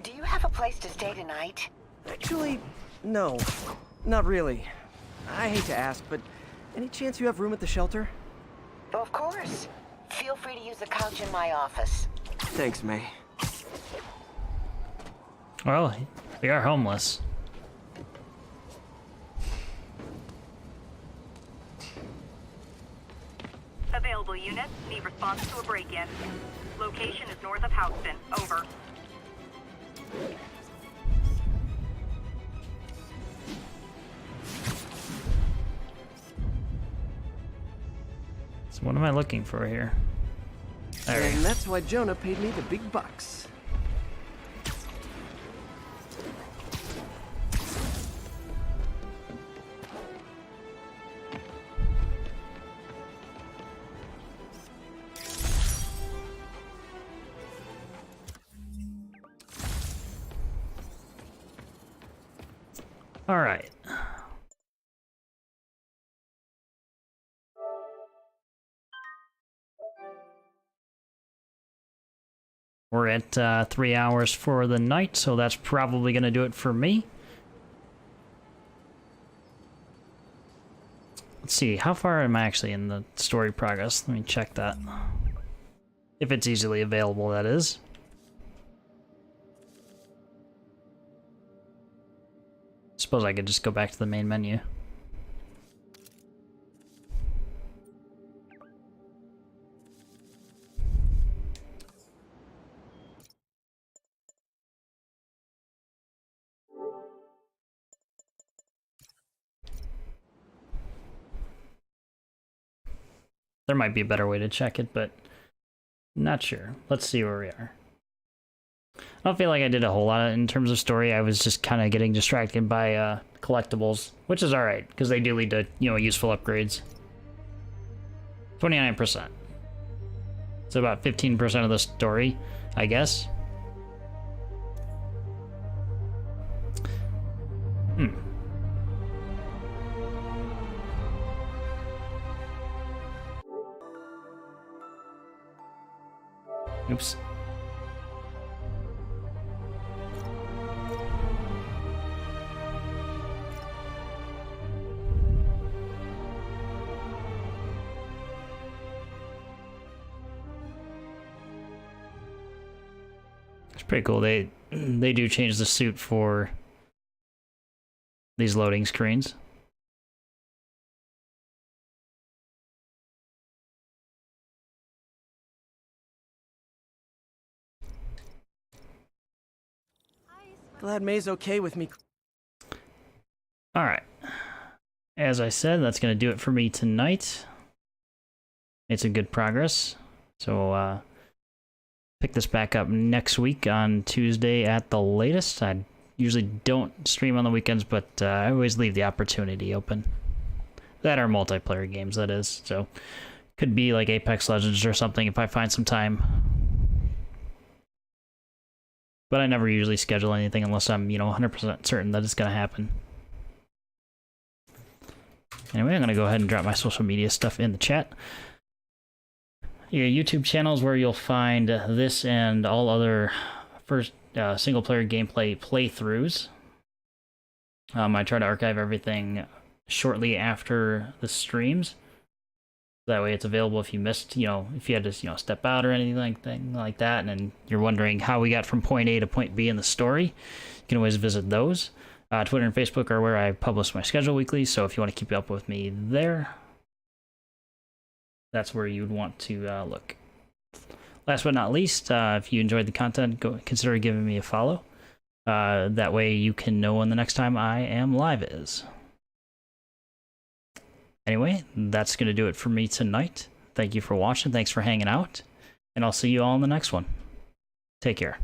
Do you have a place to stay tonight? Actually, no. Not really. I hate to ask, but any chance you have room at the shelter? Of course. Feel free to use the couch in my office. Thanks, May. Well, we are homeless. Available units need response to a break-in. Location is north of Houston. Over. So what am I looking for here? There we And go. that's why Jonah paid me the big bucks. All right. We're at 3 hours for the night, so that's probably going to do it for me. Let's see, how far am I actually in the story progress? Let me check that. If it's easily available, that is. Suppose I could just go back to the main menu. There might be a better way to check it, but not sure. Let's see where we are. I don't feel like I did a whole lot in terms of story. I was just kind of getting distracted by collectibles, which is alright, because they do lead to, you know, useful upgrades. 29%. So about 15% of the story, I guess. Oops. It's pretty cool. They do change the suit for these loading screens. Glad May's okay with me. All right. As I said, that's going to do it for me tonight. Made some good progress. So, pick this back up next week on Tuesday at the latest. I usually don't stream on the weekends, but I always leave the opportunity open. That are multiplayer games, that is. So, Could be like Apex Legends or something if I find some time. But I never usually schedule anything unless I'm, 100% certain that it's going to happen. Anyway, I'm going to go ahead and drop my social media stuff in the chat. Your YouTube channel is where you'll find this and all other first single-player gameplay playthroughs. I try to archive everything shortly after the streams. That way it's available if you missed, if you had to, step out or anything like that, and then you're wondering how we got from point A to point B in the story, you can always visit those. Twitter and Facebook are where I publish my schedule weekly, so if you want to keep up with me there, that's where you'd want to look. Last but not least, if you enjoyed the content, consider giving me a follow. That way you can know when the next time I am live is. Anyway, that's going to do it for me tonight. Thank you for watching, thanks for hanging out, and I'll see you all in the next one. Take care.